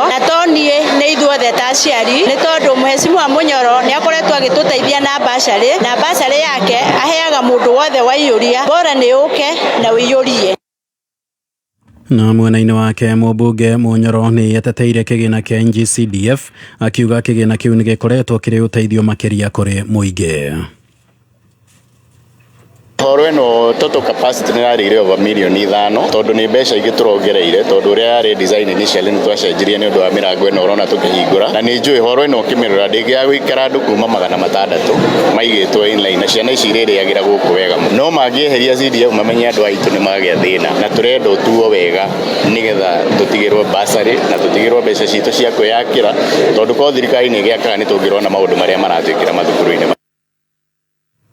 na tonie nĩ ithuothe ta aciari nĩ tondũ Mheshimiwa Munyoro nĩ akoretwo agĩtũteithia na basarĩ yake aheaga mũndũ wothe waiyũria bora nĩ ũke na ũiyũrie. Na mwena-inĩ wake mũmbunge Munyoro nĩ eteteire kĩgĩna kĩa NG-CDF akiuga kĩgĩna kĩu nĩ gĩkoretwo kĩrĩ ũteithio makĩria kũrĩ mũingĩ. Horo ĩno total capacity nĩ yarĩire over mirioni 5 tondũ nĩ mbeca ingĩ tũrongereire tondũ ũrĩa yarĩ design initially nĩ twacenjirie nĩ ũndũ wa mĩrango ĩno ũrona tũkĩhingũra na nĩ njũĩ horo ĩno ũkĩmĩrora ndĩngĩaga gũikara andũ kuma 600 maigĩtwo inline na ciana ici irĩrĩagĩra gũkũ wega no mangĩeheria CDF mamenye andũ aitũ nĩ magĩa thĩna na tũrenda ũtuo wega nĩgetha tũtigĩrwo basarĩ na tũtigĩrwo mbeca citũ cia kwĩyakĩra tondũ ko thirikari nĩ ĩgĩakaga nĩ tũngĩrona maũndũ marĩa maratwĩkĩra mathukuru-inĩ.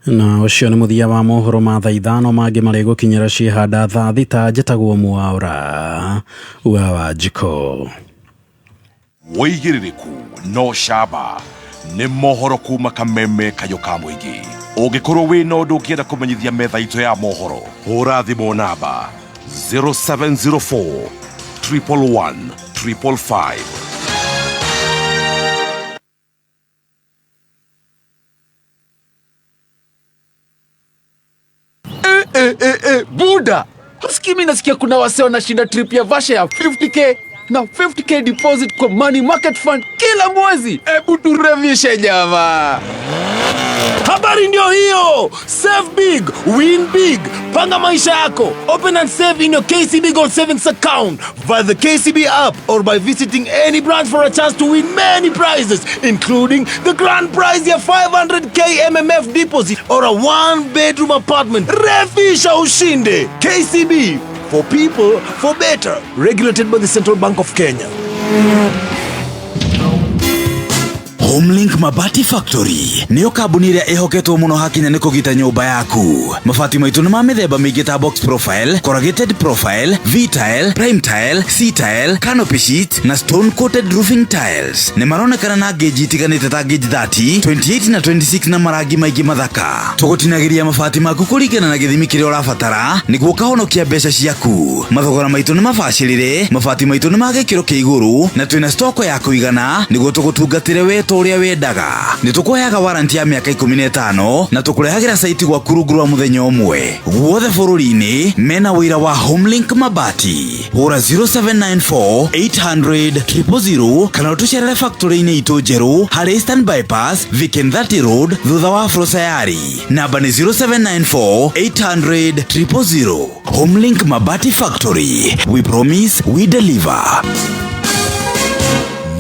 Na ũcio nĩ mũthia wa mohoro ma thaa 5 mangĩ marĩ gũkinyĩra ciĩhanda thaa 6 njĩtagwo Mwaũra wa Wanjikũ. Wĩigĩrĩrĩku no camba nĩ mohoro kuma Kameme Kayũ ka mũingĩ. Ũngĩkorwo wĩna ũndũ ũngĩenda kũmenyithia metha itũ ya mohoro hũra thimũ namba 0704 111 555. Buda! Hasikii mimi nasikia kuna wasee wanashinda trip ya Vasha ya 50k na 50k deposit kwa money market fund kila mwezi. Hebu turevishe jamaa. Habari ndio hiyo. Save big, win big. Panga maisha yako. Open and save in your KCB Gold Savings account via the KCB app or by visiting any branch for a chance to win many prizes, including the grand prize ya 500k MMF deposit or a 1-bedroom apartment. Refisha ushinde. KCB, for people, for better. Regulated by the Central Bank of Kenya. Homelink Mabati Factory niyo kambuni ĩrĩa ĩhoketwo mũno hakinya nĩ kũgita nyũmba yaku. Mabati maitũ nĩ ma mĩthemba mĩingĩ ta box profile, corrugated profile, V-tile, prime tile, C-tile, canopy sheet na stone coated roofing tiles. Nĩ maronekana na gauge itiganĩte ta gauge 30, 28 na 26 na marangi maingĩ mathaka. Tũgũtinagĩria mabati maku kũringana na gĩthimi kĩrĩa ũrabatara nĩguo ũkahonokia mbeca ciaku. Mathogora maitũ nĩ mabacĩrĩre, mabati maitũ nĩ ma gĩkĩro kĩa igũrũ na twĩna stoko ya kũigana nĩguo tũgũtungatĩre we ũrĩa wendaga. Nĩ tũkũheaga warranty ya mĩaka 15 na tũkũrehagĩra site gwaku rungu rwa mũthenya ũmwe. Guothe bũrũri-inĩ mena wĩra wa Homelink Mabati. Hũra 0794 800 000 kana ũtũcerere factory-inĩ itũ njerũ harĩ Eastern Bypass, Viken 30 Road thutha wa Frosayari. Namba nĩ 0794 800 000. Homelink Mabati Factory. We promise, we deliver.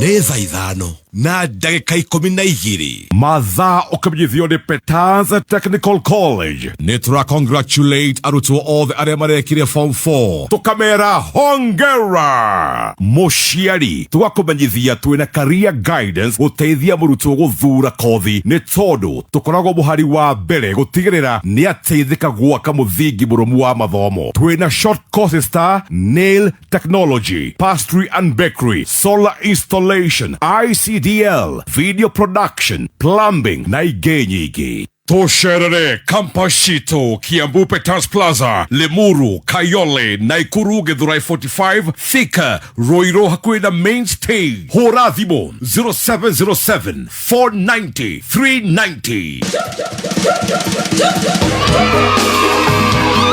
Nĩ thaa 5 na ndagĩka 12 mathaa ũkamenyithio nĩ Peters Technical College. Nĩ tũra-congratulate arutwo othe arĩa marekire form 4 tũkamera hongera. Mũciari tũgakũmenyithia twĩna career guidance gũteithia mũrutwo gũthura kothi nĩ tondũ tũkoragwo mũhari wa mbere gũtigĩrĩra nĩ ateithĩka gwaka mũthingi mũrũmu wa mathomo. Twĩna short courses ta nail technology, pastry and bakery, solar installation, ICDL, video production, plumbing na ingĩ nyingĩ. Tũcerere campus citũ Kiambu Peters Plaza, Limuru, Kayole, Naikuru, Githurai 45, Thika, Ruiru hakuhĩ na main stage. Hũra thimũ 0707 490 390.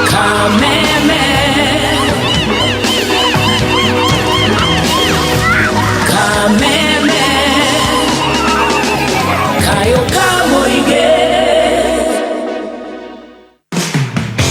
Kameme Kayũ ka mũingĩ.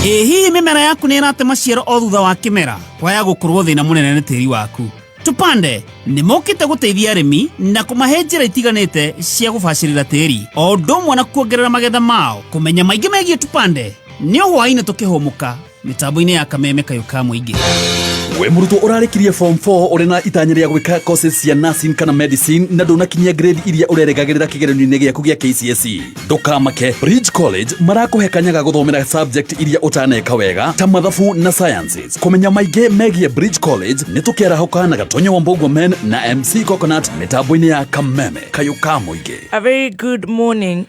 Hihi mĩmera yaku nĩ ĩrate maciaro o thutha wa kĩmera kwaya gũkorwo thĩna mũnene nĩ tĩri waku? Tupande nĩ mokĩte gũteithia arĩmi na kũmahe njĩra itiganĩte cia gũbacĩrĩra tĩri o ũndũ ũmwe na kuongerera magetha mao. Kũmenya maingĩ megiĩ Tupande nĩ hwaĩ-inĩ tũkĩhũmũka mitambo-inĩ ya Kameme Kayũ ka mũingĩ. We mũrutwo ũrarĩkirie form 4 ũrĩ na itanya rĩa gwĩka courses cia nursing kana medicine na ndũnakinyia grade iria ũrerĩgagĩrĩra kĩgeranio-inĩ gĩaku gĩa KCSE. Ndũkamake, Bridge College marakũhe kanya ga gũthomera subject iria ũtaneka wega ta mathabu na sciences. Kũmenya maingĩ megiĩ Bridge College nĩ tũkĩarahũka na Gatonyo Wambũgua Men na MC Coconut mitambo-inĩ ya Kameme Kayũ ka mũingĩ. A very good morning.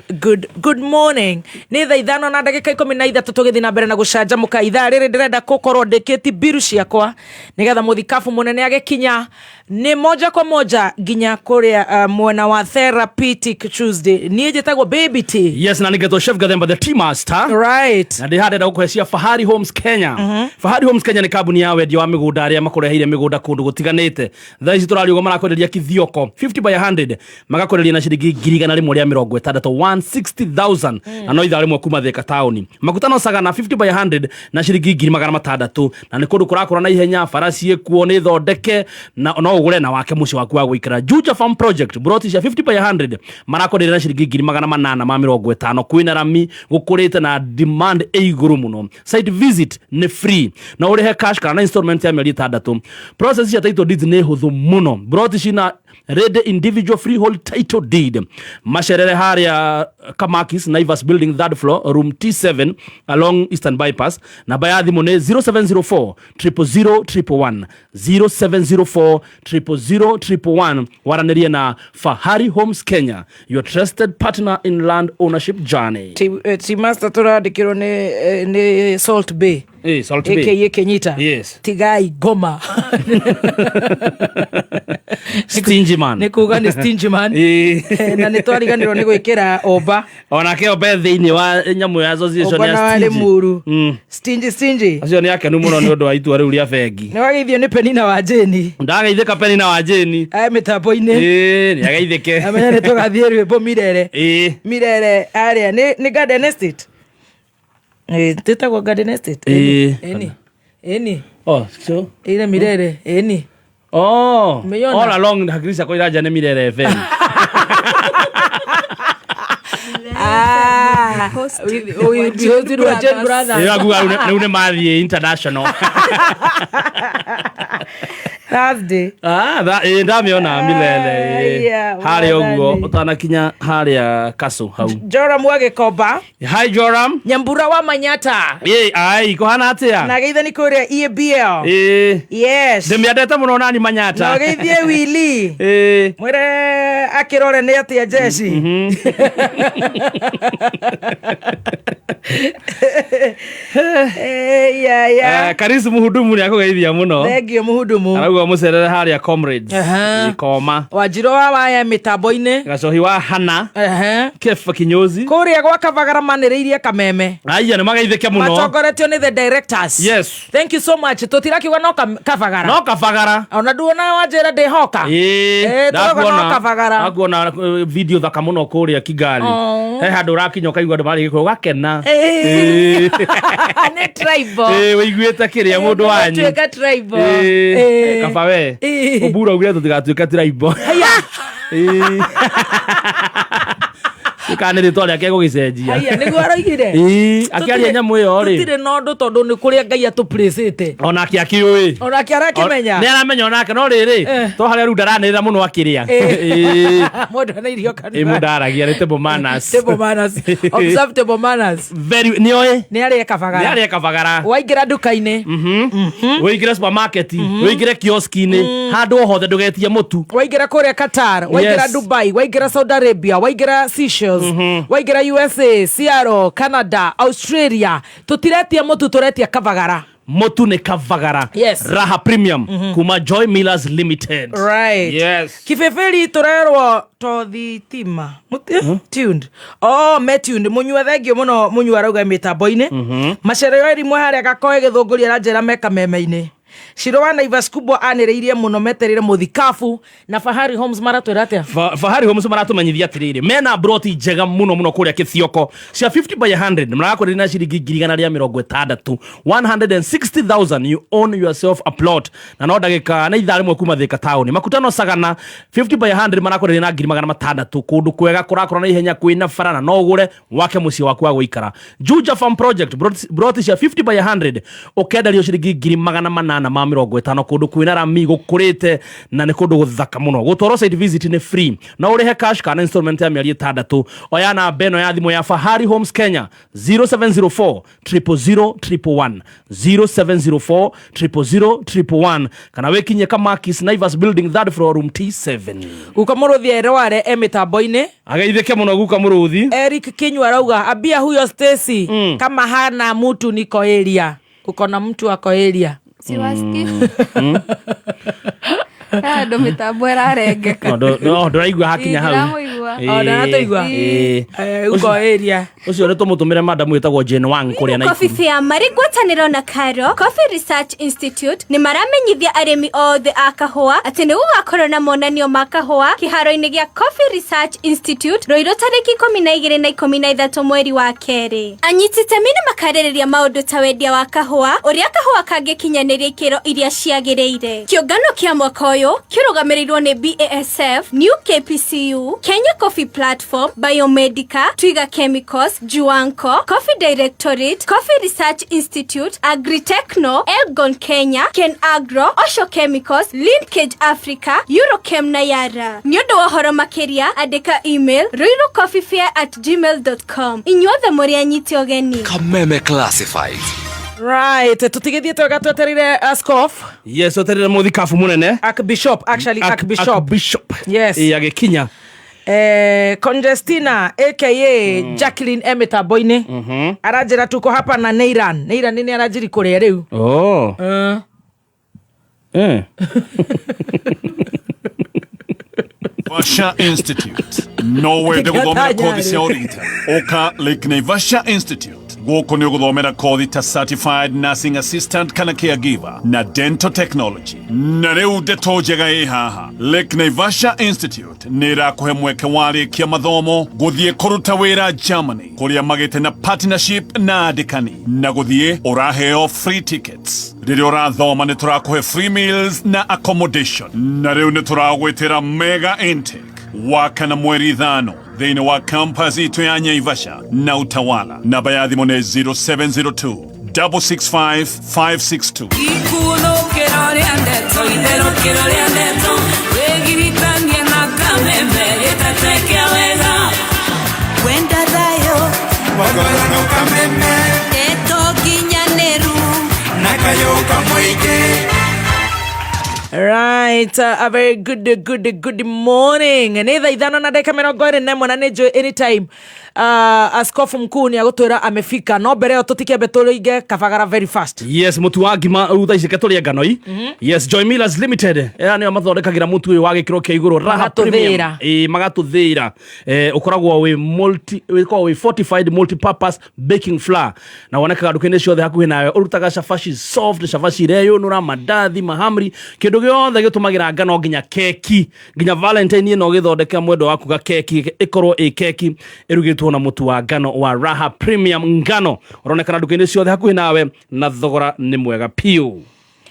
Good morning. Nĩ thaa 5 na ndagĩka 13 tũgĩthiĩ na mbere na gũcanjamũka. Ithaa rĩrĩ ndĩrenda gũkorwo ndĩkĩti biru ciakwa nigetha mũthikabu mũnene agĩkinya ni moja kwa moja ginya kuria mwena wa Therapeutic Tuesday ni jetagwo Baby T. Yes, na ningetwo Chef Gathemba the Tea Master. Right. Na ndihande na gukuhecia Fahari Homes Kenya. Fahari Homes Kenya ni kambuni ya wendia wa migunda aria makureheire migunda kundu gutiganite. Thaa ici turariuga marakwenderia kithioko 50 by 100 magakwenderia na ciringi 160,000 na no ithaa rimwe kuma Thika town. Makutano sagana 50 by 100 na ciringi 600 na ni kundu kurakura na ihenya farasi ekuo ni thondeke na no ugure na wake muci waku wa guikara. Juja Farm Project brought ya 50 by 100 marakwenderia na ciringi 850 kwina rami gukurite na demand iguru muno. Site visit ni free na urihe cash kana installment ya mieri 6. Process ya title deed ni huthu muno. Brought shina ready individual freehold title deed. Masherere haria Kamakis Naivas building 3rd floor room T7 along Eastern Bypass na bayathi mone 0704 00011 0704 00011 waraneria na Fahari Homes Kenya, your trusted partner in land ownership journey. Ti master turadikiro ni Salt Bay. Salt Bay. Aka Kenyita. Yes. Tigai Goma. Stingy man. Nikuga ni stingy man. Na nitwariganirwo ni gwikira oba. Ona ke oba thiini wa nyamu ya association ya stingy. Oba muru. Stingy. Acio ni akenu muno ni undu wa itua riu ria bengi. Ni wageithio ni Penina wa Jeni. Ndageithika Penina wa Jeni. Ai mitambo-ini. Ni ageithike. Amenya ni tugathie rwimbo Mirere. Mirere aria ni Garden Estate. Tetagwo Garden Estate. Eni. Oh, so. Ile Mirere, eni. Oh. All along hakikisha kwa iraja ni Mirere FM. We hosted with Jen Brothers. Ya guga ne mathi international. Thursday. Ndamiona Milele. Hari oguo utanakinya haria Kasu hau. Joram wa Gikomba. Hi Joram. Nyambura wa Manyata. Ai kohana atia. Na geitha ni kuria EBL. Yes. Ndemiendete muno nani Manyata. Na geithie Willy. Mwire akirore ni atia Jesse. Karisu muhudumu ni akugeithia muno. Thank you muhudumu. Arauga mucerere haria comrades. Ikoma. Wajiro wa ya mitambo-ini. Gacohi wa Hana. Kefa Kinyozi. Kuria gwa Kavagara manireirie Kameme. Aya ni magaithike muno. Matongoretio ni the directors. Yes. Thank you so much. Tutirakiwa no Kavagara. No Kavagara. Ona duona wajira de hoka. Ndakuona video thaka muno kuria Kigali. He handu rakinya kaigwa ndumari giko gakena. Ne tribal. Wiguite kiria mundu wanyu. Tueka tribal. Kabawe. Ubura ugire tutigatuika tribal. Haya. Ikane rito ria kego gicenjia. Haya niguo aroigire. Akiaria nyamu iyo ri. Tutire no ndu tondu ni kuria Ngai atupricite. Ona akiakiui. Ona akiarakimenya. Ni aramenya onake no riri. To haria ru ndaranira muno akiria. Mundu na irio kanua. Mundu aragia ni table manners. Table manners. Observe table manners. Very ni oe. Ni aria Kavagara. Ni aria Kavagara. Waingira duka-ini. Waingira supermarket. Waingira kioski-ini. Handu hothe ndugetie mutu. Waingira kuria Qatar. Waingira Dubai. Waingira Saudi Arabia. Waingira Seychelles. Waingira USA, Seattle, Canada, Australia. Tutiretia mutu turetia Kavagara. Mutu ni Kavagara. Yes. Raha Premium. Kuma Joy Millers Limited. Right. Yes. Kifeferi turerwo to thitima. Tuned. Metuned. Munyua thengio muno munyua rauga mitambo-ini. Macerero rimwe haria gakoe githunguria ranjera meka meme-ini. Shiro wa Naivas kubwa anireirie muno meterire muthikafu na Fahari Homes maratwira atia. Fahari Homes maratumenyithia atiriri mena broti njega muno kuria Kithioko cia 50 by 100 marakorera na ciringi 160,000 160,000 you own yourself a plot na no ndagika na ithaa rimwe kuma Thika town. Makutano sagana 50 by 100 marakorera na 600,000 kundu kwega kurakora na ihenya kwina farana no ugure wake muci waku wa guikara. Juja Farm Project brought cia 50 by 100 ukendario ciringi 850 kundu kwina rami gukurite na ni kundu guthaka muno. Gutoro site visit ni free na urihe cash kana installment ya mieri 6. Oya na beno ya thimu ya Fahari Homes Kenya 0704 00011 0704 00011 kana wekinye Kamakis Naivas building 3rd floor room T7. Ukamuruthi erware emitambo-ini ageithike muno guka muruthi. Eric Kinyua rauga ambia huyo Stacy kama hana mtu niko area. Uko na mtu wako area. Siwaski. ndo mitambo irarengeka no ndiraigua hakinya hau ndatuigua uko area ucio ni tumutumire madam witagwo Jane Wang kuria na Coffee Fair mari ngwataniro na Karo Coffee Research Institute ni maramenyithia arimi othe a kahua ati ni gugakorwo na monanio ma kahua kiharo-ini gia Coffee Research Institute Roiro tariki 12 na 13 mweri wa keri. Anyiti itemi ni makarĩrĩria maundu ta wendia wa kahua uria kahua kangikinyaniria ikiro iria ciagĩrĩire. Kĩũngano kia mwaka uyu kirũgamĩrĩirwo ni BASF, New KPCU, Kenya Coffee Platform, Biomedica, Twiga Chemicals, Juanco, Coffee Directorate, Coffee Research Institute, Agritechno, Elgon Kenya, Ken Agro, Osho Chemicals, Linkage Africa, Eurochem na Yara. Ni ũndũ wa ũhoro makĩria andĩka email ruirocoffeefair@gmail.com. Inyuothe mũrĩ anyiti ũgeni. Kameme Classified. Right, tutigithiete gatweterire Ascof. Yes, tweterire muthikafu munene. Archbishop. Yes. Agikinya. Congestina aka Jacqueline Emetaboine. Arajira tuko hapa na Neiran nini arajiri kuria riu. Naivasha Institute. Nowhere de guthomera kothi cia urigitani. Oka Lake Naivasha Institute. Gũkũ nĩ ũgũthomera kothi ta Certified Nursing Assistant kana Caregiver na Dental Technology. Na rĩu ndeto njega ĩ haha. Lake Naivasha Institute nĩ ĩrakũhe mweke warĩkia mathomo gũthiĩ kũruta wĩra Germany kũrĩa magĩte na partnership na andĩkani na gũthiĩ ũraheo free tickets. Rĩrĩa ũrathoma nĩ tũrakũhe free meals na accommodation. Na rĩu nĩ tũragwĩtĩra mega intake wakana mweri 5 thĩinĩ wa campus itũ ya Naivasha na Utawala. Namba ya thimũ nĩ 0702 665 562. Ikunũkĩro rĩa ndeto itherũkĩro rĩa ndeto wĩgiritania na Kameme ĩtateke wega kwenda thayo wagorano Kameme ndeto nginyanĩru na kayũka mũingĩ. Right, a very good morning. Nĩ thaa 5:21 na nĩ njũĩ anytime askofu mkuu ni agutwira amefika no mbere yo tutikembe turinge kabagara very fast. Yes, mutu wa ngima utha iceke turi nganoi. Yes, Joy Millers Limited era nio mathondekagira mutu uyu wa gikiro kia iguru Raha Premium. Magatuthira ukoragwo we fortified multi-purpose baking flour na wonekaga nduka-ini ciothe hakuhi nawe urutaga shafashi soft, shafashi reyo nura mandathi, mahamri, kindu giothe gitumagira ngano nginya keki, nginya Valentine no githondeka mwendo waku ga keki ikorwo keki irugitwo na mutu wa ngano wa Raha Premium ngano uronekana nduka-ini ciothe hakuhi nawe na thogora ni mwega piu.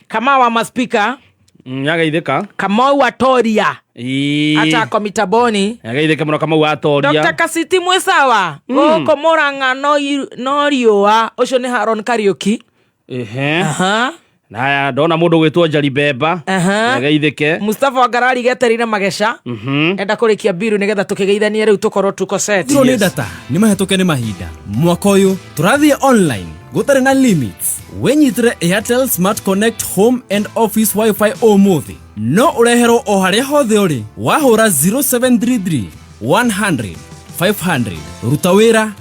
Kama wa maspika Yagaitheka kama wa Toria ata komitaboni yagaitheka muno kama wa Toria. Dr. Kasiti mwesawa goko Murang'a no riua ucio ni Haron Kariuki. Naya ndona mundu gwitwo Jaribeba yagaitheke. Mustafa Wagarari geterire magesha enda kurikia biru nigetha tukigeithania riu tukorwo tuko set. Ni data ni mahituke ni mahinda mwaka uyu turathie online gutare na limits wenyitire Airtel Smart Connect Home and Office Wi-Fi umuthi no urehero o haria hothe uri wahura 0733 100 500 ruta wira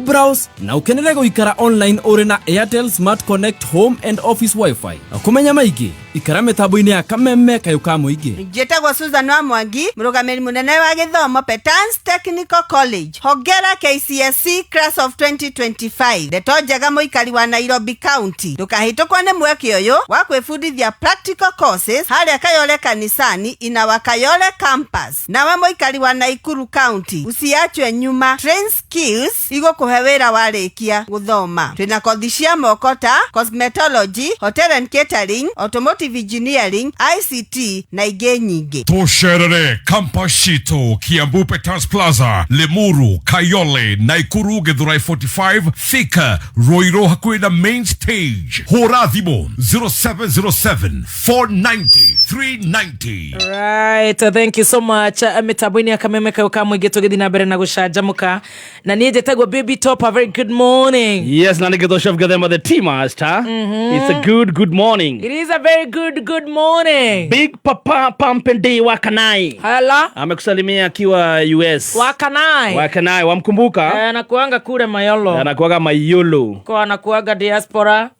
browse na ukenere guikara online uri na Airtel Smart Connect Home and Office Wi-Fi. Kumenya maigi ikara mitambo-ini ya Kameme kayuka muigi. Njĩtagwo Susan wa Mwangi, mũrũgamĩrĩri mũnene wa gĩthomo Petans Technical College. Hongera KCSE Class of 2025. Ndeto njega mũikari wa Nairobi County. Ndũkahĩtũkwo nĩ mweke ũyũ wa kwĩbundithia practical courses harĩa Kayole kanisani in our Kayole campus. Nawe mũikari wa Naikuru County, usiachwe nyuma. Train skills igũkũhe wĩra warĩkia gũthoma. Twĩna kothi cia moko ta cosmetology, hotel and catering, automotive engineering, ICT na ingĩ nyingĩ. Tucerere campus citũ Kiambu Petans Plaza, Limuru, Kayole, Naikuru, Githurai 45, Thika, Ruiru hakuhĩ na main stage. Hũra thimũ 0707 490 390. Right, thank you so much. Mitambo-ini ya Kameme kayuka muigi tũgĩthiĩ na mbere na gũcanjamũka na niĩ njĩtagwo Baby Top. A very good morning. Yes, na nĩgetho chef gathema the team master. It's a good morning. It is a very good morning. Big Papa Pampende Wakanai. Hala. Amekusalimia akiwa US. Wakanai wamkumbuka? Anakuanga kule Mayolo. Anakuanga Mayolo. Kwa anakuanga diaspora.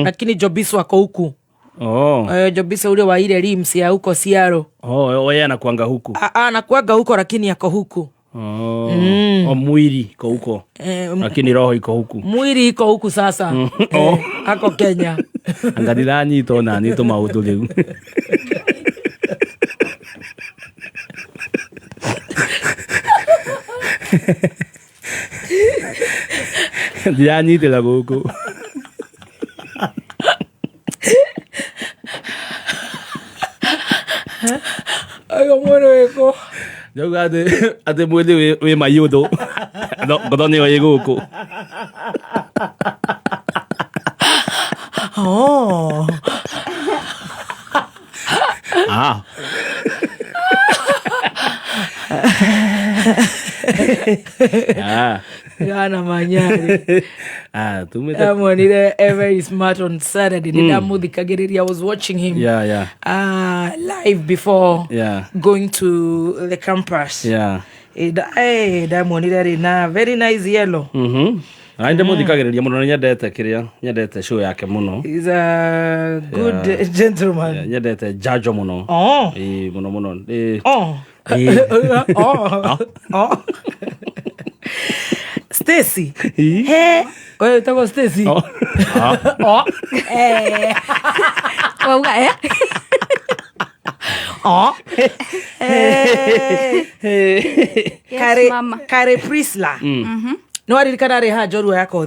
Lakini Jobis wako huku. Jobisa ule wa ile rims ya huko Siaro. Yeye anakuanga huku. Anakuanga huko lakini yako huku. Mwili iko huko. Lakini roho iko huku. Mwili iko huku sasa. Ako Kenya. Angadila nyito na nito maudu leo. Dia nyite la huko. Ayo moro eko. Joga ate mwele we mayudo. Godoni wa yego. Yana manyari. Tumeta very smart on Saturday. I was watching him. Live before going to the campus. Very nice yellow. Ainde muthikagiriria muno nyendete show yake muno. He's a good gentleman. Nyendete Jajo muno. Muno. Stacy. Hey. Wewe tako Stacy. Kare Prisla. No aririkana reha njorua yako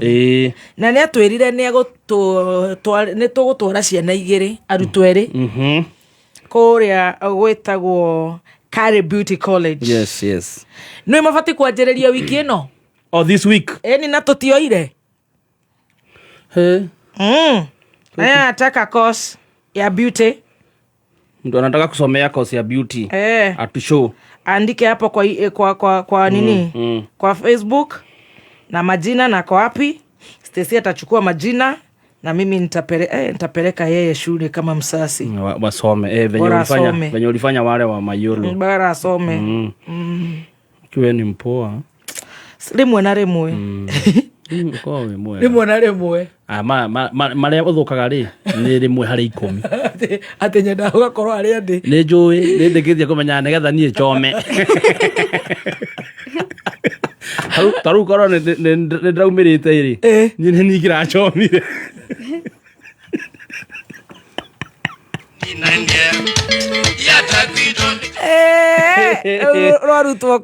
na nä atwärire nä tå gå twara ciana igä arutwo erä kå rä a gwätagwo Kare Beauty College. Nä mabatiä kwanjä rä ria wiki ä no this week ni na tå tioire anataka course ya beauty. Mtu anataka kusomea course ya beauty atushow andike hapo kwa nini kwa Facebook na majina na kwa wapi. Stacy atachukua majina na mimi nitapeleka yeye shule kama msasi wasome venye ulifanya wale wa Mayolo bara asome. Kiwe ni mpoa rimwe na rimwe rimwe na rimwe maria uthukaga ri ni rimwe hari 10 ati nyenda ugakorwo ari ndi ni njui ni ndikithia kumenya nigetha nie chome taru korwo ni ndaumirite iri ni ngira chomire rwarutwo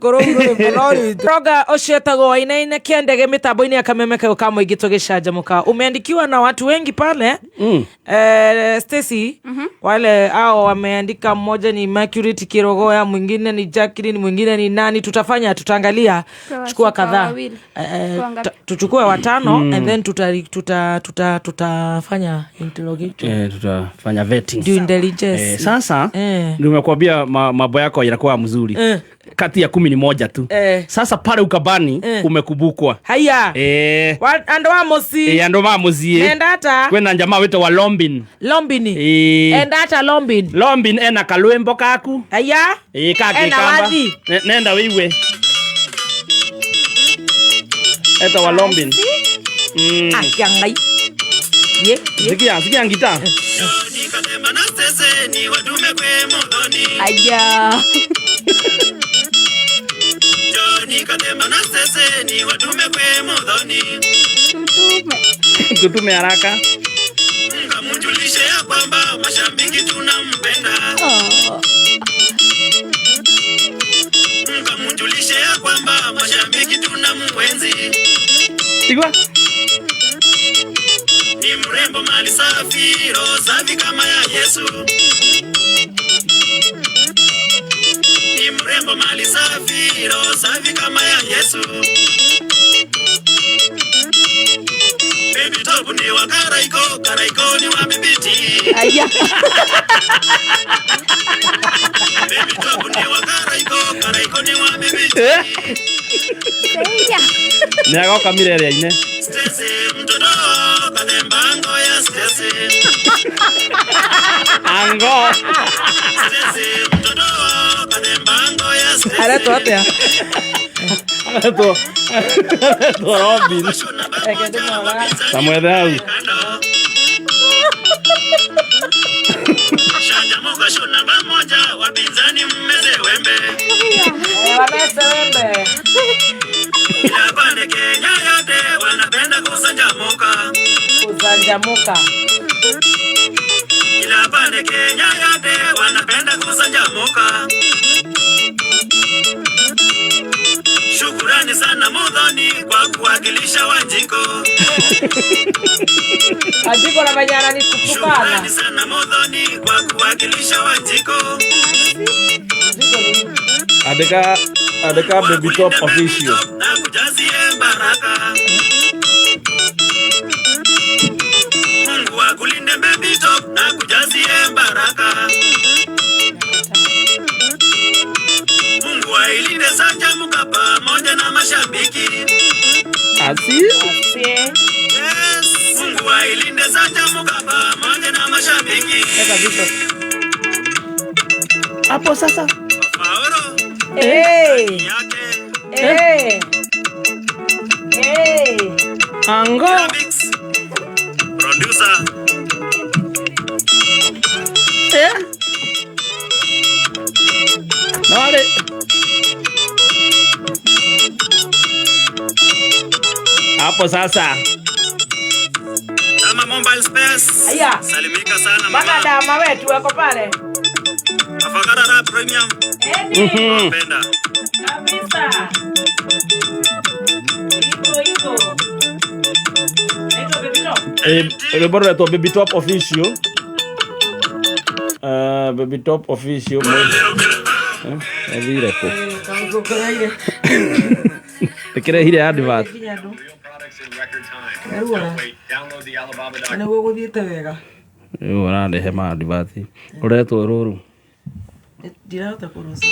roga ocio wainaine kä ndege mä tambo-inä ya kameme kau ka mũingĩ tũgĩcanjamũka. Umeandikiwa na watu wengi pale. Stacy wale hao wameandika, mmoja ni Mercury Kirogoya, mwingine ni Jacqueline, mwingine ni nani. Tutaangalia, chukua kadhaa, tuchukue watano and then tutafanya interrogation, tutafanya vetting due diligence. Sasa nimekwambia mambo yako yanakuwa mzuri. Kati ya 10 ni moja tu. Sasa pale ukabani umekubukwa. Haya. Ando wamosi. Ando wamosi. Endata. Kwena jamaa wetu wa Lombini. Endata Lombin. Lombin ena kalwembo kaku. Haya. Kake kamba. Nenda wewe. Eta wa Lombin. Akiangai. Sikia ngita. Aya. Tutume haraka. Mjulishe ya kwamba mashabiki tunampenda. Mjulishe ya kwamba mashabiki tunamwenzi. Igwa. Ni mrembo mali safi, roho safi kama ya Yesu. Ni mrembo mali safi, roho safi kama ya Yesu. Baby top ni wa Karaiko ni wa Bibiti. Aya. Baby top ni wa Karaiko ni wa Bibiti. Nyago kamirere ine. Stacy mtoto kadembango ya Stacy. Ango. Stacy mtoto kadembango ya Stacy. Ara toate ya. To Robin. Samuel. Jamuka. Kila pande Kenya yote wanapenda kusanjamuka. Shukurani sana Muthoni kwa kuwakilisha Wanjiko. Wanjiko na Manyara ni kupana. Shukurani sana Muthoni kwa kuwakilisha Wanjiko. Adeka Baby Top official. Na kujazie baraka. Mungu akulinde Baby Top na kujazie baraka. Mungu ailinde Sanjamuka pamoja na mashabiki. Asi? Yes. Mungu ailinde Sanjamuka pamoja na mashabiki. Hapo sasa. Hey. Hey. Hey. Ango. Producer. Nale. Hapo sasa. Kama Mobile Space. Aya. Salimika sana mama. Baka dama wetu wako pale. Afakara na premium. Napenda. Kabisa. Iko. Eko Baby Top. Rebora to Baby Top official. Baby Top official. Evire ko. Tekere hire advert. Ana gogo dieta wega. Yo na de hema advert. Ureto ruru. Dirata kurusa.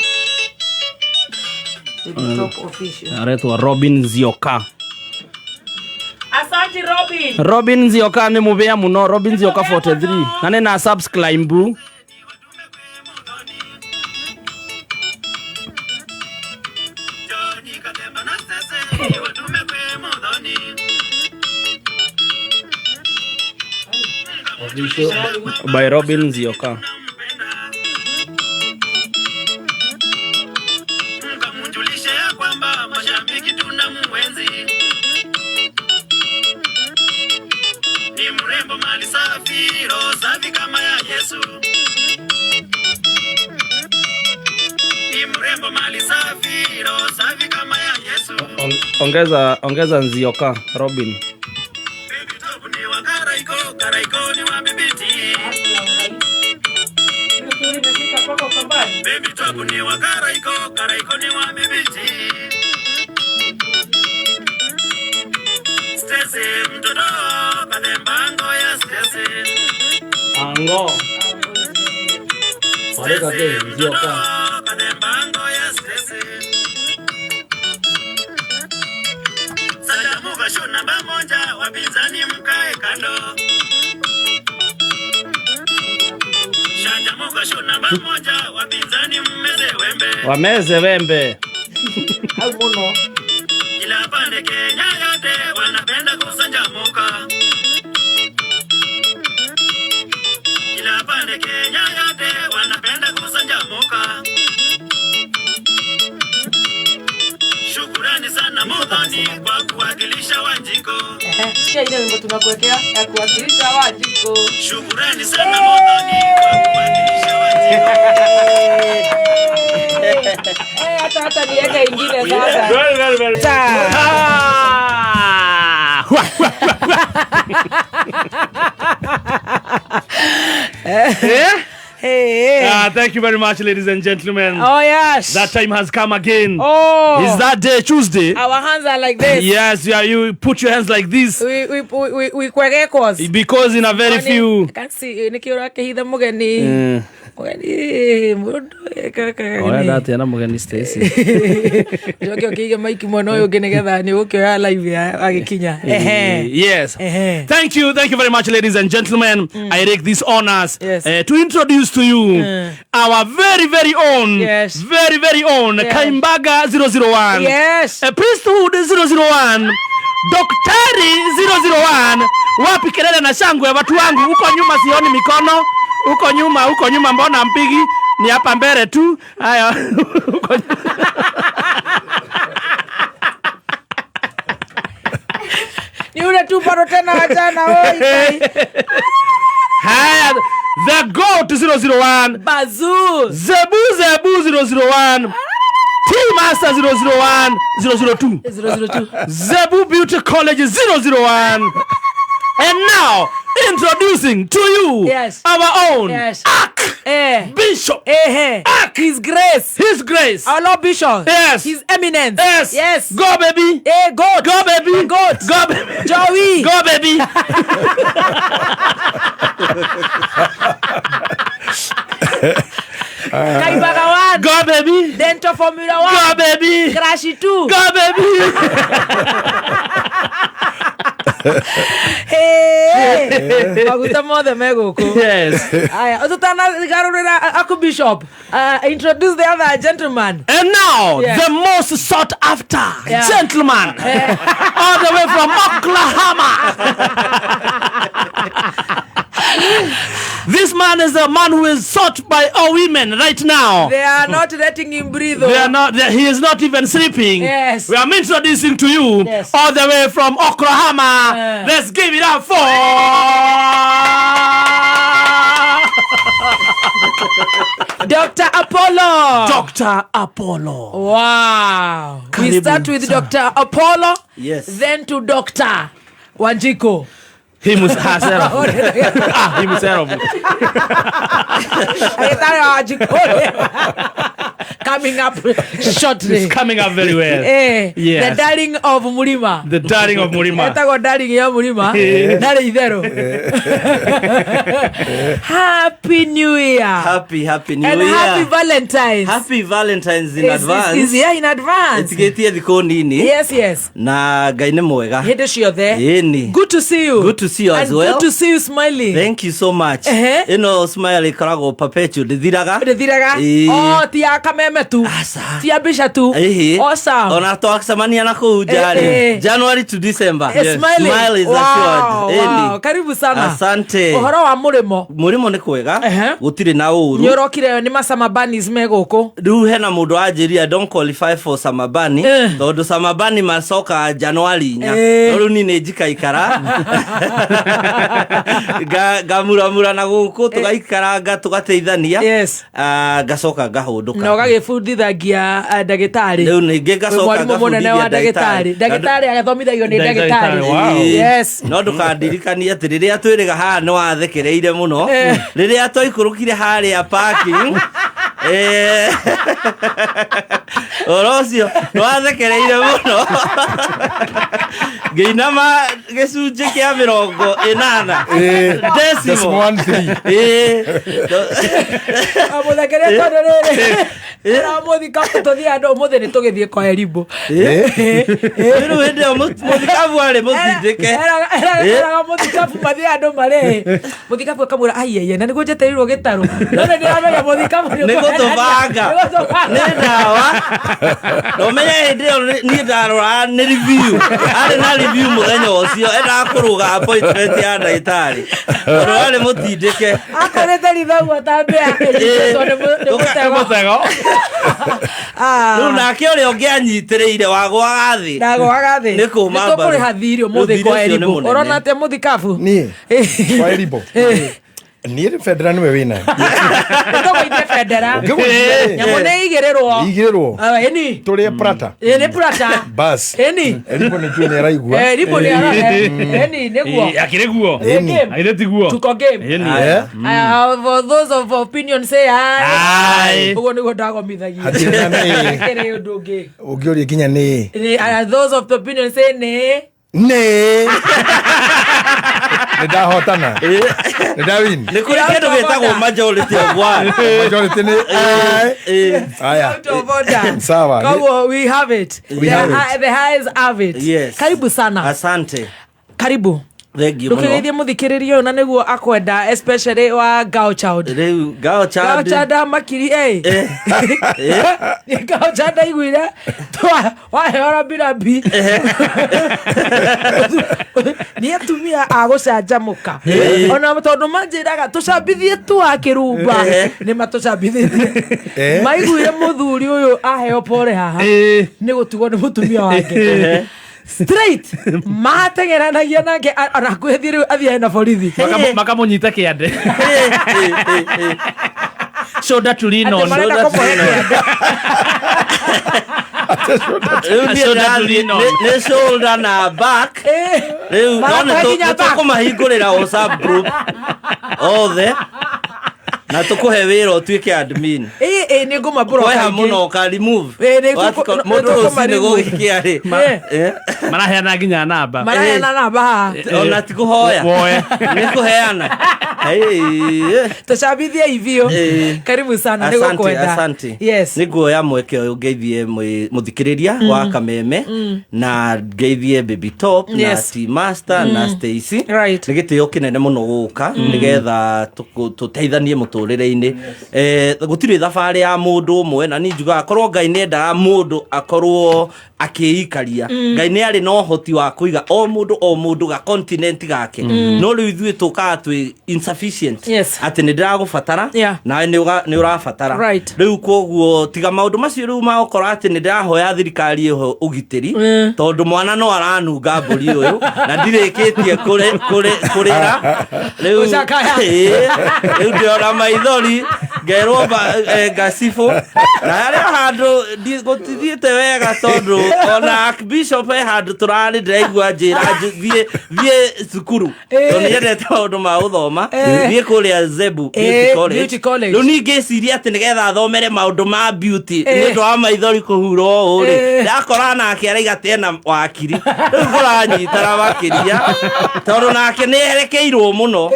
Baby Top official. Areto Robin Zioka. Asante Robin. Robin Zioka ni mubea muno. Robin Zioka 43. Nane na subscribe bu. By Robin Zioka. Mkamunjulishe ya kwamba mashabiki tunamuenzi. Ni mrembo mali safi, roho safi kama ya Yesu. Ni mrembo mali safi, roho safi kama ya Yesu. Ongeza Nzioka Robin. Karaiko ni wa bibiti. Baby Top ni wa Karaiko ni wa bibiti. Stese mtoto kadembango ya Stese. Ango. Pareka ke Nzioka. Kadembango ya Stese. Sanjamuka show namba moja, wapinzani mkae kando. Sanjamuka show namba moja, wapinzani mmeze wembe. Wameze wembe. Au mono. Kila pande Kenya yote wanapenda kusanjamuka. Kila pande Kenya yote wanapenda kusanjamuka. Shukurani sana Muthoni kwa kuwakilisha Wanjiko. Sikia ile wimbo tunakuwekea ya kuwakilisha Wanjiko. Shukurani sana Muthoni kwa kuwakilisha Wanjiko. Hata niweke ingine sasa. Very. Thank you very much, ladies and gentlemen. Oh yes. That time has come again. Oh. Is that day Tuesday? Our hands are like this. Yes, yeah, you put your hands like this. We kwegekos. Because in a very few. Kaksi nikiora kehitha mugeni. Mugeni mundu Oya dati ana mugeni Stacy. Joke okiga maiki mwana uyu nginegetha ni gukioya live ya agikinya. Yes. Thank you very much, ladies and gentlemen. I take these honors to introduce to you our very own, very own Kaimbaga 001. Yes. Priesthood 001. Daktari 001. Wapi kelele na shangwe watu wangu? Huko nyuma sioni mikono. Huko nyuma mbona mpigi? Ni hapa mbele tu. Haya. Ni ule tu bado tena wajana. Haya, the GOAT 001. Bazoo. Zebu 001. T-Master 001. 002. 002. Zebu Beauty College 001. And now, introducing to you our own Bishop. His Grace. His Grace. Our Lord Bishop. Yes. His Eminence. Yes. Go, baby. Goat. Go, baby. Goat. Go, baby. Joey. Go, baby. Kaibagawan. Go, baby. Dento Formula 1. Go, baby. Crashy 2. Go, baby. Maguta mothe megoko. Yes. Aya, otutana garurira aku Bishop. Introduce the other gentleman. And now, the most sought after gentleman, all the way from Oklahoma. This man is a man who is sought by all women right now. They are not letting him breathe. They are not. He is not even sleeping. Yes. We are introducing to you all the way from Oklahoma. Let's give it up for Dr. Apollo. Dr. Apollo. Wow. Karibu We start with sana. Dr. Apollo. Yes. Then to Dr. Wanjiko. Himself. Coming up shortly. It's coming up very well. The darling of Murima. The darling of Murima. Etago darling ya Murima. Nare idero. Happy New Year. Happy New and Year. Happy Valentine's. Happy Valentine's in advance. Is here in advance. Etigetie thiko nini. Yes. Na Ngai nĩ mwega. Hede ciothe. Ĩni. Good to see you. Good to see you as and well. Good to see you smiling. Thank you so much. Ĩno smile ĩkoragwo perpetual ndĩthiraga. Oh, ti ya kameme tu. Ti ya bisha tu. Awesome. Ona twacemania na kũu January to December. Smile is assured. Wow. Karibu sana. Asante. Ũhoro wa mũrĩmo. Mũrĩmo nĩ kwega. Gũtirĩ na ũru. Nĩũrokire nĩ ma summer bunnies me gũkũ. Rĩu hena mũndũ anjĩria don't qualify for summer bunny. Tondũ summer bunny macoka January 4. Rĩu ni nĩ njikaikara. Ngamuramura na gũkũ tũgaikaranga tũgateithania. Ngacoka ngahũndũka. Na ũgagĩbundithagia ndagĩtarĩ. Rĩu ningĩ ngacoka ngabundithia ndagĩtarĩ. Ndagĩtarĩ agathomithagio nĩ ndagĩtarĩ. Yes. No ndũkandirikanie atĩ rĩrĩa twĩrĩga haha nĩ wathekereire mũno. Rĩrĩa twaikũrũkire harĩa parking. Orocio nĩwathekereire mũno. Ngĩinama gĩcunjĩ kĩa 80. Decimal 1-3. Amũthekerie tondũ rĩrĩ. Mũthikabu tũthiĩ andũ ũmũthĩ nĩ tũgĩthiĩ kwa Erimbo. Rĩu hĩndĩ ĩyo mũthikabu arĩ mũtindĩke. Eraga mũthikabu mathiĩ andũ marĩ. Mũthikabu akamwĩra aiye na nĩguo njetereirwo gĩtarũ. No nĩ ndĩramenya mũthikabu nĩ gũtũbanga. Nĩ ndawa. No menya hĩndĩ ĩyo niĩ ndarora nĩ review. Arĩ na review mũthenya ũcio endaga kũrũga appointment ya ndagĩtarĩ. Tondũ arĩ mũtindĩke. Akorete rithaguo tambĩa. Nĩ mũtego. Rĩu nake ũrĩa ũngĩ anyitĩrĩire wagwaga thĩ. Ndagwaga thĩ. Nĩ kũma mbaru. Nĩtũkũrĩha thirĩ ũmũthĩ kwa Erimbo. Ũrona atĩ mũthikabu. Niĩ kwa Erimbo. Niĩ nĩ Federa nĩwe wĩna. Nĩtũgũithie Federa. Nyamũ nĩ igĩrĩrwo. Ĩni. Tũrĩe Prata. Nĩ Prata. Bas. Ĩni. Erimbo nĩ njuĩ nĩ araigua. Erimbo nĩ araigua. Ĩni nĩguo. Akĩrĩ guo. Aire tiguo. Tuko game. For those of opinion say aye. Ũguo nĩguo ndagomithagia. Kĩrĩ ũndũ ũngĩ. Ũngĩũria nginya nĩ. Those of opinion say nĩ. Nĩ ndahotana. Nĩ ndawin. Nĩ kũrĩ kĩndũ gĩtagwo majority of one. Majority nĩ aya. Sawa. Koguo we have it. The highs have it. Yes. Karibu sana. Asante. Karibu. Ndũkĩgeithie mũthikĩrĩria ũyũ na nĩguo akwenda especially wa Girl Child. Rĩu Girl Child makiri Girl Child aiguire waheo birambi nĩ atumia a gũcanjamũka ona tondũ manjĩraga tũcambithie tu akĩrumba nĩ matũcambithĩtie maiguire mũthuri ũyũ aheo pore haha nĩ gũtigwo nĩ mũtumia wake straight matengeranagia nake arakwethie riu athie na borithi makamunyita kiande shoulder to lean on ne shoulder na back riu no tukumahingurira WhatsApp group othe na tukuhe wira utuike admin ni nguma bro kwa muno ka remove moto usine gugikia ri maraheana nginya namba ona tikuhoya ni kuheana tashabithia hivyo karibu sana niko kwenda asante niguoya mweke uyu ngeithie muthikiriria wa Kameme na ngeithie Baby Top na T Master na Stacy nigitio kinene muno guka nigetha tuteithanie muturire-ini gutire thabari ya mundu umwe na ni njuga akorwo Ngai nendaga mundu akorwo akiikaria Ngai ni ari no hoti wa kuiga o mundu ga continent gake no riu ithuĩ tukaga twi insufficient ati ni ndiragubatara na ni urabatara riu koguo tiga maundu macio riu magokora ati ni ndirahoya thirikari iho ugitiri tondu mwana no aranunga mburi uyu na ndirikitie kurira riu ndiona maithori ngerwo ngacibũ na harĩa handũ gũtithiĩte wega tondu ona Archbishop handu turari ndiraigua njĩra thiĩ cukuru tondũ nĩendete maũndũ ma gũthoma thiĩ kũrĩa Zebu Beauty College rĩu ningĩ ciria atĩ nĩgetha thomere maũndũ ma beauty nĩũndũ wa maithori kũhura ũũ rĩ ndakora nake araiga atĩ ena wakiri rĩu kũranyitara makĩria tondũ nake nĩerekeirwo mũno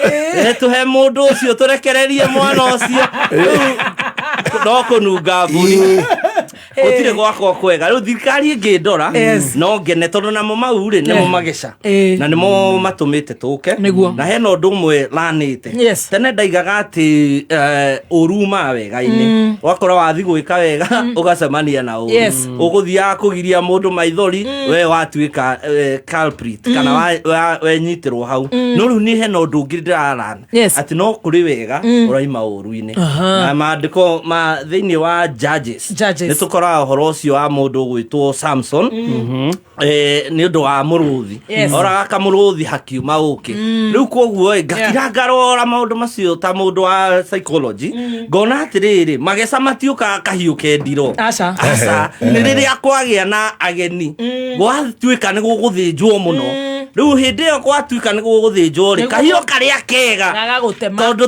tũhe mũndũ ũcio tũrekererie mwana ũcio no kũnunga mbũri gũtirĩ gwakwa kwega rĩu thirikari ĩngĩndora no ngene tondũ namo mau rĩ nĩmo mageca na nĩmo matũmĩte tũke na hena ũndũ ũmwe lanĩte tene ndaigaga atĩ ũruma wega-inĩ wakora wathi gwĩka wega ũgacemania na ũru ũgũthiaga kũgiria mũndũ maithori we watuĩka culprit kana wenyitĩrwo hau no rĩu niĩ hena ũndũ ũngĩ ndĩrarana atĩ no kũrĩ wega ũraima ũru-inĩ na maandĩko ma thĩinĩ wa Judges nĩ tũkoraga ũhoro ũcio wa mũndũ gwĩtwo Samson nĩ ũndũ wa mũrũthi oraga kamũrũthi hakiuma ũkĩ rĩu koguo ngatira ngarora maũndũ macio ta mũndũ wa psychology ngona atĩrĩrĩ mageca matiũkaga kahiũ kendiro aca nĩ rĩrĩa kwagĩa na ageni gwatuĩka nĩ gũgũthĩnjwo mũno rĩu hĩndĩ ĩyo gwatuĩka nĩ gũgũthĩnjwo rĩ kahiũ karĩa kega tondũ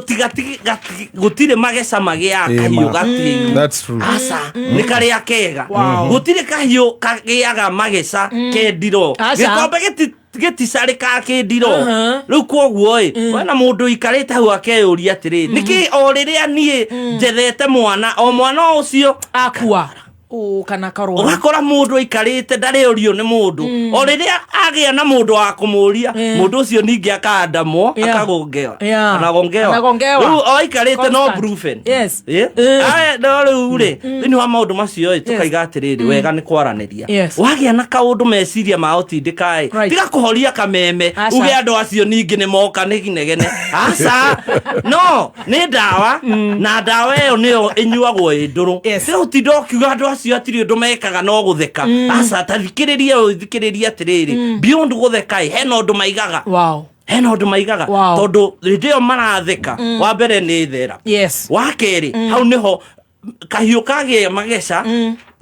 gũtirĩ mageca magĩaga kahiũ gatigũ aca nĩ karĩa kega gũtirĩ kahiũ kagĩaga mageca kendiro gĩkombe gĩticarĩka kĩndiro rĩu koguo wena mũndũ ikarĩte hau akeyũria atĩrĩ nĩkĩ o rĩrĩa niĩ njethete mwana o mwana ũcio akua kana karwa ũgakora mũndũ ikarĩte ndarĩũrio nĩ mũndũ o rĩrĩa agĩa na mũndũ wa kũmũria mũndũ ũcio ningĩ akandamwo akagongewa rĩu o ikarĩte no brufen no rĩu rĩ thĩinĩ wa maũndũ macio tũkaiga atĩrĩrĩ wega nĩ kwaranĩria wagĩa na kaũndũ meciria ma ũtindĩka tiga kũhoria kameme uge andũ acio ningĩ nĩ moka nĩ ginegene aca no nĩ ndawa na ndawa ĩyo nĩyo ĩnyuagwo ĩ ndũrũ rĩu ti ndokiuga andũ acio atiri ũndũ mekaga no gũtheka aca thikĩrĩria atĩrĩrĩ beyond gũtheka hena ũndũ maigaga hena ũndũ maigaga tondũ hĩndĩ ĩyo maratheka wa mbere nĩ thera wa kerĩ hau nĩho kahiũ kagĩa mageca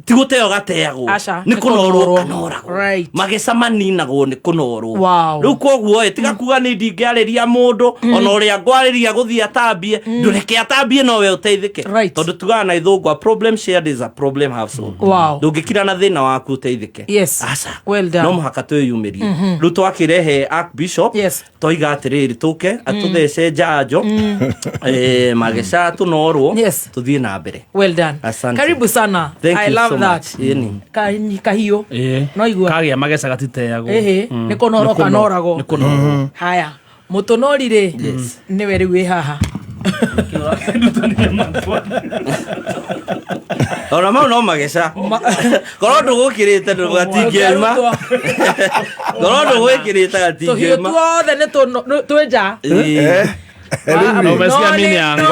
tiguteo gateagwo nĩ kũnorwo kanoragwo mageca maninagwo nĩ kũnorwo rĩu koguo tiga kuga nĩ ndingĩarĩria mũndũ ona ũrĩa ngwarĩria gũthiĩ atambie ndũreke atambie nowe ũteithĩke tondũ tugaga na ithũngũ problem shared is a problem half solved ndũngĩkira na thĩna waku ũteithĩke aca no mũhaka twĩyumĩrie rĩu twakĩrehe Archbishop twoiga atĩrĩrĩ tũke atũthece njanjo mageca tũnorwo tũthiĩ na mbere karibu sana I love that kahiũ no igua kagĩa mageca gatiteagwo nĩ kũnorwo kanoragwo haya mũtũnori rĩ nĩwe rĩu wĩ haha ona mau no mageca korwo ndũgũkĩrĩte gatingĩuma korwo ndũgũkĩrĩte gatingĩuma tuothe nĩ twĩ nja Umesikia mimi yango.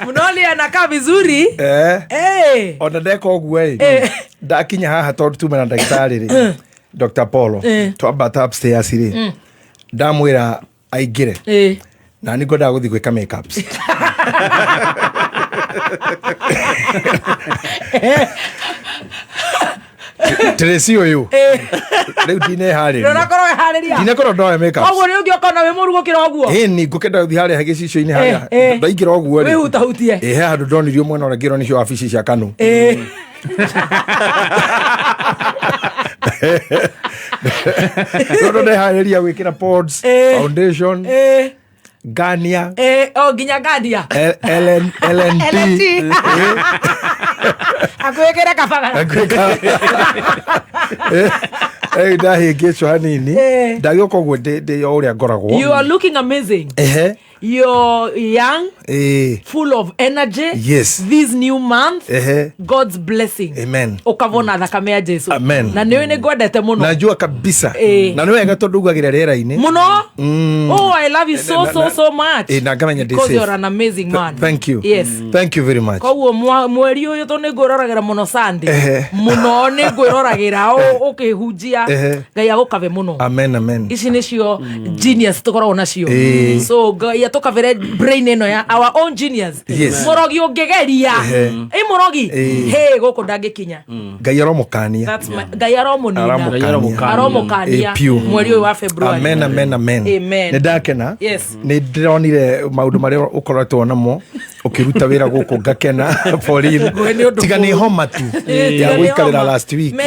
Mnoli anakaa vizuri. Ona ndeko ogwe. Ndakinya haha tondu tume na ndagitari ri. Dr. Paulo. Twambata upstairs ri. Ndamwira aingire. Na ni ngoda guthi gwika makeups. Teresi uyu. Riu dine hari. Ndakoro hariria. Dine koro ndoe makeups. Oguo ni ungioka na we murugukira oguo. Ni ngukenda guthi hari hagicicio-ini haria. Ndaingira oguo ri. We hutahutie. He handu ndonirio mwena ora ngiro nicio wabici cia Kanu. Rodo de hariria gwikira pods, foundation. Gania. Ginya Gania. LNT. Akwekera kabagara. Ndahingĩcwo hanini ndagĩũka ũguo ndĩ o ũrĩa ngoragwo. You are looking amazing. You're young, full of energy. Yes. This new month, God's blessing. Amen. Ukavona thakame ya Jesu. Amen. Na niwe ni ngwendete muno. Najua kabisa. Na nĩ wega tondũ ugagĩra rĩera-inĩ. Muno. Oh, I love you so much. Na ngamenya ndĩ because safe. you're an amazing man. Thank you. Yes. Thank you very much. Koguo mweri uyu to nĩ ngwĩroragĩra muno Sunday. Muno nĩ ngwĩroragĩra ũkĩhunjia. Ngai agũkave muno. Amen, amen. Ici nĩcio genius tũkoragwo nacio. So Ngai atũkavere brain ĩno ya our own genius. Mũrogi ũngĩgeria. Mũrogi. Hey, gũkũ ndangĩkinya. Ngai aromũkania. That's my Ngai aromũkania. Mweri ũyũ wa February. Amen, amen, amen. Nĩ ndakena. Yes. Nĩ ndĩronire maũndũ marĩa ũkoretwo namo ũkĩruta wĩra gũkũ ngakena Pauline. Tiga nĩ homa tu ya gũikarĩra last week. Na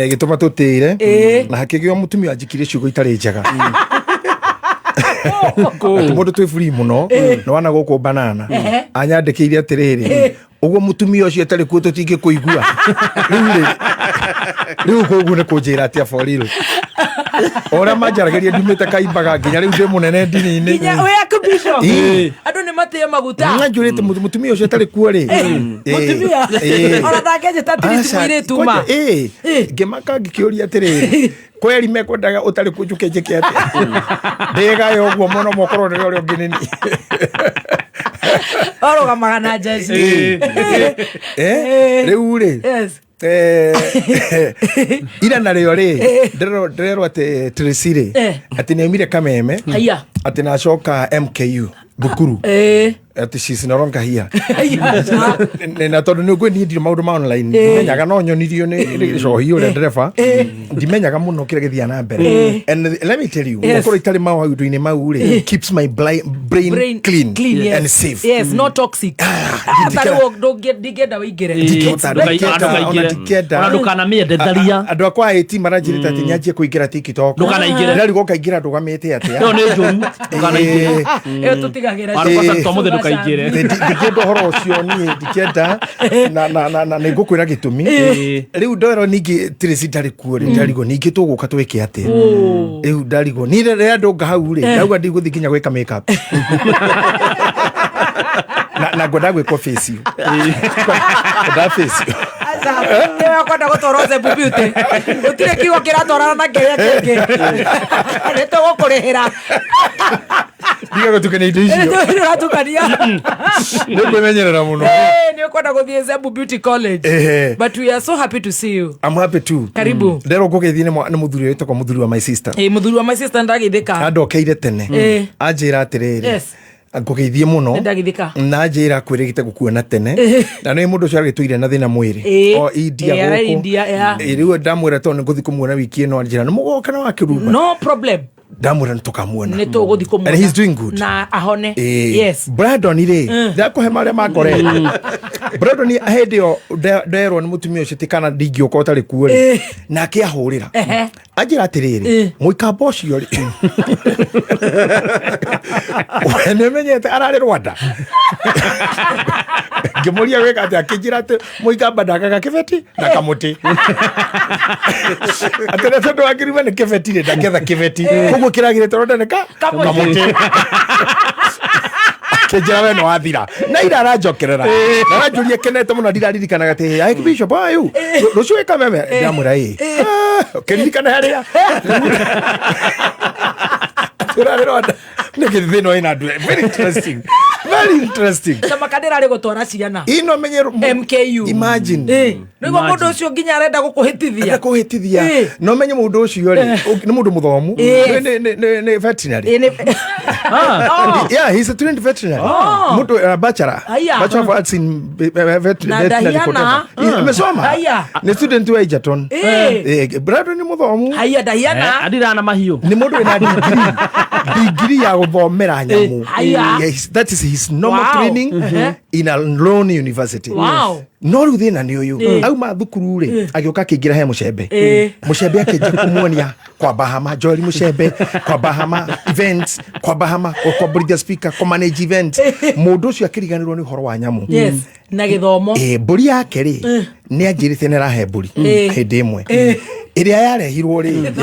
ĩgĩtũma tũtĩre na hakĩgĩa mũtumia anjikire ciugo itarĩ njega. Mũndũ twĩ free mũno na wana gũkũ banana anyandĩkĩire atĩrĩrĩ ũguo mũtumia ũcio atarĩ kuo tũtingĩkũigua. Rĩu kũguo nĩ kũnjĩra atĩa Pauline. Ora manjaragĩria ndumĩte kaimbaga nginya rĩu ndĩ mũnene ndini-inĩ. Nginya we akubisho. Andũ nĩ matĩe maguta. Njũrĩte mũtumia ũcio atarĩ kuo rĩ. Mũtumia. Ona ndangĩnje tatiri tuire tuma. Ngĩmaka ngĩkĩũria atĩrĩrĩ. Kweli mekwendaga ũtarĩ kuo njũke njĩke atĩa. Ndĩgayo ũguo mũno mokorwo nĩ ũrĩa ũngĩ nini. Orũgamaga na Jesu. Rĩu rĩ. Ira na rĩo rĩ ndĩrerwo atĩ Tracy rĩ atĩ nĩaumire Kameme atĩ nacoka MKU thukuru atĩ she's no longer here. Na tondũ nĩ ngwĩnindire maũndũ ma online ndimenyaga no nyonirio nĩ cohi ũrĩa ndereba ndimenyaga mũno kĩrĩa gĩthiaga na mbere. And let me tell you gũkorwo itarĩ maũndũ-inĩ mau rĩ keeps my brain clean and safe. Yes, no toxic. Ndingĩenda wĩingĩre. Ndũkanamĩende tharia. Andũ akwa ĩti maranjĩrĩte atĩ nyanjie kũingĩra TikTok. Ndũkanaingĩre. Ndĩrarigwo kaingĩra ndũgamĩte atĩa. Ĩyo nĩ njũru. Ndũkanaingĩre. Ĩyo tũtigagĩra. Ndikenda ũhoro ũcio niĩ ndikenda na nĩ ngũkwĩra gĩtũmi. Rĩu ndoerwo ningĩ Tracy ndarĩ kuo rĩ ndarigwo ningĩ tũgũka twĩke atĩa. Rĩu ndarigwo niĩ rĩrĩa ndonga hau rĩ ndauga ndigũthiĩ nginya gwĩka makeup. Na ngwenda gwĩkwo face ĩyo. Ngwenda face ĩyo. Nĩwe kwenda gũtwarwo Zembu Beauty. Gũtirĩ kiugo kĩratwarana na kĩrĩa kĩngĩ. Nĩtũgũkũrĩhĩra. Ndiga gũtukania indo icio. Nĩtũratukania. Nĩngwĩmenyerera mũno. Nĩ kwenda gũthiĩ Zembu Beauty College. But we are so happy to see you. I'm happy too. Karibu. Nderwo ngũgeithie nĩ mũthuri wĩtagwo mũthuri wa my sister. Mũthuri wa my sister ndagĩthĩka. Andokeire tene. Anjĩra atĩrĩrĩ. Ngũgeithie mũno na njĩra kwĩrĩgĩte gũkuona tene na nĩ mũndũ ũcio aragĩtũire na thĩna mwĩrĩ o India gũkũ rĩu ndamwĩra tondũ nĩngũthiĩ kũmuona wiki ĩno njĩra nĩ mũgoka na wakĩrumba no problem ndamwĩra nĩtũkamuona nĩtũgũthiĩ kũmuona and he's doing good na ahone yes Brandon rĩ ndakũhe marĩa makorete Brandon hĩndĩ ĩyo nderwo nĩ mũtumia ũcio ti kana ndingĩũka ũtarĩ kuo rĩ nake ahũrĩra anjĩra atĩrĩrĩ mũikamba ũcio rĩ nĩmenyete ararĩ Rwanda ngĩmũria wĩka atĩ akĩnjĩra atĩ mũikamba ndakaga kĩbeti na kamũtĩ atĩ nĩ tondũ wakĩrima nĩ kĩbeti rĩ ndaketha kĩbeti koguo kĩragĩrĩte Rwanda nĩ kamũtĩ Kejera we no wathira na ira aranjokerera na aranjuria kenete muno ndiraririkanaga ati ai bishop ayu rucio wika meme ndamura kiririkana haria turarira nikithino ina ndu very interesting Sama kadera ari gutwara ciana ino menye MKU imagine nigo mundu ucio nginya arenda gukuhitithia no menye mundu ucio ri ni mundu muthomu ni veterinary yeah he's a trained veterinary mundu bachelor of arts in veterinary amesoma ni student wa Egerton brado ni muthomu adira na mahiu ni mundu ina degree ya guthomera nyamu that is his normal training in a Lone University no ru thina ni uyu auma thukuru ri agioka kingira he mucembe akinja kumuonia kwa Bahama Joel mucembe kwa Bahama events kwa Bahama kwa Brigadier Speaker kwa manage events mundu ucio akiriganirwo ni horo wa nyamu na githomo mburi yake ri ni anjirite ne rahe mburi hindi imwe iria yarehirwo ri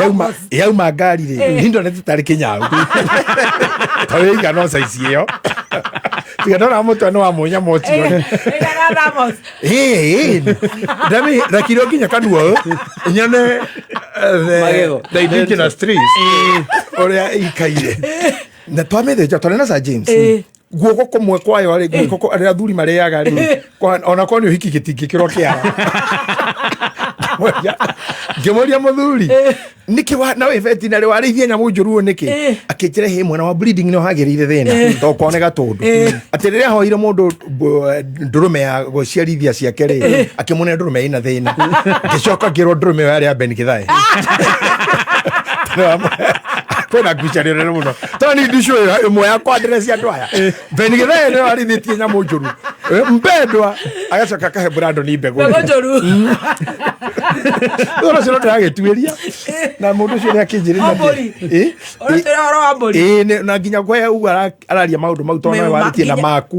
yauma ngari ri hindo ne tutari kinyaru tawiga no saizi yo Tigadora moto no amunya moti dami rakiro kinya kanwo nyane the indigenous trees oria ikaire na twamede jatone na Sir James guoko komwe kwayo ari guoko ari athuri mareaga ri ona kwani hiki gitingi kiro kia ngemoria muthuri niki wa na veterinary warithia nyamu njuru niki akinjire he mwana wa breeding no hagirire thina to konega tundu atiriria hoire mundu ndurume ya gociarithia ciake ri akimune ndurume ina thina ngicoka ngiro ndurume yari ya Ben Kithai kwena kucharire muno toni ndisho imwe ya quadress ya ndwaya Ben Kithai no arithitie nyamu njuru mbendwa agacoka kahe Brandon ni mbego njuru ora cero ndagetueria na mundu cio akinjirira ora tero ambori na nginya kwa u araria maundu mau tona waritie na maku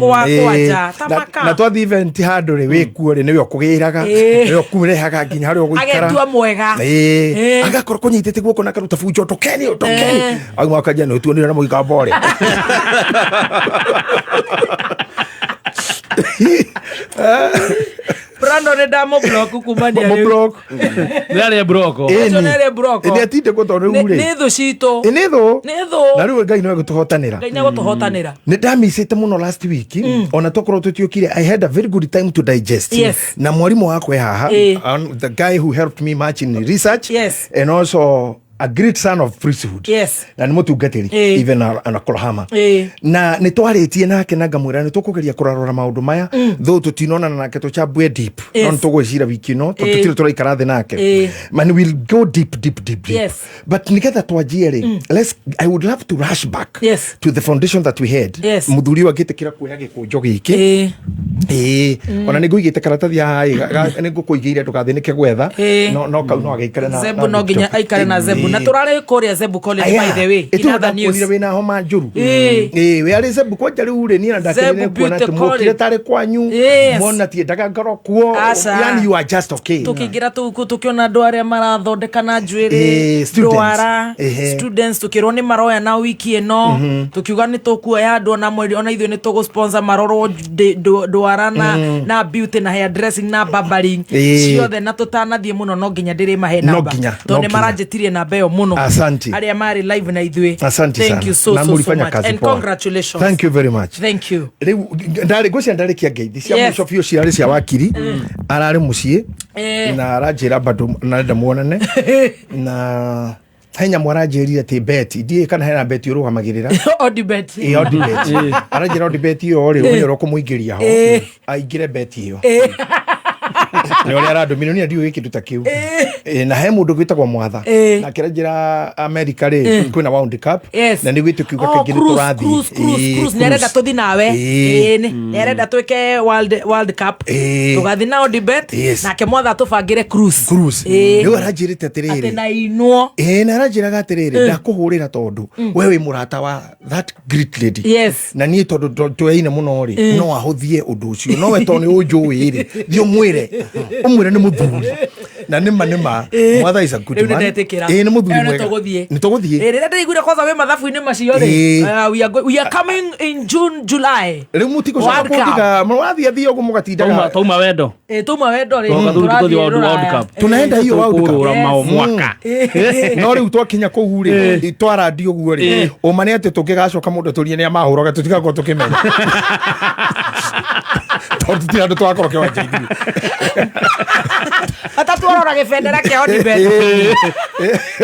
wa kwaja tamaka na twathi event handu ri wikuo ri niwe okugiraga niwe okurehaga nginya hari ogukara agetua mwega agakorwo kunyitite guoko na karuta fujo tokeni au mwakaja no tuonira na muika bore Brando ne damo block kumania mo block nare broko nare broko ene atinde ko tore ure ne tho cito ne tho na riu ngai no gutuhotanira ne ndamisite muno last week ona tokoro tutiokire I had a very good time to digest na mwalimu wako haha the guy who helped me much in research and also a great son of priesthood na ni mutungatiri even anakolahama na ni twaritie nake na ngamwira ni tukugeria kurarora maundu maya though tutinona nake tuchambwe deep no tugwicira wiki no tutire turaikara thi nake man will go deep but nigetha twajiere I would love to rush back to the foundation that we had muthuri wa gitikira kuya gikunjo giki ona ni nguigite karatathi ya ni ngukuigire tukathinike gwetha no kau no ageikare na Zebu no ginya aikare na Zebu na turare koria Zebu College by the way ina the news we na homa njuru we ari Zebu ko jari ure ni na ndakire kuona tumukire tare kwanyu mona tie daga ngoro kuo yani you are just okay tukigira tukiona andu aria marathondeka na njwiri ndwara students tukirwo ni maroya na wiki eno tukiuga ni tukuoya andu na mweri ona ithuĩ ni tugu sponsor maroro ndwara na beauty na hair dressing na barbering ciothe na tutanathie muno no nginya ndiri mahe namba to ni maranjetirie namba yo muno aria mari live na ithuĩ thank you so much and congratulations thank you very much thank you riu ndari gucia ndari kia ngeithi cia muco bio ciarĩ cia wakiri ararĩ muciĩ na aranjĩra bado na ndamuonane na henya mwaranjĩrire ati beti ndiĩ kana hena beti ũrũgamagĩrĩra odibet aranjĩra odibet iyo rĩ ũrĩa ũkũmũingĩria ho aingĩre beti iyo ni ore arado milioni ndio wiki tutakiu na he mundu gwitagwa mwatha na kiranjira America ri kwina World Cup na ni gwitu kiuga kingiri turathi cruise nerenda tuthi nawe nerenda twike World Cup tugathi na odibet na ke mwatha tubangire cruise ni aranjirite atiriri ati na inwo na aranjiraga atiriri ndakuhurira tondu wewe murata wa that great lady na ni tondu tweine muno ri no ahuthie undu ucio no we toni unjui ri thio mwire umwire ni muthuri na nima mwatha ica good man ni muthuri mwega ni tuguthie rira ndaiguire kwanza we mathabu-ini macio ri we are coming in June July riu mutiko coka mwathie oguo mugatindaga tauma wendo ri tunaenda hiyo World Cup mwaka no riu twakinya kuu ri twara ndio guo ri umane ati tukigacoka mundu turie ni amahuraga tutigako tukimenya tutira ndo twakoro kiwanja igiri atatuorora gibendera kia Odibet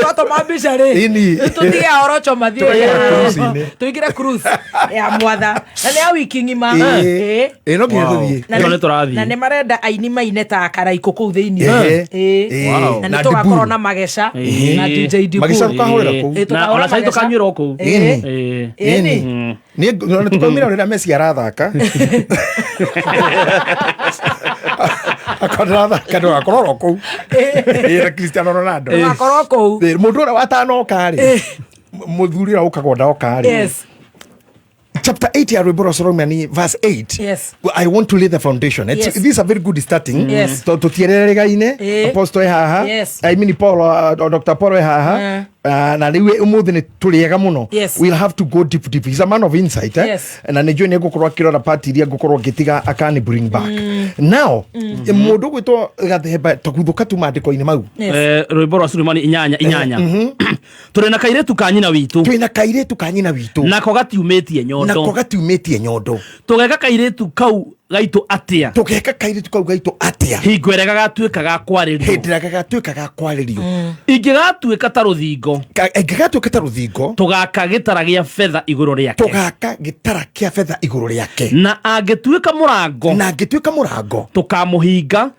toto mambisha ri tutige orocho mathie tuigire cruise ya mwatha na ni a wiki ngima no nginya tuthie na ni marenda aini maine ta Karaiko kuu thiini na ni tugakorwo na magesha na DJ Dibu magesha tukahorera kuu na ona sai tukanyira kuu ni tukaumira rira Messi arathaka akorora kado akorora kou era Cristiano Ronaldo akorora kou mundu ora watano kari muthurira ukagonda okari chapter 8 ya Rwimbo rwa Solomoni verse 8 I want to lay the foundation. This is a very good starting. To tiererega-ine apostle haha I mean Paul Dr. Paul haha na riwe umuthi ni turiega muno. We'll have to go deep. He's a man of insight na nijo ni gukorwa kirora part iria gukorwa gitiga akani bring back now mundu gwitwo gathemba tuguthuka tu mandiko-ini mau Rwimbo rwa Solomoni inyanya turi na kairetu kanyina witu nako gatiumetie nyondo tugeka kairetu kau gaitu atia hingo ere gagatuika ga kwaririo ingigatuika ta ruthingo tugaka gitara gia fedha iguru riake na angituika murango tukamuhinga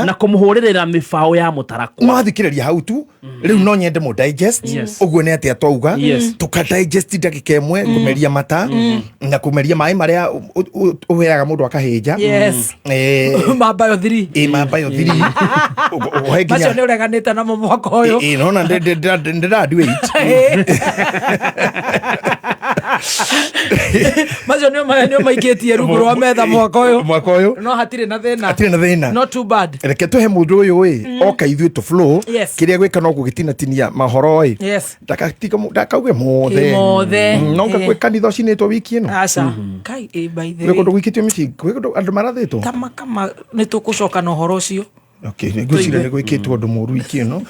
na kumuhuririra mifao ya mutarakwa mwathikiriria hau tu riu no nyende mu digest uguo ne atia twauga tuka digest ndagika imwe kumeria mata na kumeria mai maria uheaga mundu akahinja mabayo 3 mabayo 3 macio ni ureganite na mwaka uyu no na ndira duate macio ni maikitie rungu rwa metha mwaka uyu no hatire na thina not too bad reke tuhe mundu uyu oka ithuĩ to flow kiria gwika no gugitinatinia mahoro ndakauge mothe no ngakwe kanitha cinitwo wiki ino aca kai by the way kundu gwikitio misi kundu andu marathitwo kama nitukucoka na horo ucio okay ngwicira ni gwikitwo andu moru wiki ino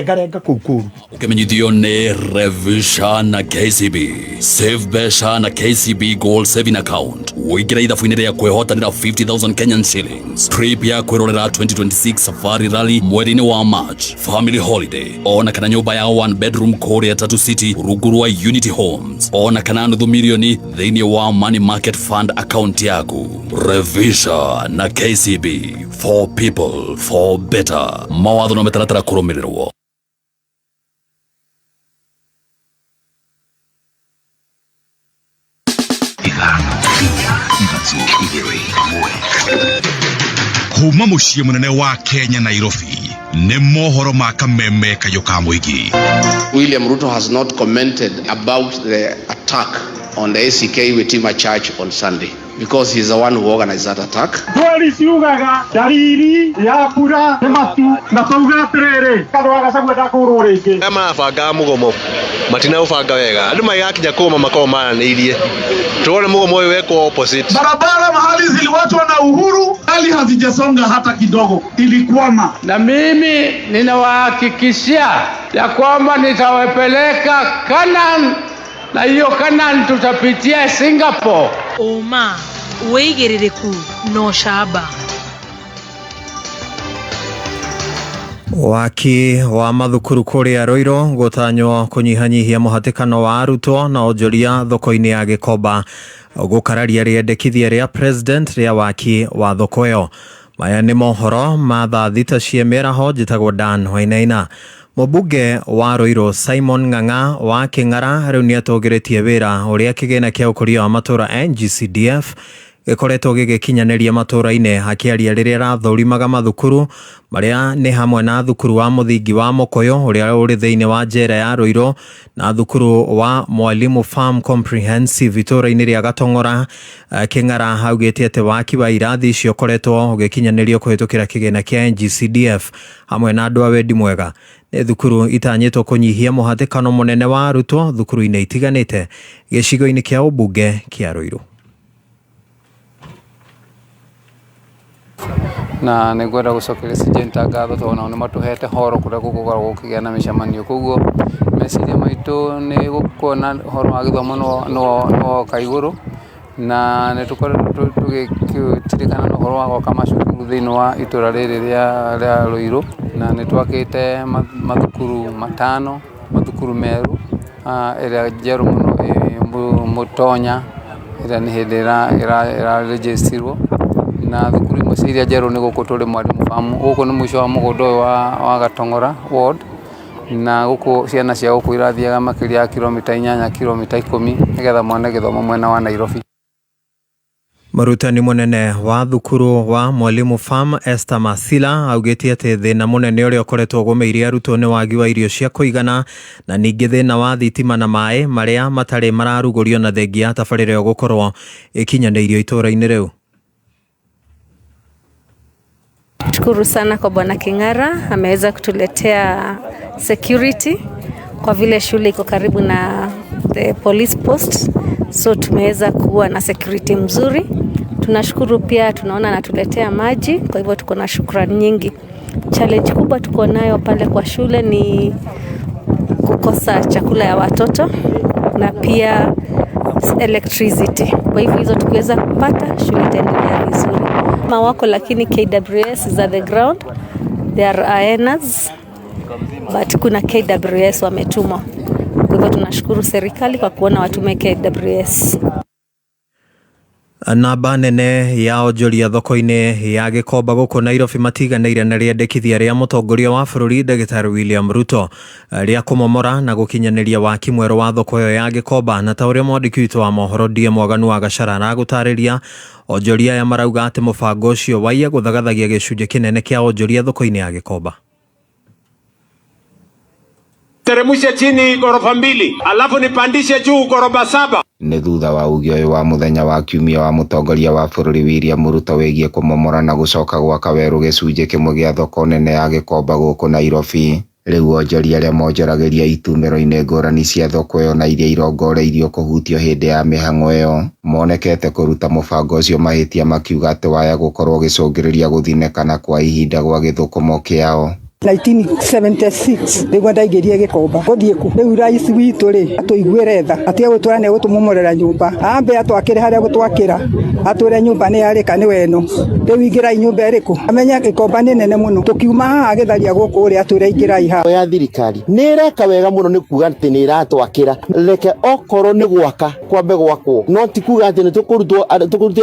renga kuu ukimenyithio ni Revision na KCB Save Besha na KCB Gold Saving Account uingira ithabu-ini ria kwehotanira 50,000 Kenyan shillings trip ya kwirorera 2026 Safari Rally mweri-ini wa March family holiday ona kana nyumba ya 1 bedroom Korea Tatu City rungu rwa Unity Homes ona kana nuthu milioni thiini wa Money Market Fund account yaku Revision na KCB for people for better mawatho no metaratara kurumirirwo kuma muciĩ munene wa Kenya Nairobi nĩ mohoro ma kameme kayo ka muingi. William Ruto has not commented about the attack on the ACK Witima Church on Sunday because he's the one who organized that attack. Twari ciugaga dariri ya kura nĩ matu na tauga atiriri kadwaga sagwe ndakurwo ringi kama banga mugomo matina ubanga wega andu magakinya kuma makao maranĩirie tuone mugomo uyu weko opposite. Barabara mahali ziliwachwa na Uhuru hali hazijasonga hata kidogo, ilikwama. Na mimi ninawahakikishia ya kwamba nitawapeleka Canaan na hiyo Canaan tutapitia Singapore. Uma uigiririku no shaba waki wa mathukuru kuria Roiro gutanywo kunyihanyihia muhatikano wa arutwo na onjoria thoko-ini ya Gikomba gukararia riendekithia ria president ria waki wa thoko iyo. Maya ni mohoro ma thaa thita cia mĩaraho njĩtagwo Dan Wainaina. Mũmbunge wa Roiro Simon Ng'ang'a wa Kĩng'ara rĩu nĩatũgĩrĩtie wĩra ũrĩa kĩgĩna kĩa ũkũria wa matũra NGCDF gikoretwo gigikinyanĩria matũra-inĩ akĩaria rĩrĩa arathũrimaga mathukuru marĩa nĩ hamwe na thukuru wa mũthingi wa Mokoyo ũrĩa ũrĩ thĩinĩ wa njera ya Ruiru na thukuru wa Mwalimu Farm Comprehensive itũra-inĩ rĩa Gatong'ora. Kĩng'ara haugĩte atĩ waki wa irathi icio ũkoretwo ũgĩkinyanĩrio kũhĩtũkĩra kĩgĩna kĩa NG-CDF hamwe na andũ a wendi mwega. Nĩ thukuru itanyĩtwo kũnyihia mũhatĩkano mũnene wa arutwo thukuru-inĩ itiganĩte gĩcigo-inĩ kĩa ũmbunge kĩa Ruiru. Na nĩngwenda gũcokeria CJ ngatho tondũ nao nĩmatũhete horo kũrĩa gũgũkorwo gũkĩgĩa na mĩcemanio, koguo meciria maitũ nĩ gũkuona horo wa gĩthomo no kaigũrũ na nĩtũkoretwo tũgĩtirikana na horo wa gwaka macukuru thĩinĩ wa itũra rĩrĩ rĩa Ruiru na nĩtwakĩte mathukuru matano, mathukuru meru ĩrĩa njerũ mũno Mũtonya ĩrĩa nĩ hĩndĩ ĩra-registirwo na thukuru imwe cia iria njerũ nĩ gũkũ tũrĩ Mwalimu Farm. Gũkũ nĩ mũico wa mũgũnda ũyũ wa Gatong'ora ward na gũkũ ciana cia gũkũ irathiaga makĩria ya kilomita 8 kilomita 10 nĩgetha mwana gĩthomo mwena wa Nairobi. Mũrutani mũnene wa thukuru wa Mwalimu Farm Esther Masila augĩte atĩ thĩna mũnene ũrĩa ũkoretwo ũgũmĩire arutwo nĩ wagi wa irio cia kũigana na ningĩ thĩna wa thitima na maĩ marĩa matarĩ mararugũrio na thengia ya tabarĩra ĩyo gũkorwo ĩkinyanĩirio itũra-inĩ rĩu. Shukuru sana kwa Bwana King'ara, ameweza kutuletea security kwa vile shule iko karibu na the police post, so tumeweza kuwa na security mzuri. Tunashukuru pia, tunaona anatuletea maji, kwa hivyo tuko na shukrani nyingi. Challenge kubwa tuko nayo pale kwa shule ni kukosa chakula ya watoto na pia electricity. Kwa hivyo hizo tukiweza kupata, shule itaendelea vizuri. Mawako lakini KWS is at the ground. There are AENAs but kuna KWS wametumwa. Kwa hivyo tunashukuru serikali kwa kuona watume KWS. Namba nene ya onjoria thoko-inĩ ya Gĩkomba gũkũ Nairobi matiganĩire na rĩendekithia rĩa mũtongoria wa bũrũri Ndagĩtarĩ William Ruto rĩa kũmomora na gũkinyanĩria waki mwerũ wa thoko ĩyo ya Gĩkomba. Na ta ũrĩa mwandĩki witũ wa mohoro Die Mwaganu wa Gacara aragũtarĩria, onjoria aya marauga atĩ mũbango ũcio waiya gũthagathagia gĩcunjĩ kĩnene kĩa onjoria thoko-inĩ ya Gĩkomba. Teremushe chini ghorofa 2 alafu nipandishe juu ghorofa 7. Nĩ thutha wa uge ũyũ wa mũthenya wa kiumia wa mũtongoria wa bũrũri William Ruto wĩgiĩ kũmomora na gũcoka gwaka werũ gĩcunjĩ kĩmwe gĩa thoko nene ya Gĩkomba gũkũ Nairobi. Rĩu onjoria arĩa monjoragĩria itumĩro-inĩ ngũrani cia thoko ĩyo na iria irongoreirio kũhutio hĩndĩ ya mĩhang'o ĩyo monekete kũruta mũbango ũcio mahĩtia makiuga atĩ waya gũkorwo gĩcũngĩrĩria gũthinĩkana kwa ihinda gwa gĩthũkũmo kĩao. 1976 nĩguo ndaingĩrire Gĩkomba gũthiĩ kũ rĩu rais witũ rĩ atũiguĩre tha atige gũtwara nĩ gũtũmomorera nyũmba ambe atwakĩre harĩa gũtwakĩra atwĩre nyũmba nĩ yarĩka nĩ weno rĩu ingĩrai nyũmba ĩrĩkũ amenya Gĩkomba nĩ nene mũno tũkiuma haha gĩtharia gũkũ rĩ atwĩre ingĩrai haha ya thirikari nĩ ĩreka wega mũno nĩ kuuga atĩ nĩ ĩratwakĩra reke okorwo nĩ gwaka kwambe gwakwo no ti kuuga atĩ nĩ tũkũrute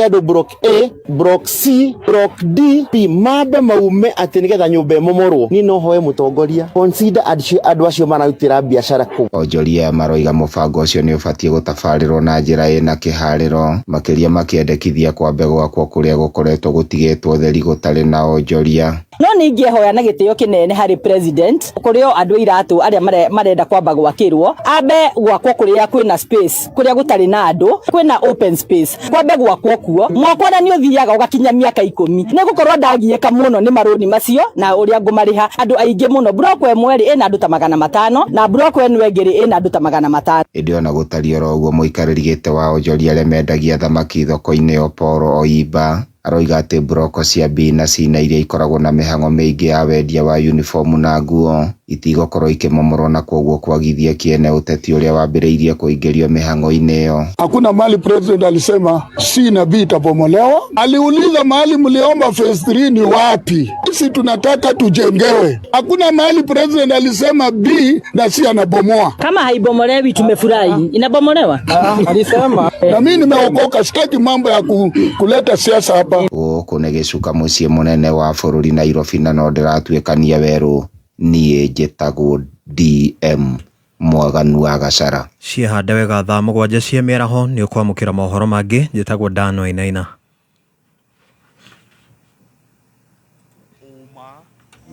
andũ block A block C block D P mambe maume atĩ nĩgetha nyũmba ĩmomorwo no hoe mũtongoria consider andũ acio mararutĩra biacara kũ. Onjoria maroiga mũbango ũcio nĩ ũbatiĩ gũtabarĩrwo na njĩra ĩna kĩharĩro makĩria makĩendekithia kwambe gwakwo kũrĩa gũkoretwo gũtigĩtwo theri gũtarĩ na onjoria. No ningĩhoya na gĩtĩo kĩnene harĩ president kũrĩa andũ iratũ arĩa marenda kwamba gwakĩrwo ambe gwakwo kũrĩa kwĩna space kũrĩa gũtarĩ na andũ kwĩna open space kwambe gwakwo kuo mwakona nĩ ũthiaga ũgakinya mĩaka 10 nĩ gũkorwo ndagieka mũno nĩ marũni macio na ũrĩa ngũmarĩha andũ aingĩ mũno block ĩmwe ĩna andũ ta 500 na block ĩno ĩngĩ ĩna andũ ta 500. Ĩndĩ ona gũtariĩ oro ũguo mũikarĩri gĩtĩ wa onjoria arĩa mendagia thamaki thoko-inĩ Oporo Oimba aroiga atĩ broko cia B na C na iria ikoragwo na mĩhang'o mĩingĩ ya wendia wa uniform na nguo itigũkorwo ikĩmomorwo na kwoguo kwagithia kiene ũteti ũrĩa wambĩrĩirie kũingĩrio mĩhang'o-inĩ ĩyo. Hakuna mahali president alisema C na B itabomolewa. Aliuliza mahali mliomba phase 3 ni wapi? Sisi tunataka tujengewe. Hakuna mahali president alisema B na C anabomoa. Kama haibomolewi tumefurahi. Inabomolewa? Alisema. Na mimi nimeokoka, sitaki mambo ya kuleta siasa hapa. Gũkũ nĩ gĩcuka mũciĩ mũnene wa bũrũri Nairobi na no ndĩratuĩkania werũ. Niĩ njĩtagwo DM Mwaganu wa Gacara. Ciahanda wega thaa 7 cia mĩaraho nĩ ũkwamũkĩra mohoro mangĩ njĩtagwo Dan Wainaina.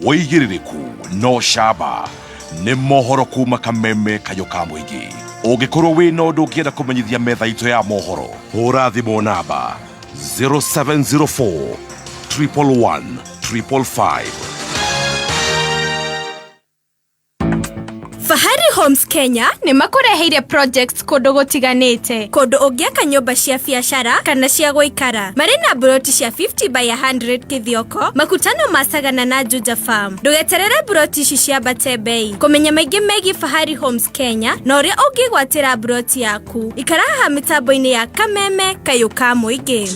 Woigĩrĩrĩku no camba nĩ mohoro kuma Kameme kayo ka mũingĩ. Ũngĩkorwo wĩna ũndũ ũngĩenda kũmenyithia metha itũ ya mohoro, hũra thimũ namba 0704 111 555. Fahari Homes Kenya nĩ makũreheire projects kũndũ gũtiganĩte. Kũndũ ũngĩaka nyũmba cia biacara kana cia gũikara. Marĩ na buroti cia 50 by 100 Kithioko, makutano ma Sagana na Juja Farm. Ndũgeterere buroti ici ciambate bei. Kũmenya maingĩ megiĩ Fahari Homes Kenya na ũrĩa ũngĩgwatĩra buroti yaku. Ikara haha mĩtambo-inĩ ya Kameme kayo ka mũingĩ.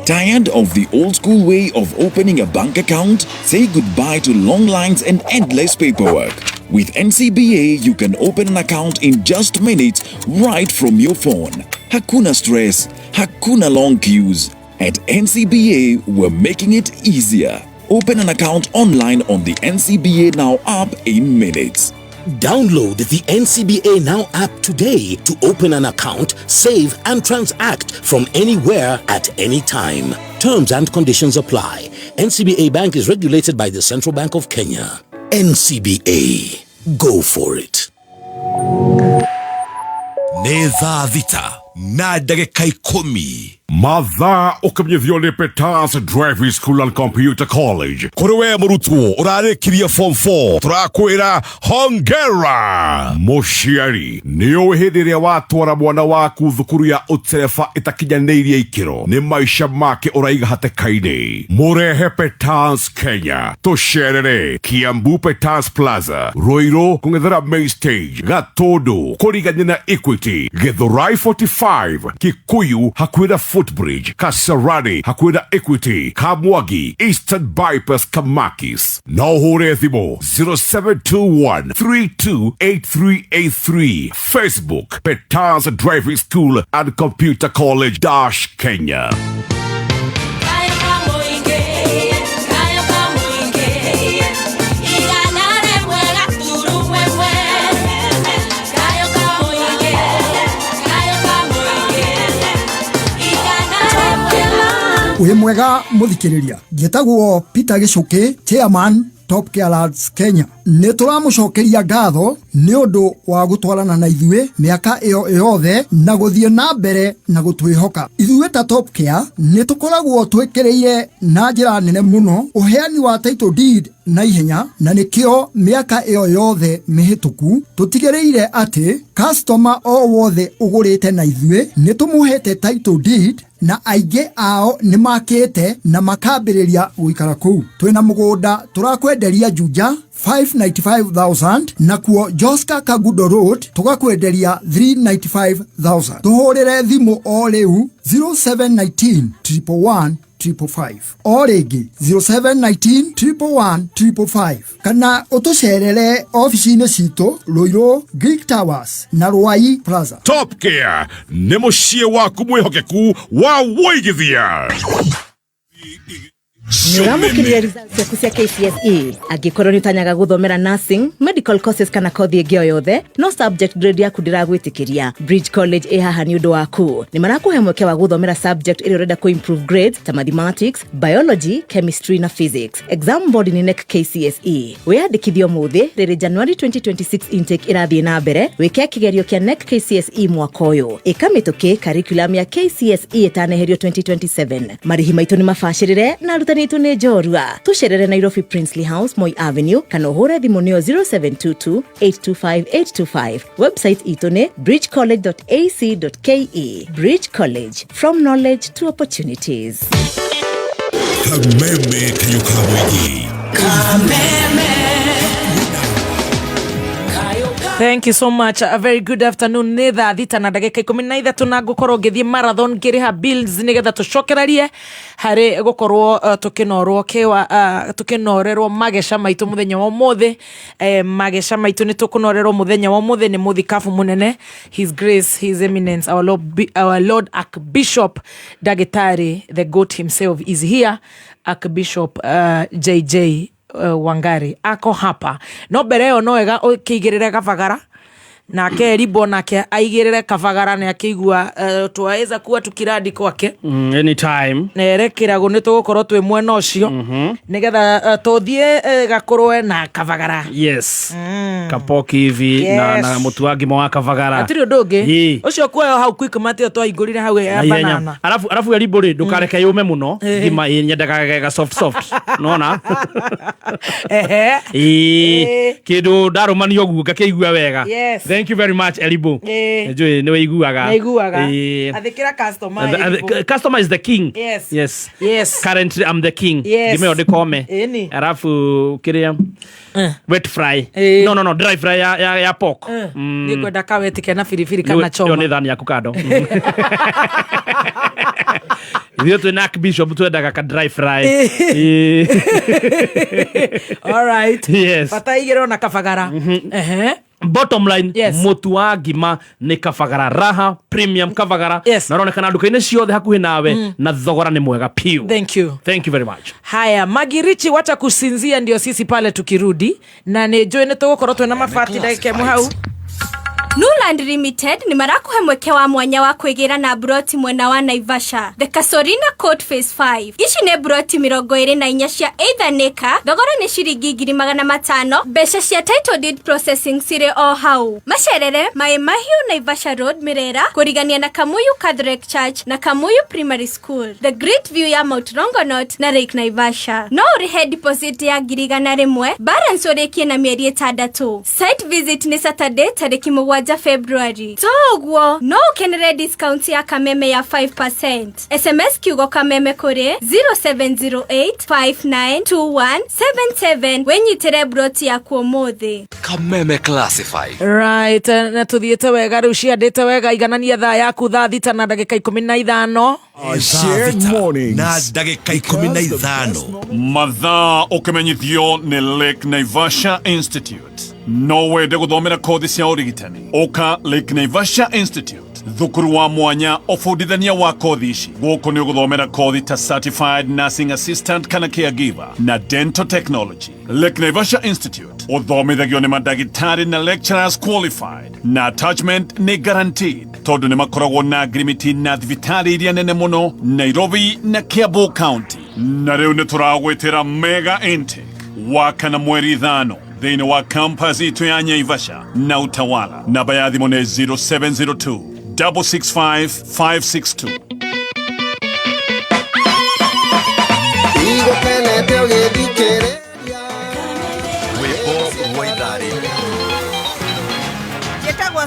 Tired of the old school way of opening a bank account? Say goodbye to long lines and endless paperwork. With NCBA, you can open an account in just minutes right from your phone. Hakuna stress, hakuna long queues. At NCBA, we're making it easier. Open an account online on the NCBA Now app in minutes. Download the NCBA Now app today to open an account, save and transact from anywhere at any time. Terms and conditions apply. NCBA Bank is regulated by the Central Bank of Kenya. NCBA. Go for it. Neza Vita na ndagĩka 10 mathaa ũkamenyithio nĩ Peters Driving School and Computer College. Kũrĩ we mũrutwo ũrarĩkirie form 4, tũrakwĩra hongera. Mũciari nĩũĩ hĩndĩ ĩrĩa watwara mwana waku thukuru ya ũtereba ĩtakinyanĩirie ikĩro nĩ maica make ũraiga hatĩka-inĩ. Mũrehe Peters Kenya, tũcerere Kiambu Peters Plaza, Ruiru kũng'ethera Main Stage, Gatũndũ kũrigania na Equity, Githurai 45, Kikuyu hakuhĩ na Footbridge, Kasarani hakuhĩ na Equity, Kamwagi, Eastern Bypass Kamakis. Na ũhũre thimũ 0721 328383. Facebook Peters Driving School and Computer College Kenya. Uhe mwega muthikiriria ngetagwo Peter Gicuki, Chairman Top Care Lads Kenya. Nituramucokeria ngatho ni undu wa gutwarana na ithuĩ miaka iyo yothe na guthie na mbere na gutwihoka. Ithuĩ ta Top Care nitukoragwo twekereire na njira nene muno uheani wa title deed na ihenya, na nikio miaka iyo yothe mihituku tutigereire ati customer o wothe ugurite na ithuĩ nitumuhete title deed na aingĩ ao nimakite na makambĩrĩria guikara kuu. Twina mugunda turakwenderia Juja 595,000 na kuo Joska Kagudo Road tugakwenderia 395,000. Tuhurire thimu o riu 0719 111 555 o rĩngĩ 0719 111 555 kana utucerere ofici-inĩ citũ Ruiru Greek Towers na Ruai Plaza. Top Care nĩ mũciĩ waku mwĩhokeku wa woigithia. Nĩũramũkĩrire results ciaku cia KCSE. Angĩkorwo nĩũtanyaga gũthomera nursing, medical courses kana kothi ĩngĩ o yothe, no subject grade yaku ndĩragwĩtĩkĩria. Bridge College ĩ haha nĩ ũndũ waku. Nĩmarakũhe mweke wa gũthomera subject ĩrĩa ũrenda improve grades ta mathematics, biology, chemistry na physics. Exam board nĩ NEC KCSE. Wĩyandĩkithie ũmũthĩ rĩrĩ January 2026 intake ĩrathiĩ na mbere. Wĩke kĩgerio kĩa NEC KCSE mwaka ũyũ. Ĩka mĩtũkĩ curriculum ya KCSE ĩtaneherio 2027. Marĩhi maitũ nĩ mabacĩrĩre na arutani aitũ nĩ njorua. Tucerere Nairobi Princely House, Moi Avenue, kana ũhũre thimũ nĩyo 0722 825 825. Website itũ nĩ bridgecollege.ac.ke. Bridge College, from knowledge to opportunities. Kameme kayo ka mũingĩ. Kameme. Thank you so much. A very good afternoon. Nĩ thaa thita na ndagĩka 13 na ngũkorwo ngĩthiĩ marathon ngĩrĩha bills nĩgetha tũcokererie harĩ gũkorwo tũkĩnorerwo mageca maitũ mũthenya wa ũmũthĩ. Mageca maitũ nĩ tũkũnorerwo mũthenya wa ũmũthĩ nĩ mũthikabu mũnene, His Grace, His Eminence, our Lord Archbishop Ndagĩtarĩ, the goat himself is here. Archbishop JJ Wangari ako hapa. No mbere yo no wega ukĩigĩrĩre gabagara nake Elibo nake aigirire kabagara na akigua twaweza kuwa tukiradi kwake anytime nerekerago nitugukorwo twi mwena ucio nigetha tuthie gakorwe na kabagara yes kapoki hivi na mutu wangi wa kabagara atiri ndungi ucio kwa hau quick mate twaingurire hau ya banana arafu Elibo ri ndukareke yume muno ngima nyendaga ga soft nona kidu darumani ogu gakeigua wega thank you very much Elibo enjoy ni weiguaga athikira customer is the king yes currently I'm the king give me ode kome arafu kiria wet fry no dry fry ya pork nikwenda kawetike na firifiri kana choma ni dhani ya kukado Vio tu nak bishop tu daga ka dry fry. All right. Yes. Pataigero na kafagara. Bottom line, mutu wa ngima ni kabagara raha premium kabagara naronekana duka-ini ciothe hakuhi nawe na thogora ni mwega piu. Thank you very much. Haya, Magirichi wacha kusinzia ndio sisi pale tukirudi na nejoe nitugukorwo twina mabati dakika hau. Nuland Limited ni marakuhe mweke wa mwanya wa kwigira na broti mwena wa Naivasha. The Kasorina Court Phase 5. Ici ne broti 24 cia eithaneka. Thogora ni ciringi 500. Besha cia title deed processing sire o hau. Macerere Mai Mahiu Naivasha Road Mirera kurigania na Kamuyu Catholic Church na Kamuyu Primary School. The Great View ya Mount Longonot na Lake Naivasha. No urihe deposit ya 1,000 balance urikie na mieri 6. Site visit ni Saturday tariki 7 February. Toguo no ukenere discount ya kameme ya 5%. SMS kiugo kameme kore 0708592177 wenyitere broti ya kuomothi. Kameme Classified. Right, na tuthiete wega riu ciandite wega iganania thaa yaku thaa thita na ndagika 15 shared mornings na ndagika 15 mathaa ukimenyithio ni Lake Naivasha Institute. No wende guthomera kothi cia urigitani uka Lake Naivasha Institute thukuru wa mwanya ofundithania wa kothi ici guku ni guthomera kothi ta certified nursing assistant kana caregiver na dental technology. Lake Naivasha Institute uthomithagio ni madagitari na lecturers qualified na attachment ni guaranteed tondu ni makoragwo na agreement na thibitari iria nene muno Nairobi na Kiambu County. Na riu ni turagwitira mega intake wa kana mweri 5 thini wa campus itu ya Naivasha na Utawala. Namba ya thimu ni 0702 665 562.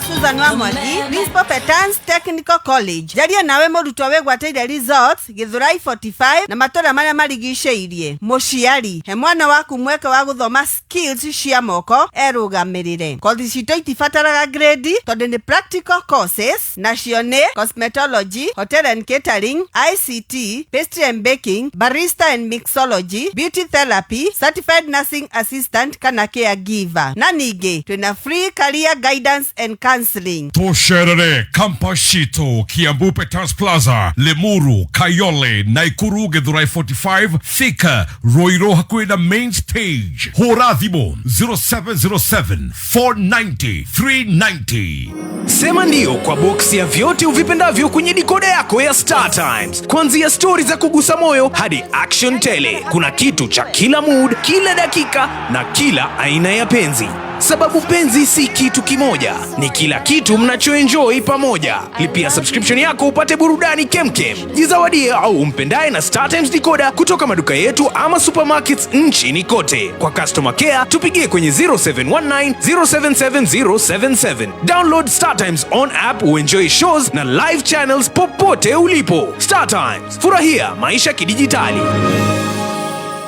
Susan Wamwagi, Principal Petans Technical College. Jaria nawe murutwa wegwateire results Githurai 45 na matora maria marigiceirie. Muciari, he mwana waku mweke wa guthoma skills cia moko erugamirire. Kothi cito itibataraga grade tondu ni practical courses nacio ni cosmetology, hotel and catering, ICT, pastry and baking, barista and mixology, beauty therapy, certified nursing assistant kana caregiver. Na ningi twina free career guidance and counseling. Tosherere, Kampashito, Kiambu Petans Plaza, Lemuru, Kayole, Naikuru, Githurai 45, Thika, Roiro hakuhi na main stage. Hora thimu 0707 490 390. Sema ndio kwa box ya vyote uvipendavyo kwenye dikoda yako ya Star Times. Kuanzia stories za kugusa moyo hadi action tele. Kuna kitu cha kila mood, kila dakika na kila aina ya penzi. Sababu penzi si kitu kimoja, ni kila kitu mnachoenjoy pamoja. Lipia subscription yako upate burudani kemkem. Jizawadie au umpendaye na Star Times decoder kutoka maduka yetu ama supermarkets nchini kote. Kwa customer care tupigie kwenye 0719 077077. Download Star Times on app uenjoy shows na live channels popote ulipo. Star Times, furahia maisha kidijitali.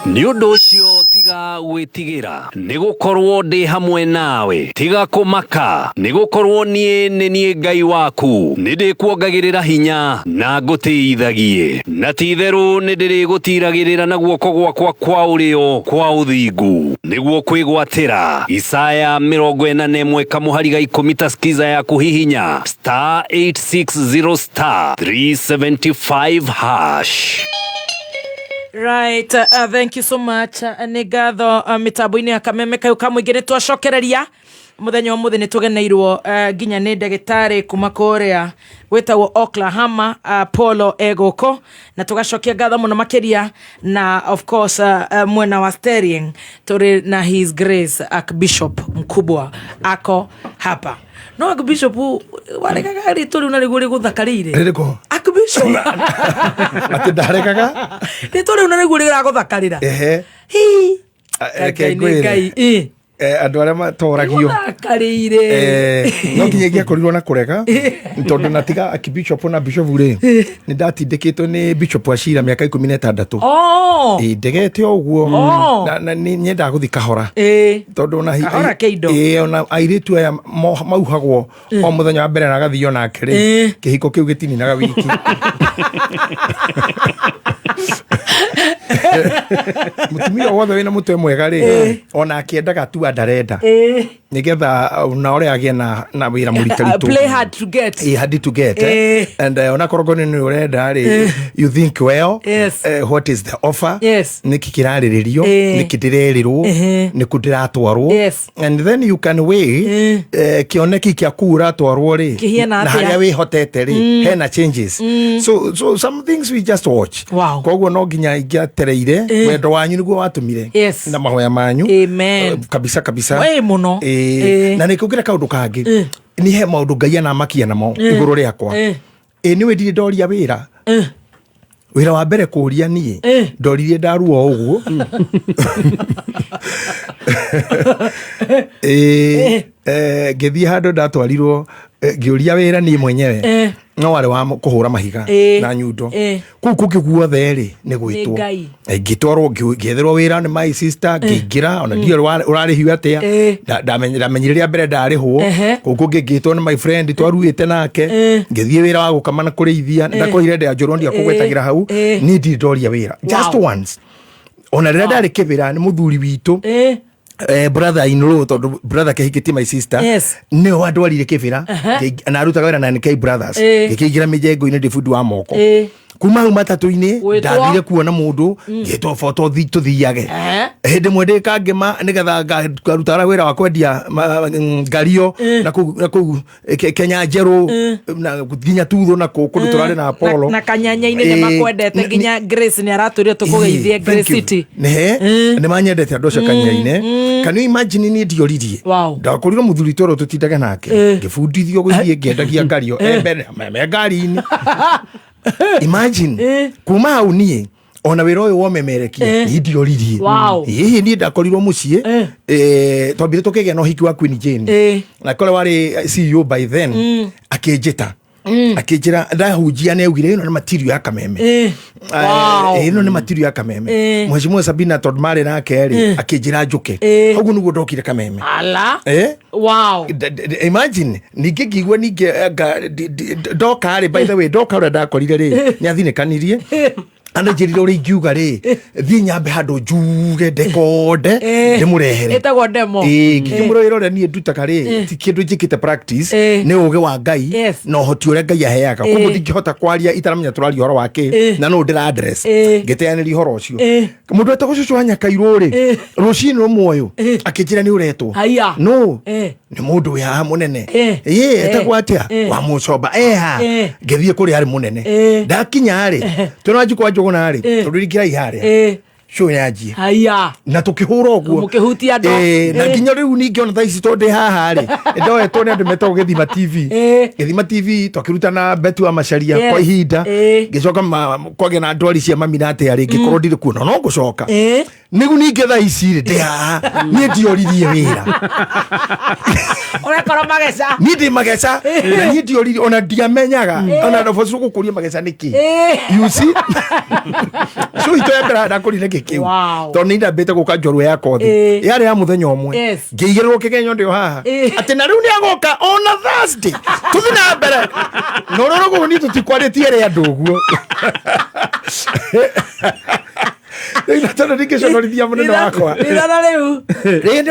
Ni undu ucio tiga gwitigira nigukorwo ndi hamwe nawe tiga kumaka nigukorwo nie Ngai waku nindikuongagirira hinya na ngutiithagie na titheru nindirigutiragirira na guoko gwakwa kwa urio kwa uthingu niguo kwigwatira Isaya 41 kamuhariga 10 taskiza ya kuhihinya *860 *375#. Right, thank you so much. Nigatho mitambo-ini ya kameme kayo kamwingine twacokereria muthenya umuthi ni tugeneirwo ginya ni ndagitari kuma korea wetagwo Oklahoma Polo Egoko na tugacokia ngatho muno makiria na of course mwena wa Sterling turi na His Grace Archbishop mkubwa ako hapa no Archbishop warekaga rituri unariguri guthakarire ririko Archbishop ati ndarekaga rituri unariguri guthakarira hi ngai andu aria matoragio karire no nginyagia korirwo na kurega tondu natiga Archbishop na Bishop ri ni ndatindikitwo ni Bishop Ashira miaka 16 ndegete oguo na ni nyenda guthi kahora tondu na ona airitu aya mauhagwo o muthenya wa mbere na gathio na kiri kihiko kiu gitininaga wiki mutumia wothe wina mutwe mwega ri ona akiendaga tu andarenda nigetha na ore agie na wira muritarito play hard to get hard to get and ona korogoni ni urenda ri you think well what is the offer nikikiraririo nikidirerirwo nikudiratwarwo and then you can weigh kioneki kia kura twarwo ri na haria wi hotete ri hena changes so some things we just watch koguo no ginya ingiatereire wendo wanyu niguo watumire na mahoya manyu kabisa we muno na nikugira kaundu kangi ni he maundu ngai na makia namo iguru riakwa ni we ndiri ndoria wira wa mbere kuria nie ndoririe ndaruo uguo ngithii handu ndatwarirwo ngiuria wira ni mwenyewe no wale wa kuhura mahiga na nyundo kuku kiguothe ri ni gwitwo ngitwarwo ngietherwo wira ni my sister ngingira ona ndio urari hiu atia ndamenyire mbere ndarihwo kuku ngitwo ni my friend twaruite nake ngithii wira wa gukamana kurithia ndakoire ndia njoro ndia kugwetagira hau ni ndi ndoria wira just once ona rira ndari kibira ni muthuri witu brother in law to brother kehikiti my sister ne wadwarire kibira na arutaga wira na NK brothers gikigira mijengo ine difudu wa moko kuma matatu-ini ndathire kuona mundu ngitwo photo thithiage hindi mwende kangema nigetha ngarutara wira wa kwendia ngario na ku Kenya njeru na ginya tutho na kundu turare na Apollo na kanyanya-ini ni makwendete ginya Grace ni araturia tukugeithia Grace City ni manyendete andu cio kanyanya-ini can you imagine ni ndioririe ndakorirwo muthuri toro tutindage nake ngibundithio guthie ngendagia ngario mbere me ngari-ini imagine kuma hau nie ona wira uyu womemerekia ni ndioririe hihi ni ndakorirwo mucie twambire tukigia no hiki wa Queen Jane na kole wari CEO by then akinjita akijira ndahujia ne ugire ino na material ya kameme ino ni material ya kameme mheshimiwa Sabina Todmare na keri akijira njuke hugu nugo ndokire kameme ala imagine ningigigwa ninge doka ri by the way doka ura ndakorire ri ni athinekanirie anajirire uri ngiuga ri thii nyambe handu njuge ndekonde ndimurehere etagwo demo ngimuriro ri ni ndutaga ri ti kindu njikite practice ni uge wa ngai no hoti ure ngai aheaga kuko ndingihota kwaria itaramenya turari horo wake na no ndira address ngiteaniri horo ucio mundu etagwo cucu anyakairwo ri rucini no muoyo akijira ni uretwo no ni mundu ya munene etagwo atia wa mucoba ha ngithie kuri ari munene ndakinya ri tunaji kwa jogona ri turikira ihare show yaji haya na tukihura oguo mukihutia ndo na nginya riu ningiona thaici tonde haha ri ndoe tone andu metagwo Githima TV twakiruta na Betu wa Macharia kwa ihinda ngicoka kwage na ndwari cia maminate ari ngikorwo ndiri kuona no ngucoka nigu ninge thaici ri ndi haha ni ndioririe wira urakora magesa ni ndi magesa na ni ndioririe ona ndiamenyaga ona ndofocu gukuria magesa niki you see so itoya ndakorire kiu to ni ndambite guka njorwe ya kothi yari ya muthenya umwe ngiigirwo kigenyo ndio haha ati na riu ni agoka on a Thursday tuthi na mbere no roro ni tutikwaretie ri andu guo Tana dikesho no lithia munene wakwa. Ithana riu.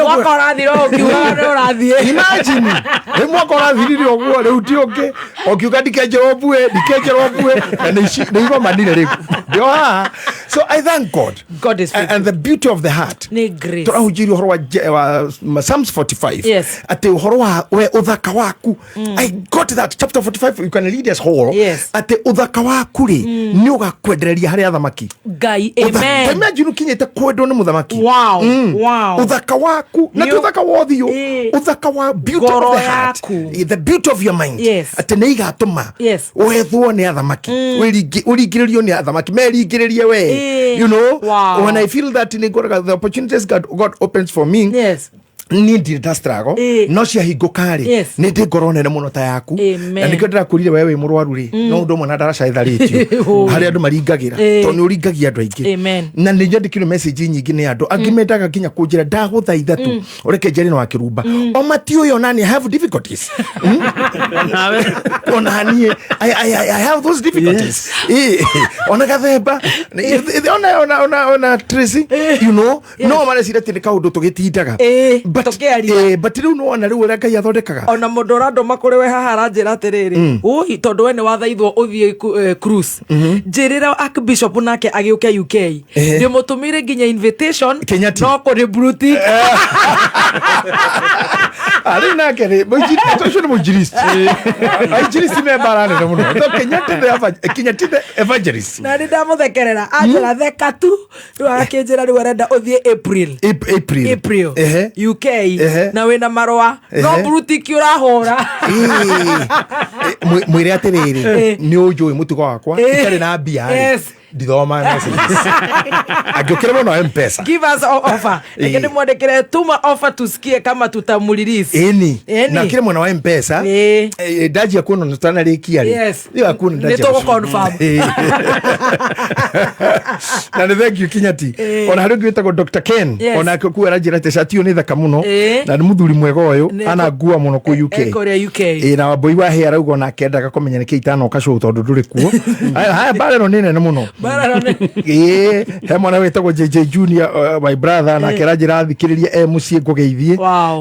Mwaka rathira ukiuga ni urathie. Imagine. Ni mwaka rathirire oguo riu ti uki. Okiuga dikejerobue na nigo manire riu. So I thank God. God is faithful. And the beauty of the heart. Ni grace. Turahujiri uhoro wa Psalms 45. Yes. Ate uhoro wa we uthaka waku. I got that chapter 45. You can read us whole. Yes. Ate uthaka waku ri ni ugakwendereria hari athamaki. Ngai, amen. Imagine ukinyete kwendwo ni muthamaki. Wow. Wow. Uthaka waku na uthaka wothio. Uthaka wa beauty of the heart. The beauty of your mind. Yes. Ate ni igatuma. Yes. Wethwo ni athamaki. Uringiririo ni athamaki. Meringiririe we. You know. Wow. When I feel that the opportunities God opens for me. Yes. Ni ndira struggle no cia hinguka ri ni ndi ngoro nene muno ta yaku na nikio ndirakurire wewe murwaru ri no ndu mwana ndaraca itharitio hari andu maringagira to ni uringagia andu aingi na ni njandikire message nyingi ni andu angimendaga kinya kunjira ndaguthaitha tu ureke njeri no akirumba o mati uyo nani have difficulties onani I have those difficulties ona gathemba ona Tracy you know no mara sira tini kaundu tugitindaga but riu no ona riu ura Ngai athondekaga ona mundu randoma kuri we haha aranjira atiriri ui tondu we ni wathaithwo uthie cruise njirira Archbishop nake agiuke UK ndi mutumire nginya invitation no kuri bruti ari nake ri mujiri ni mujirist mujirist me barane no muno to Kenyati the evangelist na ndi ndamuthekerera anjira theka tu riu akinjira riu arenda uthie April UK na wina marwa no bruti ki urahura mwire atiriri ni unjui mutugo wakwa itari na mbia ndithoma messages agukire muno M-Pesa give us offer ikende mwandikire tuma offer tusikie kama tutamulirisi na kile mwana wa M-Pesa daji yakuno nutana rikia iyo akuna daji nito confirm na thank you Kinyati ona hari gwitagwo Dr. Ken ona kuwa rajira teshati ni thaka muno na ni muthuri mwega uyu ana gua muno ku UK na waboi wa hair ugo na kendaga kumenya ni kitano kasho tondu nduri kuo haya bare no nene muno he mwana wetagwo JJ Junior my brother na kerajira athikiriria MC ngugeithie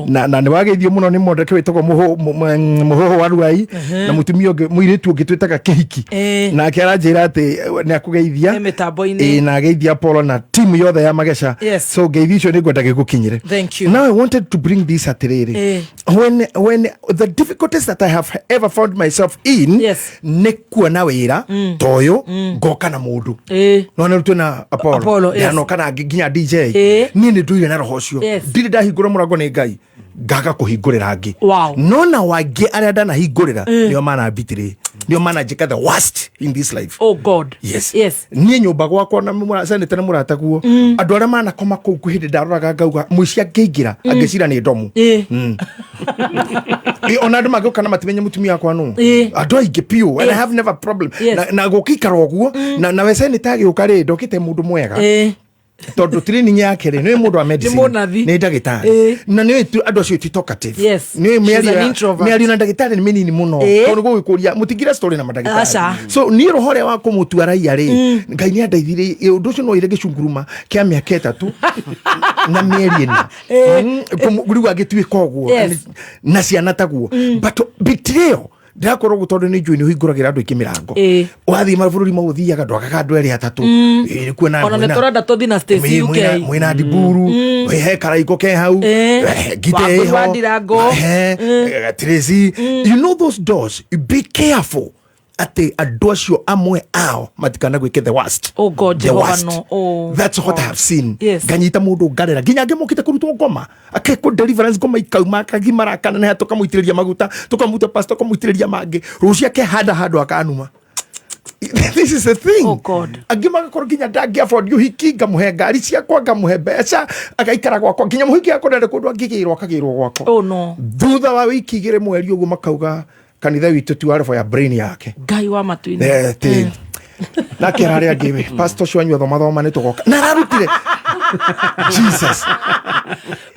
na ni wageithio muno ni mondeke wetagwo muhoho wa Ruai na mutumio muiritu ungitwetaga kihiki na kerajira ati ni akugeithia na geithia Paul na team yothe ya Magesha so geithio ni ngwenda gigukinyire. Now I wanted to bring this atiriri when the difficulties that I have ever found myself in ni kuona wira toyo ngoka na mundu no na rutuna Apollo no kana nginya DJ ni nduire na roho cio ndire ndahingura murango ni Ngai ngaga kuhingurira ngi no na wangi aria ndana hingurira nio mana bitire nio mana jika the worst in this life. Oh God. Yes ni nyumba gwakwa na muracenete na murataguo andu aria mana koma kuu kuhindi ndaroraga ngauga muicia ngiingira angicira ni ndomu ona andu magioka na matimenye mutumia kwa no andu aingi piu and I have never problem na gukikara oguo na wecene tagiuka ri ndokite mundu mwega tondu training yake ri ni mundu wa medicine ni ndagitari na ni andu acio ti talkative ni miari na ndagitari ni minini muno tondu gwikuria mutingira story na mandagitari so ni rohore wa kumutua raia ri Ngai ni andaithire undu ucio no irege cunguruma kia miaka 3 na mieri ni kumuguru agituika oguo na ciana taguo but betrayal ndakorwo gutondu ni njui ni hinguragira andu ikimirango wathi mabũrũri mau thiaga ndwakaga andu eri atatu kuona ona ne torada to dina state UK mwina Ndiburu he karaiko ke hau gite ho Tracy you know those doors be careful ate andu acio amwe ao matikana gwike the worst. Oh God, the worst. That's what I have seen. Nganyita mundu ngarera nginya ngimukite kurutwo ngoma akeko deliverance ngoma ikauma akagimara kana ne tukamuitiriria maguta tukamuta pastor tukamuitiriria mangi rucia ke handa akanuma. This is the thing. Oh God. Agima gakoro nginya ndangi afford you hiki ngamuhe ngari ciakwa ngamuhe mbeca agaikara gwakwa nginya muhiki akonere kundu angigirwo akagirwo gwakwa. Oh no. Thutha wa wiki igire mweri uguo makauga kanitha witu tu arifo ya brain yake Ngai wa matuini na kerari agiwe pastor shwanyu thoma ni tugoka na ararutire Jesus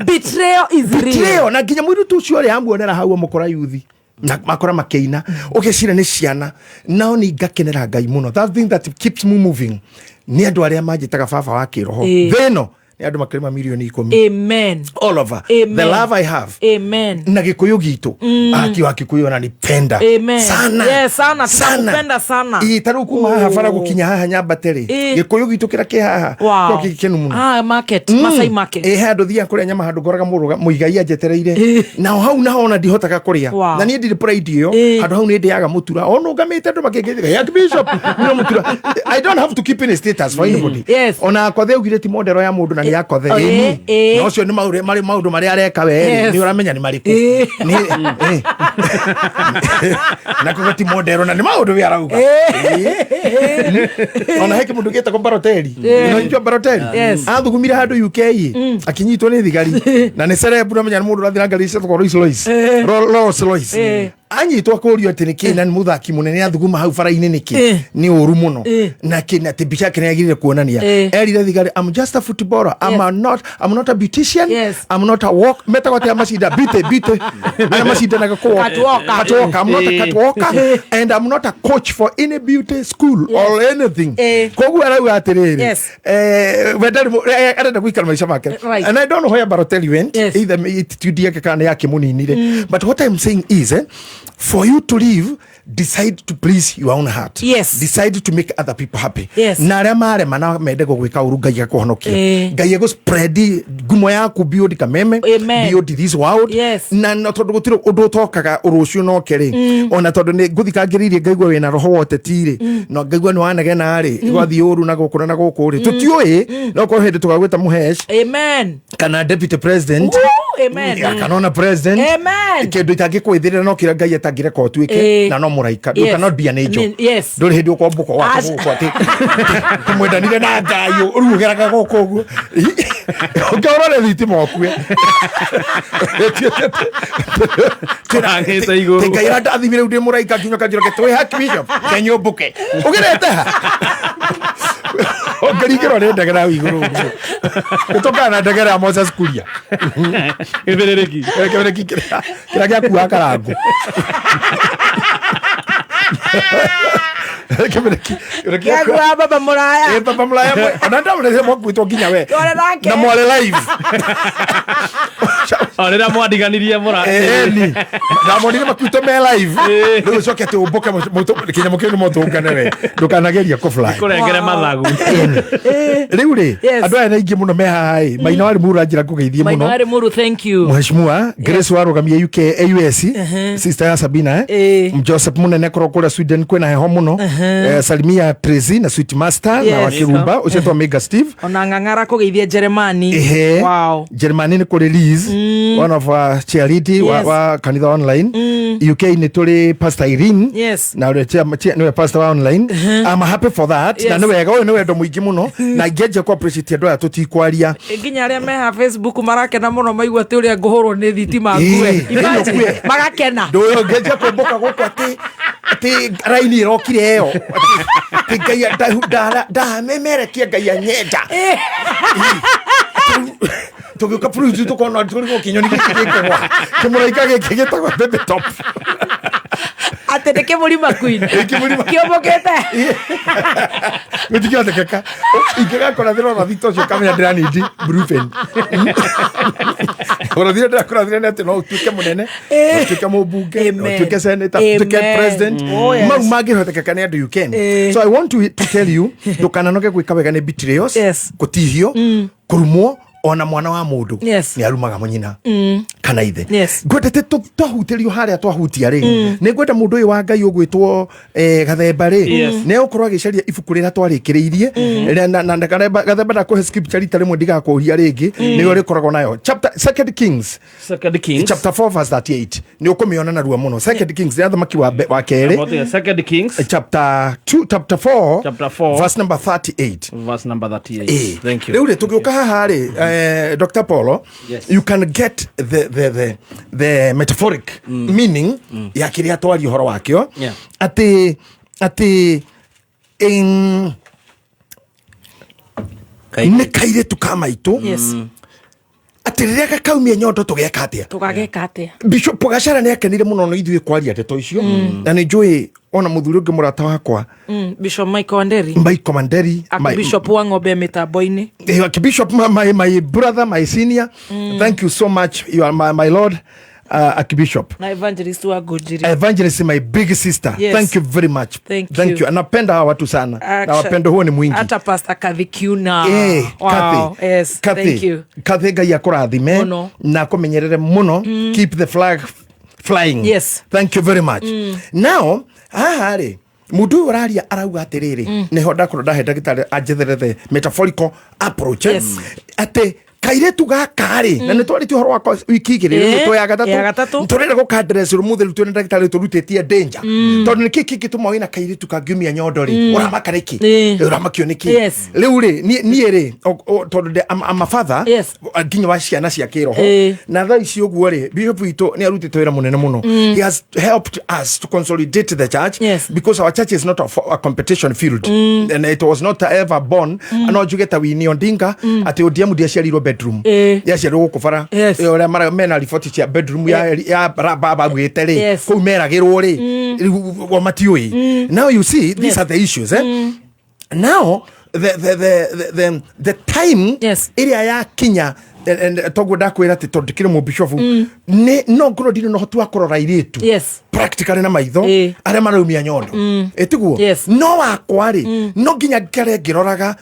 betrayal is real na nginya mwiru tu cio ri amuonera hau mukora yuthi na makora makeina ugicira ni ciana nao ni ngakenera Ngai muno that thing that keeps me moving ni andu aria manjitaga baba wa kiroho theno ni andu makirima milioni 10. Amen. All over. Amen. The love I have. Amen. Na Gikuyu gitu. Akiwa Kikuyu ananipenda. Sana. Yes, sana. Tunakupenda sana. Itaru kuma haha gukinya haha Nyambateri. Gikuyu gitu kira ki haha. Ko kikenu muno. Market. Masai market. Handu thia kuria nyama handu ngoraga muigai ajetereire. Na hau naho na ndihotaga kuria. Na ni ndi pride iyo. Handu hau ni ndiaga mutura. Ono ngamite andu makengethega. Ya bishop. Ni mutura. I don't have to keep in a status for anybody. Yes. Ona kwa theu gireti modero ya mundu na yako the no cio ni maundu mari areka we ni uramenya ni mariku ni na kugoti modero na ni maundu wi arauga ona heke mundu geta ko Baroteri no injo Baroteri athugumira handu UK akinyitwo ni thigari na ni celeb uramenya ni mundu rathira ngari cia thoko Rolls Royce anyitwo kurio ati niki na muthaki munene athuguma hau bara-ini niki ni uru muno na kina ati bicha kene agirire kuonania erire thigari I'm just a footballer I'm not a beautician I'm not a walk meta kwa tia masida bite ana masida na catwalk I'm not a catwalker and I'm not a coach for any beauty school or anything kogu ara atiriri vedari arenda gwikara maisha make and I don't know where Baroteri went either attitude yake kana yake muninire but what I'm saying is for you to live, decide to please your own heart. Yes. Decide to make other people happy. Yes. Na aria mare mana mende go gwika uru ngai akuhonokia. Ngai go spread gumo yaku build kameme. Build this world. Yes. Na no tondu gutiro undu tokaga urucio no keri. Ona tondu ni guthikangiririe ngaigwa wina roho wote tire. No ngaigwa ni wanagena ri. Gwathi uru na gukura na gukuri. Tutioi no ko hindi tugagwita muhesh. Amen. Kana deputy president. Amen. Kana president. Amen. Kindu itangikuithirira no kira ngai atangire ko tuike na no muraika. You cannot be an angel. Yes. Nduri hindi ukombuka wako guko ati kumwendanire na ngai urugeraga goko guo ukiorore thitima okue Angete iguru ngai ndathimire ndi muraika kinyo kanjiro ke twi haki bishop kenyo mbuke ugerete ha ongerigero ne ndagera iguru utoka na ndagera ya Moses Kuria kiberereki kira gya kuwa karangu Gwa baba mulaya baba mulaya ananda mwe mwakwitwo nginya we na mwale live orera mwandiganirie mura ni na mwandire makwitwo me live ndio coke te uboke kinya mukenu motungane we ndukanageria ko fly kurengere mathagu riu ri andu aya aingi muno me hai maina wari muru anjira kugeithie muno maina wari muru thank you mheshimiwa Grace warugamia UK AUS sister ya Sabina Joseph munene kura Sweden kwena heho muno Salimia Trezi na Sweet Master na wakirumba ucetwa Mega Steve ona ngangara kugeithia Germany wow Germany ni kuri Liz one of charity wa kanitha online UK ni tuli Pastor Irene na ule ni pastor wa online I'm happy for that na ni wega ni wendo muingi muno na ngeje ko appreciate ndo ya tutikwaria nginya aria me ha Facebook marakena muno maigua ati uria nguhurwo ni thitima ngwe magakena ndo ngeje ko mboka guko ati raini rokire yo ati ngai da memerekia ngai anyenda tugiuka pruju tukona turi kinyoni gikikwa kimuraika gikigitagwa bebe top ate de ke muri makuin kiobokete gutikia kaka ikega kona thiro na thito cio kamera ndirani ndi brufen ora thira ndakora thira nete no tuke munene tuke mubunge tuke senator tuke president mau mangihoteka ni andu you can so I want to tell you ndukananoke gwika wega ni betrayals kutihio kurumwo ona mwana wa mundu ni arumaga munyina kana ithe ngwendete twahutirio haria twahutia ri ni ngwenda mundu uyu wa ngai ugwitwo Gathemba ri ne ukorwa gicaria ibuku rira twarikiriirie na Gathemba na kuhe scripture rita rimwe ndigakuria ringi ni uri koragwo nayo chapter 2 Kings chapter 4 verse 38 ni ukumiona na ruo muno 2 Kings ya thamaki wa keri 2 Kings chapter 4 verse number 38 thank you riu ri tugiuka haha ri Dr. Paulo, you can get the metaphoric meaning ya kiria twari horo wakio ati in ne kaire tukama itu atiriria gakaumia nyondo tugeka atia Bishop Gachara ni akenire muno no ithuĩ kwaria ndeto icio na nĩ njũĩ ona muthuri ungi murata wakwa Bishop Michael Wanderi Bishop wa ng'ombe mitambo-ini Bishop my brother my senior thank you so much, you are my lord. Archbishop na Evangelist wa Gojiri. Evangelist my big sister. Yes. Thank you very much. Thank you. Anapenda hawa watu sana. Na wapendo huo ni mwingi. Hata Pastor Kathy Kiuna. Wow. Kathy. Yes. Thank you. Kathy Ngai akurathime na kumenyerere muno. Keep the flag flying. Yes. Thank you very much. Now, ahari mudu uraria arauga atiriri niho ndakorwo ndahe ndagitari anjetherere metaphorical approach. Ate kairetu gakari na nitwari tu horo wakwa wiki igiri to ya gatatu turenda go kadress rumuthi rutwe ndagitari turutetie danger tondu ni kiki gituma wina kairetu kangumia nyondori uramakariki uramakio niki riu ri nie ri tondu am a father nginya wa ciana cia kiroho na tha ici uguo ri bishop wito ni arutite wira munene muno. He has helped us to consolidate the church because our church is not a competition field and it was not ever born no jugeta wini ondinga ati odiamu dia ciarirwo bedroom yaciarwo guku bara ore mena report cia bedroom ya baba gwetere ku meragirwo ri wa matiui. Now you see these are the issues now the time area ya Kenya and togo dakwira ti tondikire mu bishop ne no ngoro ndino no hotu akorora iritu practically na maitho are maraumia nyondo etiguo no wakwari no ginya ngere ngiroraga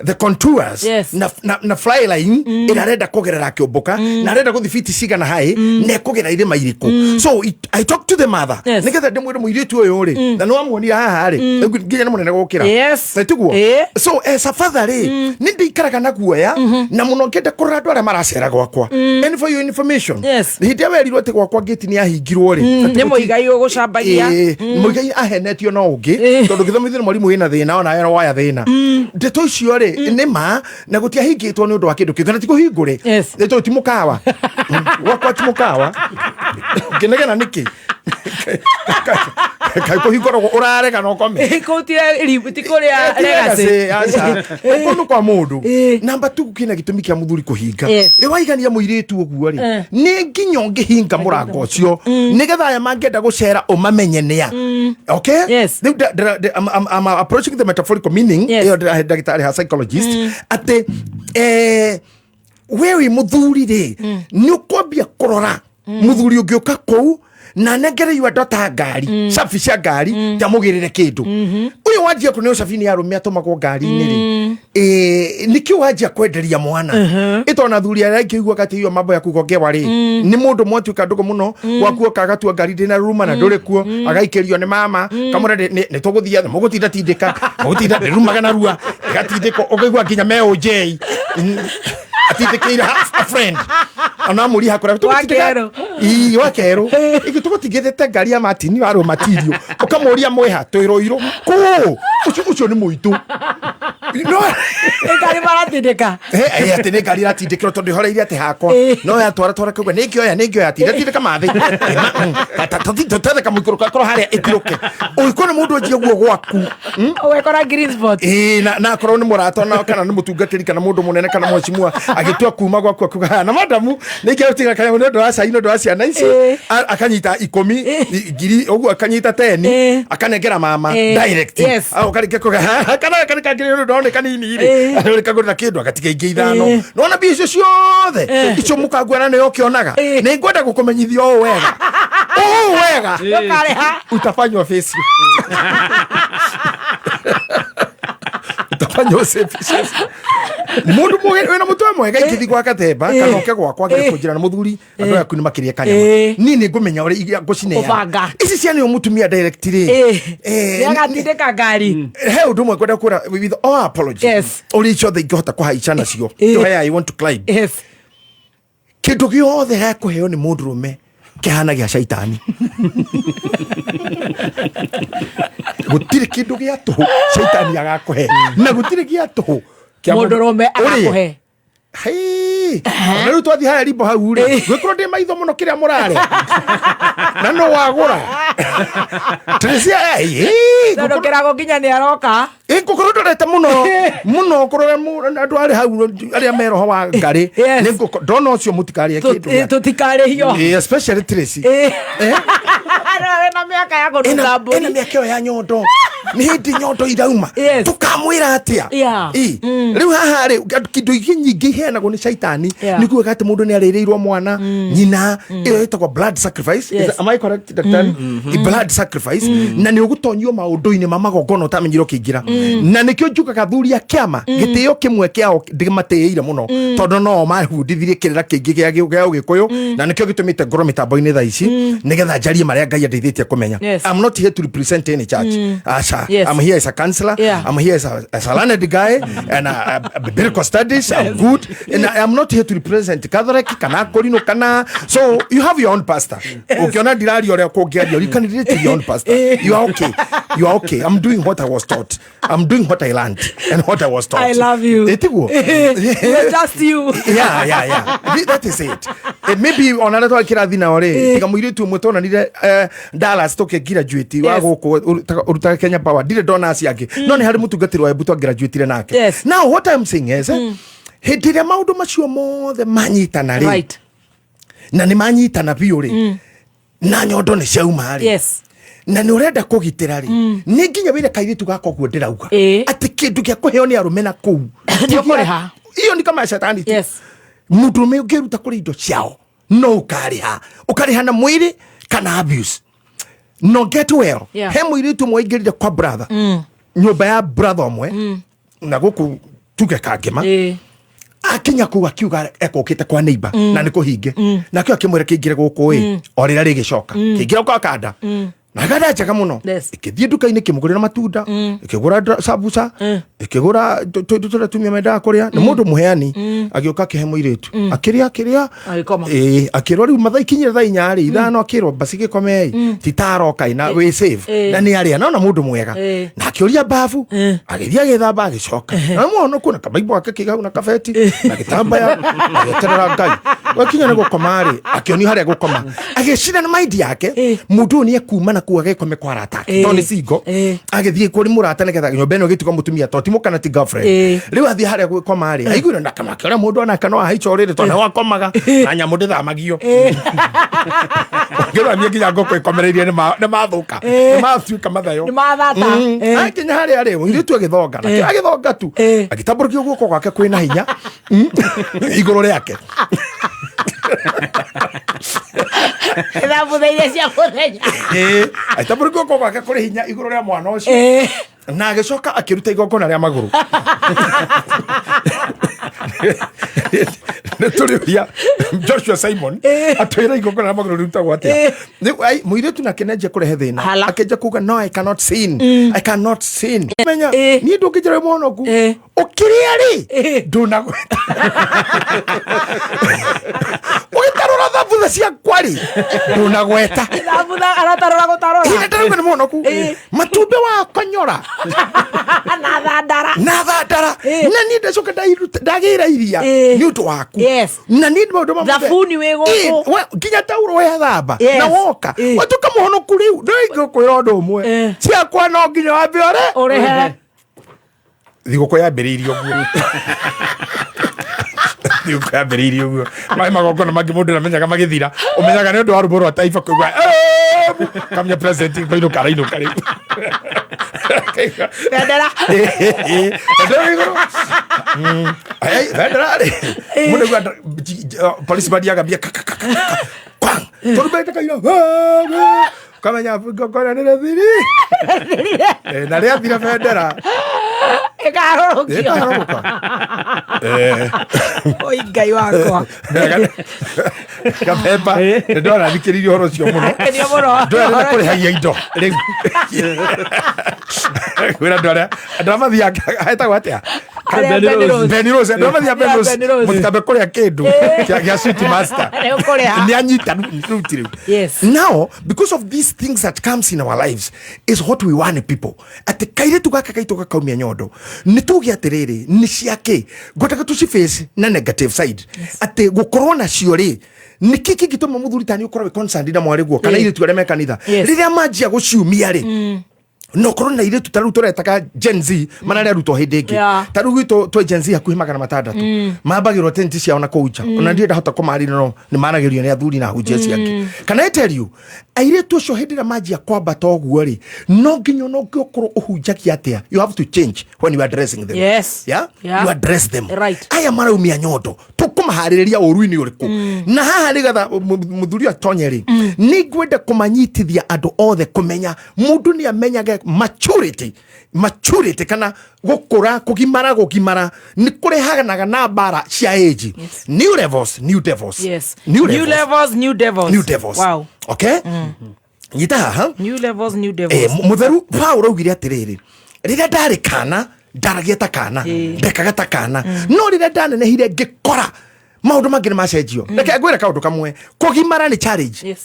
the contours na fly line irarenda kugerera kiumbuka na arenda guthifiti cigana hai ne kugera ire mairiku. So I talk to the mother nigetha ndimwire muiritu uyu ri na no amuonia haha ri ginya na munene gukira etiguo. So as a father ri ni ndikaraga na guoya na muno ngende kurandwa ara maracera gwakwa and for your information hindi awerirwo ati gwakwa gate ni ahingirwo ri ni muigai ugucambagia muigai ahenetio no ungi tondu githomithio mwarimu ina thina ona yero waya thina ndeto icio ri ni ma na gutia hingitwo ni undu wa kindu kithana ti kuhingure ndeto ti mukawa gwakwa ti mukawa ngenegena niki kai kuhingorwo urarega no kome ikutia ribiti kuria legacy kono kwa mundu namba 2 kina gitumi kia muthuri kuhinga ri waigania muiritu uguo ri ni nginya ngihinga murango ucio nigetha aya mangenda gucera umamenye nia okay I'm approaching the metaphorical meaning dagitari ha psychologist ate wewe muthuri ri ni ukwambia kurora muthuri ungiuka kou na negere yu adota ngari safi ngari tamugirire kindu uyu wajia kuneo safini ya rumia tomako ngari ni ri niki wajia kwenderia mwana itona thuri ya kiugwa kati hiyo mambo ya kugogewa ri ni mundu mwatu kandugo muno wakuo kagatua ngari dina ruma na ndore kuo agaikerio ni mama kamura ni tuguthia mugutinda tindika mugutinda rumaga na rua gatindiko ogegwa nginya meo j atindikira a friend ana muri hakora wakero iki tugutigethete ngari ya matini waro matirio ukamuria mweha twiroiro ku ucio ni muitu no ngari maratindika ati ni ngari ratindikiro tondu horeire ati hakwa no ya twara kuga ni ngioya tindika mathi tatata kamukuru kakoro haria itiruke uikone mundu ajie guo gwaku wekora green spot na akoro ni murata na kana ni mutungatiri kana mundu munene kana mwachimua agitua kuma gwaku akuga na madamu nikirutinga kaya ndo ndo ciana ici akanyita 10 ngiri ogu akanyita 10 akanengera mama direct au karike kuga kana kangiri ndo ndo kanini ire ari kagura kindu agatiga ingi ithano nona bi icio ciothe icio mukagwana ne okionaga ni ngwenda gukumenyithia o wega utafanywa face utafanywa face mundu wena mutwe mwega ikithi gwa katemba kana oke gwakwa ngire kunjira na muthuri andu yaku ni makiria kanyama ni ngumenya uri ngucineya ici ciana umutumia directly agatindika ngari he undu mwe kwenda kura with all apology uri icio the ingihota kuhaichana cio I want to climb kindu giothe he kuheo ni mundurume kihana gia shaitani gutire kindu gia tu shaitani agakuhe na gutire gia tu mundurume agakuhe na riu twathi haya rimbo hau ri gwikoro ndi maitho muno kiria murare na no wagura Tracy ndo kirago nginya ni aroka ngukuru ndorete muno kurora andu ari hau aria meroho wa ngari ndona ucio mutikarie kindu tutikarihio especially Tracy na miaka yako ndambo ena miaka yo ya nyondo ni hindi nyondo irauma tukamwira atia riu haha ri kindu nyingi henagwo ni shaitani niguo gati mundu ni aririrwo mwana nyina iyo itagwo blood sacrifice am I correct daktari blood sacrifice na ni ugutonyio maundu-ini ma magongona utamenyiro kingira na nikio njukaga thuria kiama gitio kimwe kiao ndimatĩire muno tondu no mahundithirie kirira kingi gia Gikuyu na nikio gitumite ngoro mitambo-ini tha ici nigetha njarie maria Ngai andeithĩtie kumenya. I'm not here to represent any church. I'm here as a counselor. I'm here as a learned guy and biblical studies. I'm good and I'm not here to represent Catholic kana Korino kana. So you have your own pastor. Ukiona dirari ore kuongeria you can relate to your own pastor. You are okay. You are okay. I'm doing what I was taught. I'm doing what I learned and what I was taught. I love you. It's just you. Yeah. That is it. Maybe on another kirathi na ore tiga muiritu mutona nire Dallas toke graduate wa guku urutaga Kenya Power dire donors yake no ni hari mutungatiri wa Ebuto graduate nake. Now what I'm saying is hindire maundu macio mothe manyitana ri na ni manyitana biu ri na nyondo ni ciauma ri na ni urenda kugitira ri ni nginya wire kairitu gako guo ndirauga ati kindu gia kuheo ni arume na kuu ndiokoreha iyo ni kama shetani mundu me ukiruta kuri indo ciao no ukariha na mwiri kana abuse no get well he mwiritu mwaingirire kwa brother nyumba ya brother omwe na guku tuge kangema akinya ku akiuga ekokite kwa neighbor na nikuhinge na kio akimwira kingire guku orira rigicoka kingira kwa kanda na gada chaka muno ikithie duka-ini kimugurira matunda ikigura sabusa ikigura tumia menda kuria na mundu muheani agioka kihe muiritu akiria akirwa riu mathai kinyira thaa 4 ithano akirwa basige komei titaroka ina we save na ni aria na mundu mwega na akiuria bafu agithia githamba agicoka na muono kuna kabaibu ake kigau na kafeti na gitambaya ageterera Ngai wakinya ni gukomari akioni haria gukoma agicira na mind yake mundu ni ekuma na kuage kome kwa rata toni sigo agithie kuri murata nigetha nyomba ino gituko mutumia totimo kana ti girlfriend riu athie haria gukoma ri aigure ndakama kira mundu ona kana haichorire tona wakomaga na nyamu ndithamagio ngira mie nginya ngoko ikomereirie ni mathuka ni mathuka mathayo ni mathata akinya haria ri iritu agithonga na agithonga tu agitamburukia guoko gwake kwina hinya iguru riake Ndabutheire cia muthenya aitaburiko ko gwake kuri hinya iguru ria mwana ucio na agicoka akiruta igongona ria maguru Neturia Joshua Simon atwira igongona ria maguru rutagwo atia muiritu na keneje kurehe thina akeja kuga no I cannot sin menya ni ndukijira mwana ku ukiria ri ndunagweta Uitarora thabutha cia kwari ndunagweta thabutha aratarora gutarora ina ndaruga ni mwana ku matumbe wa konyora na thandara na ni ndacoka ndagira iria ni undu waku na ni maundu ma thabuni wi guku nginya tauro we thamba na woka watuka muhonoku riu ndingi kwira undu umwe ciakwa no nginya wambe urihe thiguku yambiriirio guo thiguku yambiriirio guo mai magongona mangi mundu namenyaga magithira umenyaga ni undu wa rumbo rwa taifa kuigua kamya president koino karaino karibu Bendera Bendera mundu polisi badia gambia kwang torubeta kaino kamenya gokona ni thiri na ria thira bendera ikarorukia oi Ngai wakwa Kapemba ndora thikiririo horo cio muno ndora kurihagia indo riu kwira ndora mathia heta gwatia Benny Rose ndo mathia Benny Rose mutikabe kuria kindu kia sweet master ni anyita rutire. Yes. Now because of these things that comes in our lives is what we want people at kaire tugaka kaito gakaumia nyondo ni tugi atiriri ni ciake ngotaka tuci face na negative side ati gukorwo na ciori ni kiki gituma muthuri tani ukorwo concerned na mwari guo kana ile tu areme kanitha riria manjia guciumia ri no korona ile tutaru turetaka Gen Z manare ruto hindingi taru gwito twa Gen Z hakuhi magana matandatu mabagirwo tenti cia ona kuuja ona ndie ndahota kumari no ni maragerio ni athuri na hujia ciake kana I tell you aire tu cio hindira manjia kwamba toguo ri no nginyo no ngiokoro uhunjakia atia you have to change when you are addressing them. You address them aya maraumia nyondo tukumahariria uruini uriku na haha rigatha muthuri atonyeri ni gwenda kumanyitithia andu othe kumenya mundu ni amenyage maturity kana gukura kugimara ni kurehanaga na bara cia age. New levels new devils. New devils. Wow. Okay. Nyita haha new levels new devils. Mutheru Paulo augire atiriri rira ndari kana ndaragia ta kana ndekaga ta kana no rira ndanenehire ngikora maundu mangĩ macenjio reke ngwĩre kaũndũ kamwe kũgimara ni challenge.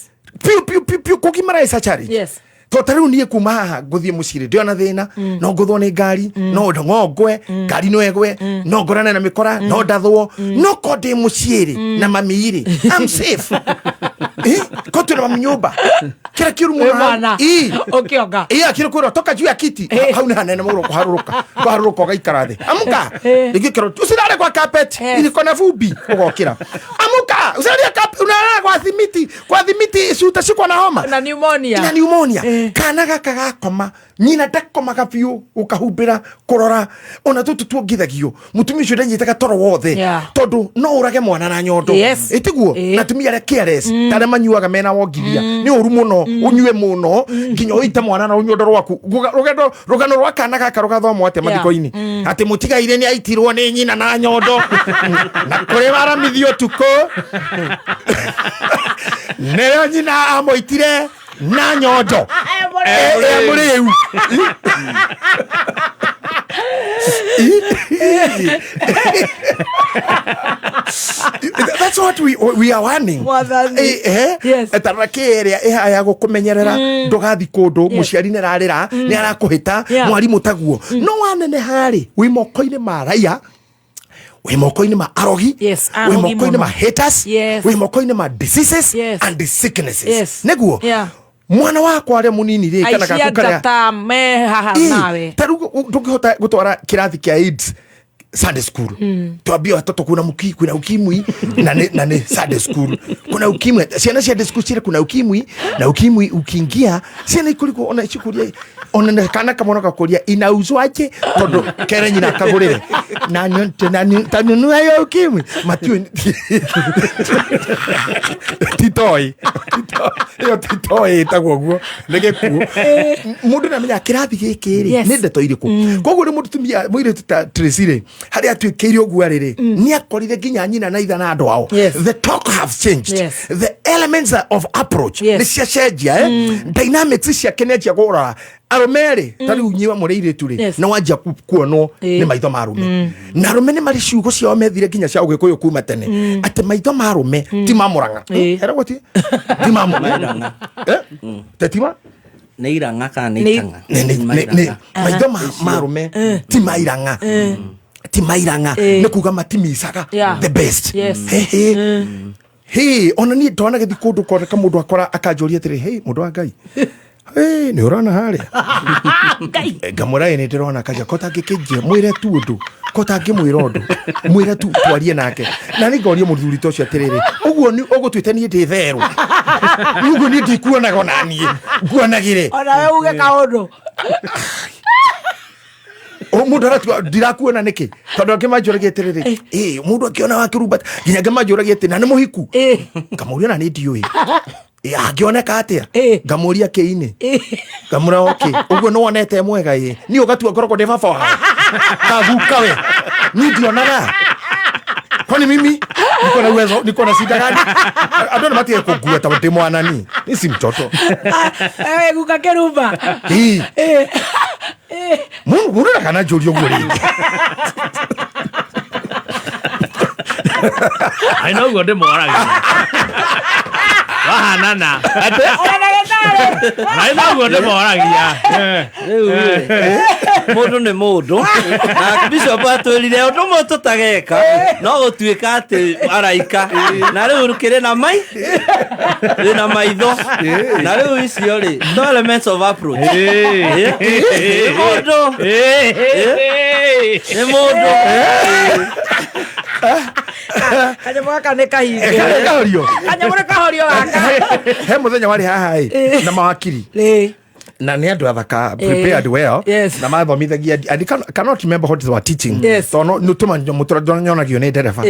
Piu kũgimara is a challenge. To tariu nie kuma haha nguthie muciri ndiona thina no nguthwo ni ngari no ngongwe ngari no egwe no ngorane na mikora no ndathwo no kode muciri na mamiri I'm safe. Kote na maminyumba kira kiru mwana okioga akira kwira toka juu ya kiti hau ni hanene muro kuharuruka gaikara thi amuka ngikira usirare kwa carpet ili kona vumbi ugokira amuka usirare carpet unalala kwa thimiti utashikwa na homa na pneumonia kana gaka gakoma nyina ndakomaga biu ukahumbira kurora ona tutu tuongithagio mutumi ucio ndanyitaga toro wothe tondu no urage mwana na nyondo itiguo na tumia re careless tare manyuaga mena wongiria ni uru muno unyue muno nginyo uite mwana na unyondo rwaku rugano rwa kana gaka rugathomwo ate mathiko-ini ati mutigaire ni aitirwo ni nyina na nyondo na kuri baramithio tuko ne nyina amoitire na nyondo muriu that's what we are warning. Etarakere ya gukumenyerera ndugathi kundu muciari ni rarira ni arakuhita mwarimu taguo no wanene hari wi moko-ini ma raia wi moko-ini ma arogi wi moko-ini ma haters wi moko-ini ma diseases and the sicknesses neguo mwana wakwa aria munini ri kana gakukara ta me haha nawe taru ndungihota gutwara kirathi kia AIDS Sunday school twambia watoto kuna ukimwi na ne Sunday school kuna ukimwi ciana cia Sunday school kuna ukimwi na ukimwi ukiingia ciana ikuliko ona icikuria ona kana kamona gakuria inauzwaje tondu kere nyina kagurire na tanunu ayo ukimwi matio titoi taguo nege ku mundu na menya kirathi gikiri ni ndeto iriku koguo ri mundu tumia mwire tutresire hari atuikire ogua riri ni akorire ginya nyina na itha na andu ao the talk have changed the elements of approach ni cia cenjia dynamics cia kenejia gora aromere tari unyiwa mureire turi na wajia kuonwo ni maitho marume na arume ni mari ciugo ciao methire ginya cia ugikuyu kuma tene ati maitho marume ti mamuranga era goti ti mamuranga tetima ne iranga ka ne tanga ne maitho marume ti mairanga ni kuga matimisaga the best hey ona ni ndona githi kundu kore ka mundu akora akanjoria tiri hey mundu wa Ngai ni urona haria ngamura ni ndirona kaja kota ngikijia mwire tu undu kota ngimwira undu mwire tu twarie nake na ni ngoria muthuri to cio atiriri uguo ni ugutwite ni ndi theru uguo ni ndikuonaga ona nie nguonagire ona we uge kaundu mundu aratu ndirakuona niki tondu angimanjuragia atiriri mundu akiona wakiruba nginya ngimanjuragia ati na ni muhiku ngamuria na ni ndiui angioneka atia ngamuria kiini ngamura okay uguo no wonete mwega ni ugatua ngoroko ndi baba wa kaguka we ni ndionaga kwani mimi niko na shida gani adona matie kugua tabati mwana ni si mtoto ewe guka keruba Mundu kana njuri uguo ringi ai no go ndimo aragia wahanana ate ai no go ndimo aragia mundu ni mundu na bishop atwirire undu mo tutageka no gutuika ati araika na riu rukire na mai na maitho na riu icio ri no elements of approach mundu ni mundu Kanyamura kane kahinge. Kahorio. Kanyamura kahorio waka. He muthenya wari haha na mawakiri. Na ni andu athaka prepared well. Na mathomithagia I cannot remember what they were teaching. So no tuma muturanyonagio ni ndereba.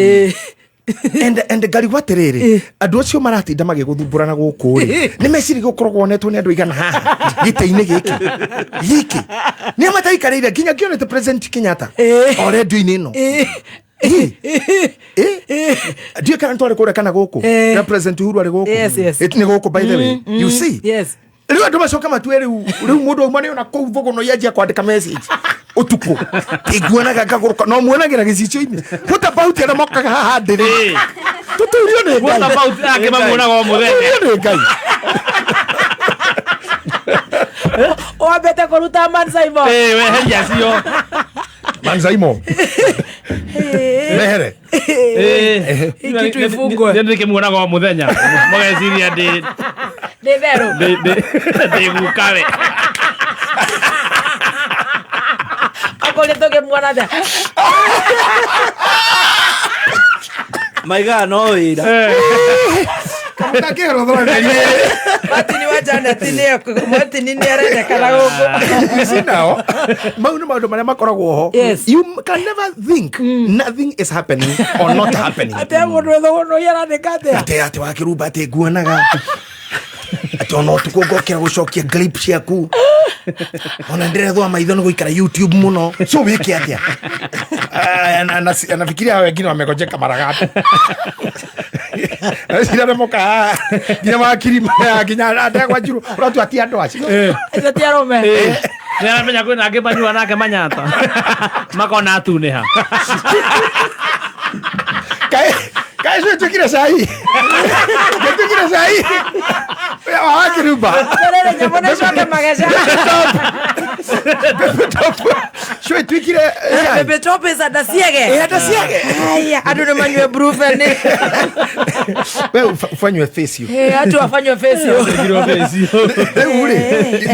And gari waterere andu acio maratinda magiguthumbũrana guku ri ni meciri gukorwo wonetwo ni andu igana haha gite-ini giki ni amataikareire nginya ngionete President Kenyatta o radio-ini no Dieu kana ntware kure kana guku na President Uhuru ari guku ni guku by the way you see riu andu macoka matue riu mundu auma ni ona kou thogono yanjia kwandika message utuko iguanaga ngaguruka no muonagira gicicio-ini what about ana mokaga haha ndiri tuturio ni what about ake mamuonaga o muthenya ni ngai Wambete kuruta Manzaimo weheria cio Manzaimo mehere kitu ifungwe ndike muonaga o muthenya mogeciria ndi theru ndi gukawe akole toke mwana da maiga no wira kamuka kero thora atini wajana tineo mwatini ni arende kana guku sinao mauna maundu maria makoragwo ho you can never think nothing is happening or not happening ate mundu thogono yarande kate ate wakiruba ate guanaga ate ono tukugokera gucokia clip ciaku ona ndirethwa maitho ni guikara YouTube muno so wiki atia anafikiria wengine wamegojeka maragatu sira moka nginya makiri nginya atakwa juru uratu atia andu acio atia rome ni amenya kwina angi manyua nake manyata makona atuneha kai sio tukira sahi ya wakiruba Serere nyamone shoke magesha sio tukira bebe tope za dasiege aya adu ne manywe brufen ni wewe ufanywe face you atu afanywe face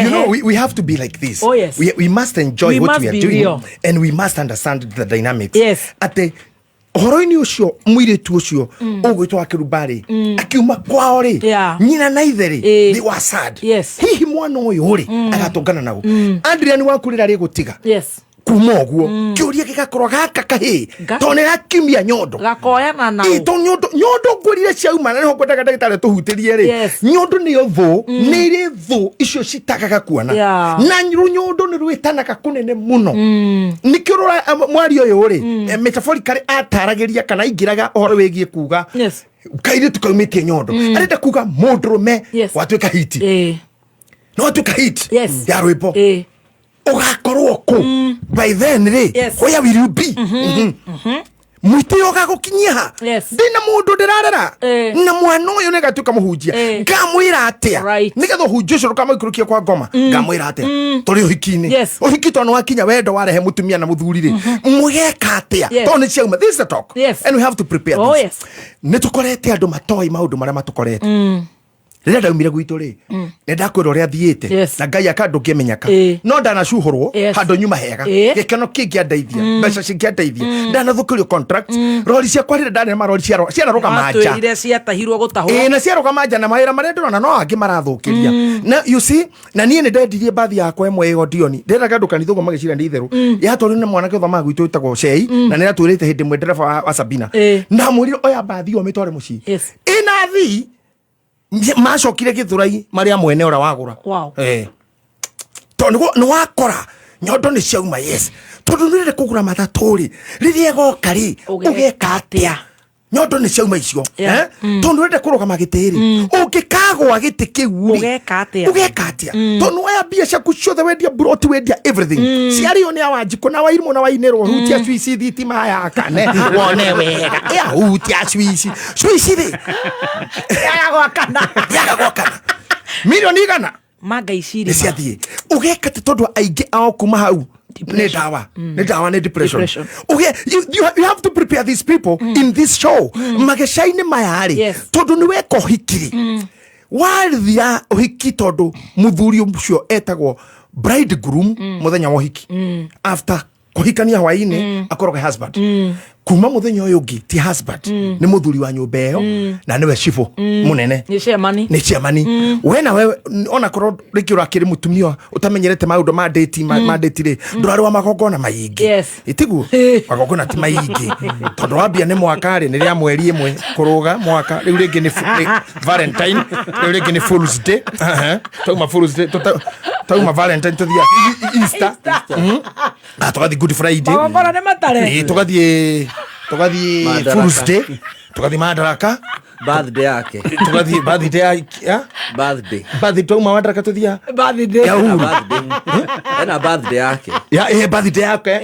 you know we have to be like this. Oh, yes. We must enjoy what we are doing real. and we must understand the dynamics. Yes. Ate horo-ini ucio mwiritu ucio ugwitwa Kirubari akiuma kwao ri nyina na ithe ri they were sad. Hihi mwana uyu ri agatongana nago Adrian wakurira ri gutiga kuma guo kiuria gigakorwo gaka kahi tonera kimia nyondo gakoyana nao to nyondo ngurire ciauma na ho kwendaga ndagitari tuhutirie ri nyondo ni otho ni ri tho icio citagaga kuona na nyondo ni rwitanaga kunene muno nikirora mwari uyu ri metaphorically ataragiria kana ingiraga ohoro wigie kuga kaire tukaumitie nyondo arenda kuga mundurume watuika hiti no watuika hiti ya rwimbo ugakorwo ku by then ri where will you be mwite ugagukinyia ha ndina mundu ndirarera na mwana uyu ne gatuka muhunjia ngamwira atia nigetho hunjia ucio rukamwikurukia kwa ngoma ngamwira atia turi uhiki-ini uhiki tono wakinya wendo warehe mutumia na muthuri ri mugeka atia toni ciauma this is the talk and we have to prepare this nitukorete andu matoi maundu maria matukorete rĩrĩa ndaumire gwitũ rĩ nĩndakwĩra ũrĩa thiĩte na Ngai akandũngĩmenyaka no ndanacuhũrwo handũ nyuma hega gĩkeno kĩngĩandeithia mbeca cingĩandeithia ndanathũkĩrio contract rori ciakwa rĩrĩa ndanema rori ciararũgama nja iria ciatahirwo gũtahwo na ciarũgama nja na mawĩra marĩa ndĩrona no angĩ marathũkĩria na you see na niĩ nĩndendirie mbathi yakwa ĩmwe ĩyo Dioni ndĩraga ndũkanithũgwo magĩcira nĩ itherũ yatwarĩrwo nĩ mwanake ũthomaga gwitũ wĩtagwo Shei na nĩratwĩrĩte hĩndĩ ĩmwe ndereba wa Sabina ndamwĩrire oya mbathi ĩyo mĩtware mũciĩ ĩna thii macokire Githurai maria mwene ora wagura tondu no wakora nyondo ni ciauma tondu nire kugura mathaturi riria goka ri ugeka atia nyondo nä ciauma icio tondå rende kå rogama gä tä rä å ngä kagwa gä tä kä u ugeka atä tondå waya mbia ciaku ciothe wendia broti wendia everything ciarä o nä awajiko na wairimå na wainärwo hutia cuici thitima yakane wone wega hutia cuici rä yaga gwakana milioni igana manga iciri nä ciathiä å geka tä tondå aingä ao kuma hau nä ndawa nä depression okay you have to prepare these people in this show magecainä mayarä tondå nä weka å hikiri wathia å hiki tondå må thuri å cio etagwo bridegroom må thenya wa å hiki after kå hikania hwainä akoroge husband kuma må thenya å yå ngä ti husband nä må thuri wa nyå mba ä yo na nä we cibå må nene nä ciamani we nawe ona korwo rä kä å rakä rä må tumia å tamenyerete maå ndå mandäti rä ndå rarä wa magongona maingä itiguo magongona ti maingä tondå wambia nä mwaka rä nä rä a mweri ä mwe kå rå ga mwaka rä u rä ngä nä valentine rä u rä ngä nä Fool's Day tauma Fool's Day tauma valentine tå thia Easter tå gathi Good Friday tå gathiä Fool's Day tå gathi Madaraka birthday yake tugathi birthday tauma Madaraka tå thia ena birthday yake birthday yake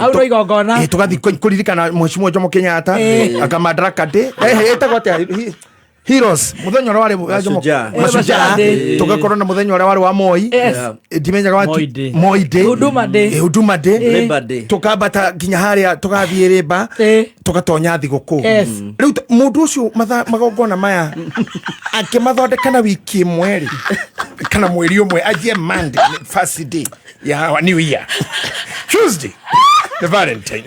au ro igongona tå gathi kå ririkana Mheshimiwa Jomo Kenyatta aka Madaraka Day etagwo atä Heroes muthenya ora wari mashujaa tugakorwo na muthenya ora wari wa Moi ndimenyaga wa Moi Day Huduma Day tukambata nginya haria tugathie rimba tugatonya thiguku riu mundu ucio magongona maya akimathondeka na wiki mweri kana mweri umwe ajie Monday first day ya New Year Tuesday the Valentine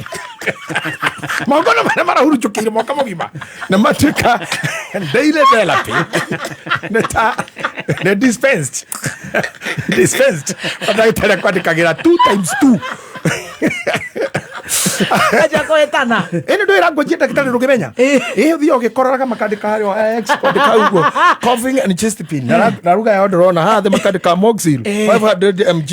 magona mana marahuru chukire mwaka mugima na matuka daily therapy ne dispensed wadaitara kwandikagira 2 times 2 aja koetana ene ndo irango jita kitari rugimenya thio gikoraga makandika hario export kaugo coughing and chest pain na ruga ya ndorona ha the makandika Moxil 500 mg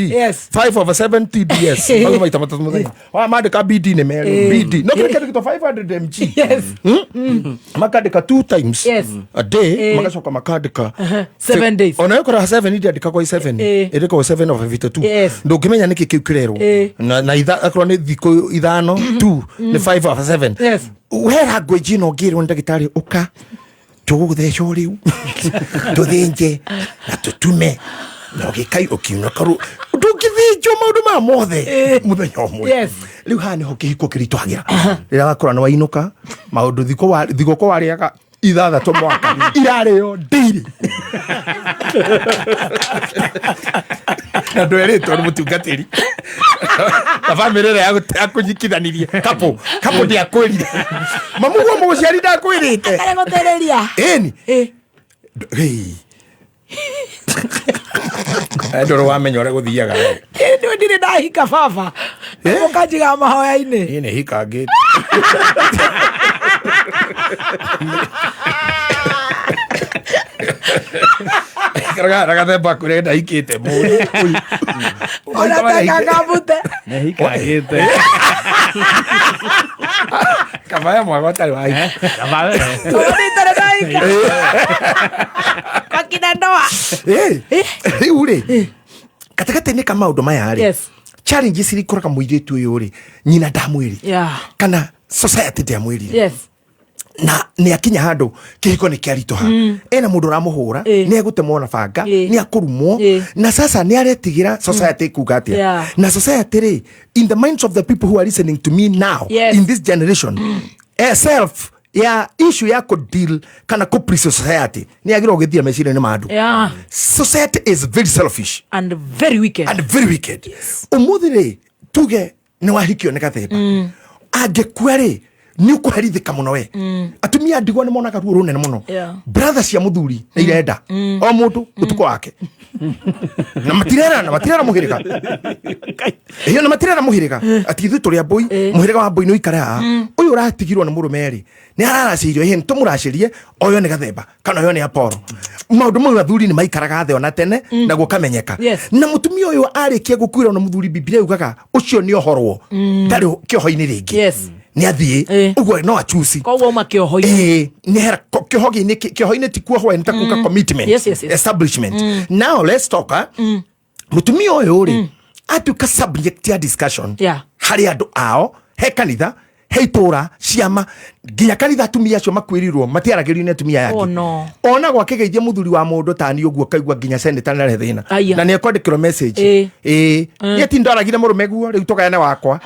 5/7 TDS au maita matatu muthenya wa mandika BD ne meri BD no kile kitu 500 mg makandika 2 times a day magacoka makandika 7 days ona yokora 7 idi andika kwa 7 iriko 7 of 52 ndo kimenya niki kiu kirero na itha akro ni thiko ithano 2 ni 5/7 wera gwejino ngirwo ndagitari uka tugutheco riu tuthinje na tutume no gikai ukiuna karu ndungithinjo maundu ma mothe muthenya umwe riu hani hokihiko kiritwagira rira wakora no wainuka maundu thigoko wariaga ithathatũ mwaka irarĩo ndĩirĩ na ndũ erĩtwo nĩ mũtungatĩri na bamĩrĩ ĩrĩa ya kũnyitithanirie kapo ndĩakwĩrire mamuguo mũgũciari ndakwĩrĩte gũtĩrĩria ĩni ndũrũ wamenya ũrĩa gũthiaga nĩ ndirĩ ndahika baba ũkanjiga mahoya-inĩ nĩ hikangĩte Karaga themba kurenda ikite mũri ona tanga mbute nĩ hikagĩte kabaya mwago tarĩ wa kakina ndoa rĩu rĩ gatagatĩ-inĩ ka maũndũ maya rĩ challenges iria ikoraga mũirĩtu ũyũ rĩ nyina ndamwĩrire kana society ndĩamwĩrire na nä akinya handå kä hiko nä kä aritå ena må ndå ramåhå nä egå temwo na banga nä akå rumwo na sasa nä aretigä ra society kuga atä na society rä in the minds of the people who are listening to me now in this generation self ya issue ya ko deal kana ko please society ni agira ogethia mecire ni mandu society is very selfish and very wicked umuthire tuge ni wahikio ni gathemba angekua ri ni ukuherithika muno we atumia ndigwa ni monaga ruo runene muno brother cia muthuri ni irenda o mundu utuko wake na matirera muhirika iyo na matirera muhirika ati ithu turi aboi muhirika wa aboi no ikara uyu uratigirwo ni murumeri ni araracirio ihe tumuracirie oyo ni gathemba kana oyo ni aporo maundu mau athuri ni maikaraga the ona tene na gukamenyeka na mutumia uyu arikia gukwira na muthuri biblia ugaga ucio ni ohorwo ndari kioho-ini ringi ni athie uguo no achusi koguo makiohoini ni hera kiohoini ti kuoho ni takuka commitment establishment now let's talk mutumia uyu ri atuka subject ya discussion hari andu ao he kanitha he itura ciama nginya kanitha atumia acio makwirirwo matiaragirio ni atumia yangi ona gwake geithia muthuri wa mundu tani uguo kaigua nginya senator na thina na ni ekwandikirwo message yeti ndaragire murume guo riu tugayane wakwa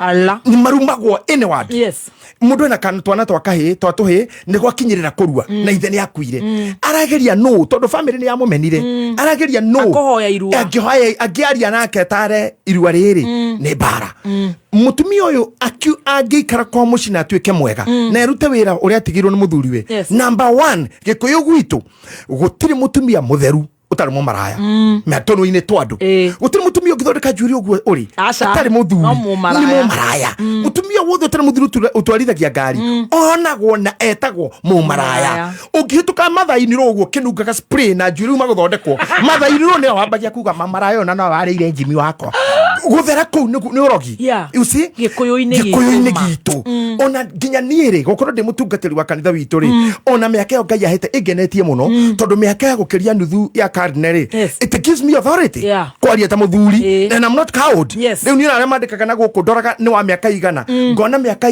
ni marumagwo ene ward mundu ena kana twana twakahi twatuhi ni gwakinyirira kurua na ithe ni akuire arageria no tondu family ni yamumenire arageria no akohoya irua agiaria nake tare irua riri ni bara mutumia uyu angikara kwa mucina atuike mwega na erute wira uria atigirwo ni muthuriwe number 1 gikuyu gwitu gutiri mutumia mutheru utari mu maraya matono-ini twandu utari mutumia ungithondeka njuri uguo uri atari muthuri ni mu maraya mutumia wothe utari muthuri utwarithagia ngari onagwo na etagwo mu maraya ungihituka mathaini ro uguo kinungaga spray na njuri uma guthondekwo mathaini ro ni wambagia kuga mamaraya ona no warire njimi wakwa guthera kuu ni urogi usi gikuyu-ini gitu ona nginya niere gukorwo ndi mutungatiri wa kanitha witu ri ona miaka yo ngai ahete igenetie muno tondu miaka ya gukiria nuthu ya cardinal it gives me authority kwaria ta muthuri and I'm not cowed riu ni aria mandikaga na guku ndoraga ni wa miaka igana ngona miaka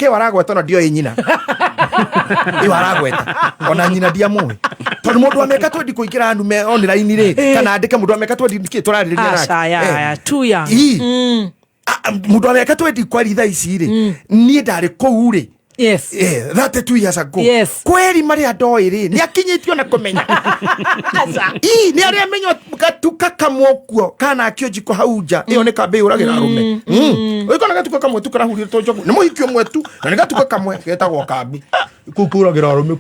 yo aragweta na ndio nyina iyo aragweta ona nyina dia mwe tondu mundu wa miaka 20 kuingira andu me online ri kana andike mundu wa miaka 20 ndiki turaririria nake tu ya mundu wa miaka 20 kwaritha ici ri nie ndari kou ri that 2 years ago kweri maria ndoiri ni akinyitio na kumenya ni aria menyo gatuka kamwokuo kana akionjiko hauja iyo ni kambe uragira arume wikona gatuka kamwe tukara hurire tonjoku ni muhikio mwetu na ni gatuka kamwe getagwo kambi kukuragira arume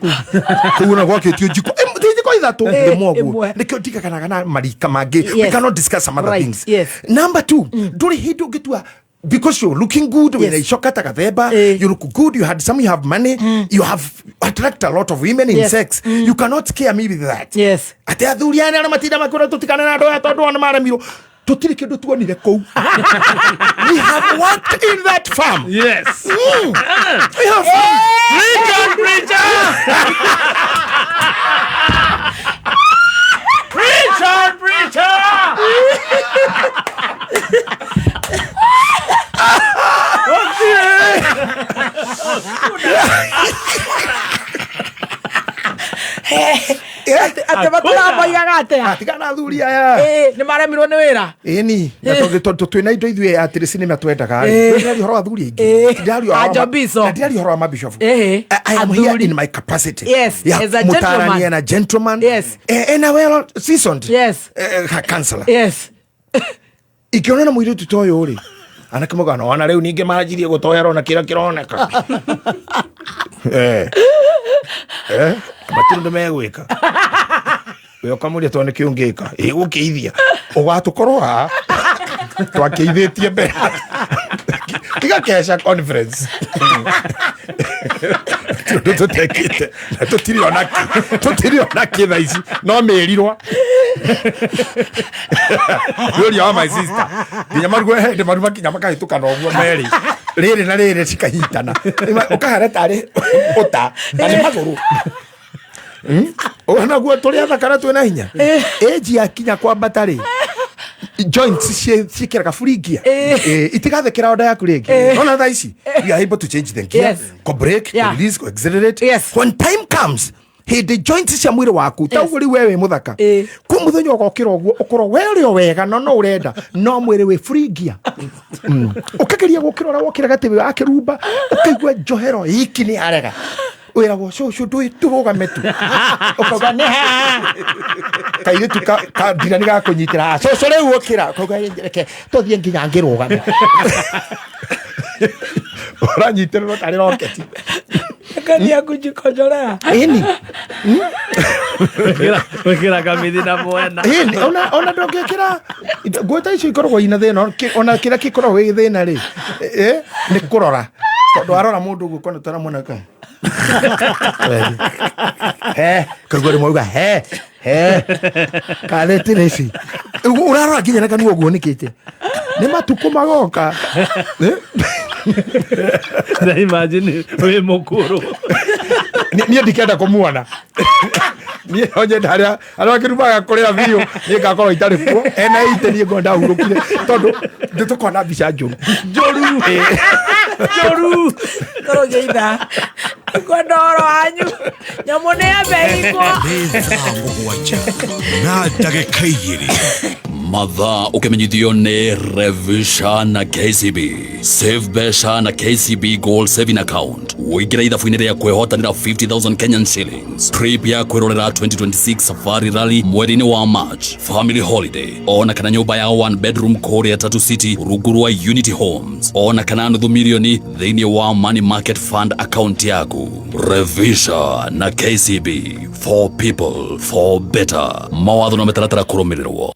kuna gwakitio njiko njiko ithatu ndimwoguo nikio ndikakanaga na marika mangi we cannot discuss some other things number 2 nduri hindu ngitua because you're looking good when you shokata katheba you look good, you have money, you have attract a lot of women in sex, you cannot scare me with that. Ate athuriane ana matinda makura tutikana na ndoya tondu ana maramiro tutiri kindu tuonire kou. We have worked in that farm. We have preacher. ate baturaboigaga atia atigana athuri aya ni maremirwo ni wira ni twina indo ithuĩ atĩrĩ cinema twendaga ndĩrari horo athuri aingĩ ndĩrari horo ma bishop I am here in my capacity as a mutarani and a gentleman and a well seasoned counselor ikiona na mũirĩtu ta ũyũ rĩ anake mũgano wana rĩu ningĩ maranjirie gũtoyerwo na kĩrĩa kĩroneka matundu megwĩka we okamuria twane kĩungĩka gũkĩithia ũgatũkorwo ha twakĩithĩtie mbere tiga kesha conference tutekite tutiri onaki tha ici no mĩrirwa yuria wa my sister nginya marugo hende maruma kinya makahĩtũkana ũguo merĩ rĩrĩ na rĩrĩ cikahitana ũkahara tarĩ ũta na nĩ magũrũ onaguo tũrĩ athakara twĩna hinya ĩnji yakinya kwambata rĩ joints cikĩraga buringia itigathekera onda yaku rĩngĩ ona thaa ici we are able to change them gear ko break ko release ko accelerate when time comes hĩndĩ joints cia mwĩrĩ waku taguo rĩu wewe mũthaka kwa mũthenya ũgokĩra ũguo ũkorwo we ũrĩ o wega no ũrenda no mwĩrĩ wĩ buringia ũkageria gũkĩra ũrĩa wokĩra gatĩbĩ wakĩrumba ũkaigua njohero iki nĩ arega wĩragwo cũcũ tũrũgame tu ũkauga nĩ kairĩtu kandira nĩ gakũnyitĩra cũcũ rĩu ũkĩra ũkauga reke tũthiĩ nginya ngĩrũgame ũranyitĩrĩrwo tarĩ roketi kania kujikonjolea wekĩra kamithi na mwena ona ndũngĩkĩra nguo ta icio ikoragwo ina thĩna ona kĩrĩa gĩkoragwo gĩ thĩna rĩ nĩ kũrora tondũ arora mũndũ ũguo kona taramwona ka kaigua rĩmwe uga karĩtĩra ici ũrarora nginya na kanua ũguo nĩkĩte nĩ matukũ magoka Na imagine we mukuru. Ni ndikenda kumuona. Ni onye ndaria akirumaga kuria video ni ngakorwo itari kuo ena ite ni ngenda hurukire tondu nditukona bica njuru Koro geitha kodoro anyu nyamone ya beriko na ndagĩka 2 mathaa ũkĩmenyithio nĩ Revisha na KCB. Save Besha na KCB Gold Saving Account. Wĩingĩra ithabu-inĩ rĩa kwĩhotanĩra 50,000 Kenyan shillings. Trip ya kwĩrorera 2026 Safari Rally mweri-inĩ wa March. Family holiday. Ona kana nyũmba ya 1 bedroom kũrĩa Tatu City rungu rwa Unity Homes. Ona kana nuthu milioni thĩinĩ wa Money Market Fund account yaku. Revisha na KCB. For people, for better. Mawatho na mĩtaratara kũrũmĩrĩrwo.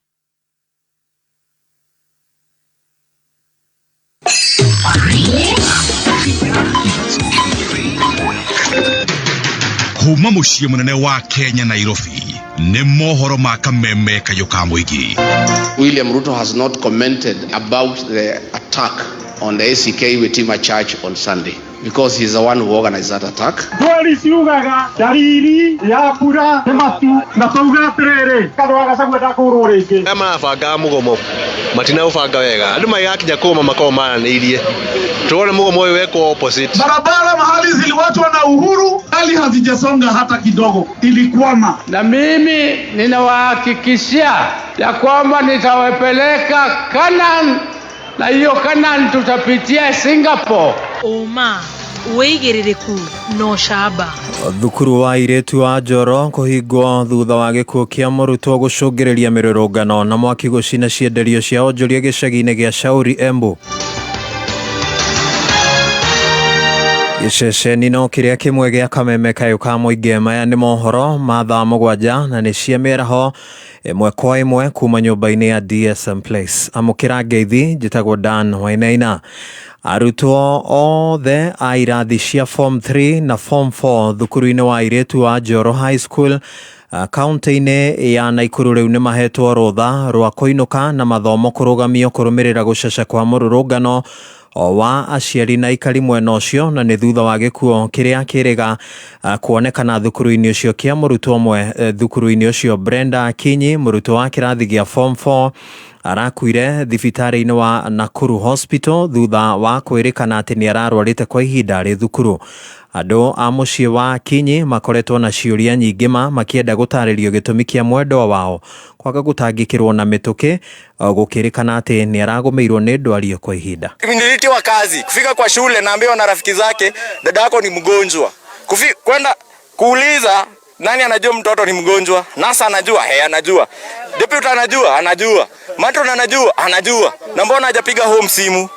Kuma muciĩ mũnene wa Kenya Nairobi nĩ mohoro ma kameme kayũ ka mũingĩ. William Ruto has not commented about the attack on the ACK Witima Church on Sunday because he's the one who organized that attack. Polisi ugaga dariri ya kura matu na tuga terere kadwa gasagwe takuru ringi kama banga mugomo matina ubanga wega andu magakinya kuma makoma na irie tuone mugomo uyu weko opposite. Barabara mahali ziliwachwa na Uhuru hali hazijasonga hata kidogo, ilikwama. Na mimi ninawahakikishia ya kwamba nitawapeleka Canaan, na hiyo Canaan tutapitia Singapore. Oma uigiririku no shaba. Thukuru wa airetu wa Njoro kũhingwo thutha wa gĩkuũ kĩa mũrutwo gũcũngĩrĩria mĩrũrũngano na mwaki gũcina cienderio cia onjoria gĩcagi-inĩ gĩa Shauri, Embu. Gĩceceni no kĩrĩa kĩmwe gĩa kameme kayũ ka mũingĩ. Maya nĩ mohoro ma thaa 7 na nĩ cia mĩaraho ĩmwe kwa ĩmwe kuma nyũmba-inĩ ya DSM Place. Amũkĩra ngeithi njĩtagwo Dan Wainaina. Arutwo othe a irathi cia Form 3 na Form 4 thukuru-inĩ wa airetu wa Njoro High School kaunti-inĩ ya Naikuru rĩu nĩ mahetwo rũtha rwa kũinũka na mathomo kũrũgamio kũrũmĩrĩra gũcaca kwa mũrũrũngano wa aciari na ikari mwena ũcio, na nĩ thutha wa gĩkuũ kĩrĩa kĩrĩga kuonekana thukuru-inĩ ũcio kĩa mũrutwo ũmwe thukuru-inĩ ũcio. Brenda Akinyi, mũrutwo wa kĩrathi gĩa Form 4, arakuire thibitarĩ-inĩ wa Nakuru Hospital thutha wa kwĩrĩkana atĩ nĩ ararwarĩte kwa ihinda rĩ thukuru. Andũ a mũciĩ wa Akinyi makoretwo na ciũria nyingĩ makĩenda gũtarĩrio gĩtũmi kĩa mwendwa wao kwaga gũtangĩkĩrwo na mĩtũkĩ, gũkĩrĩkana atĩ nĩ aragũmĩirwo nĩ ndwario kwa ihinda. Nilitiwa kazi kufika kwa shule, naambiwa na rafiki zake dada yako ni mgonjwa. Kwenda kuuliza nani anajua mtoto ni mgonjwa? Nasa anajua? Anajua. Deputy anajua? Anajua. Matron anajua? Anajua. Na mbona hajapiga home simu?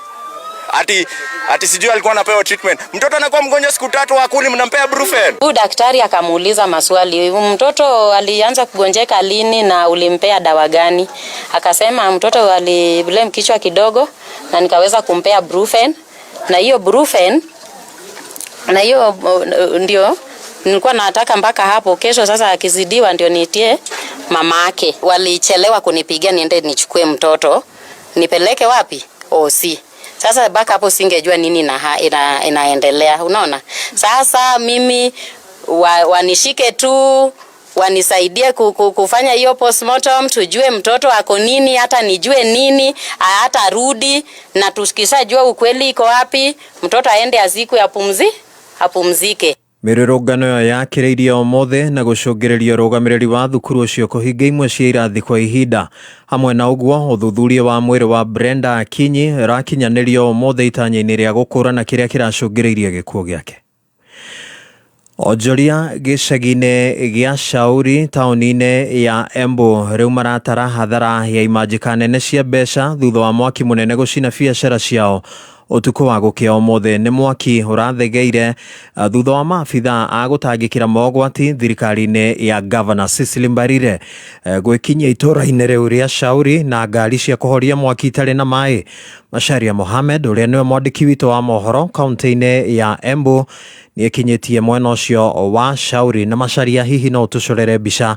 Ati sijui alikuwa anapewa treatment. Mtoto anakuwa mgonjwa siku 3 hakuni mnampea Brufen. Huyu daktari akamuuliza maswali. Mtoto alianza kugonjeka lini na ulimpea dawa gani? Akasema mtoto aliblame kichwa kidogo na nikaweza kumpea Brufen. Na hiyo Brufen ndio nilikuwa nataka mpaka hapo kesho sasa akizidiwa ndio nitie mamake. Walichelewa kunipigia niende nichukue mtoto. Nipeleke wapi? OC. Sasa baka hapo singejua nini inaendelea, unaona? Sasa mimi wanishike tu, wanisaidie kufanya hiyo postmortem, tujue mtoto ako nini, hata nijue nini, hata rudi, na tukishajua ukweli iko wapi, mtoto aende azikwe apumzike. Mĩrũrũngano ĩyo yakĩrĩirie ũmũthĩ na gũcũngĩrĩria ũrũgamĩrĩri wa thukuru ũcio kũhinga imwe cia irathi kwa ihinda. Hamwe na ũguo, ũthuthuria wa mwĩrĩ wa Brenda Akinyi ũrakinyanĩrio ũmũthĩ itanya-inĩ rĩa gũkũũrana kĩrĩa kĩracũngĩrĩirie gĩkuũ gĩake. Onjoria gĩcagi-inĩ gĩa Shauri taũni-inĩ ya Embu rĩu maratara hathara ya imanjĩka nene cia mbeca thutha wa mwaki mũnene gũcina biacara ciao. Ũtukũ wa gũkĩa ũmũthĩ nĩ mwaki ũrathegeire thutha wa maabitha a gũtangĩkĩra mogwati thirikari-inĩ ya Governor Cecily Mbarire gwĩkinyia itũũra-inĩ rĩu rĩa Shauri na ngari cia kũhoria mwaki itarĩ na maĩ. Macharia Mohamed ũrĩa nĩwe mwandĩki witũ wa mohoro kaunti-inĩ ya Embu nĩ ekinyĩtie mwena ũcio wa Shauri. Na Macharia, hihi no tũcorere mbica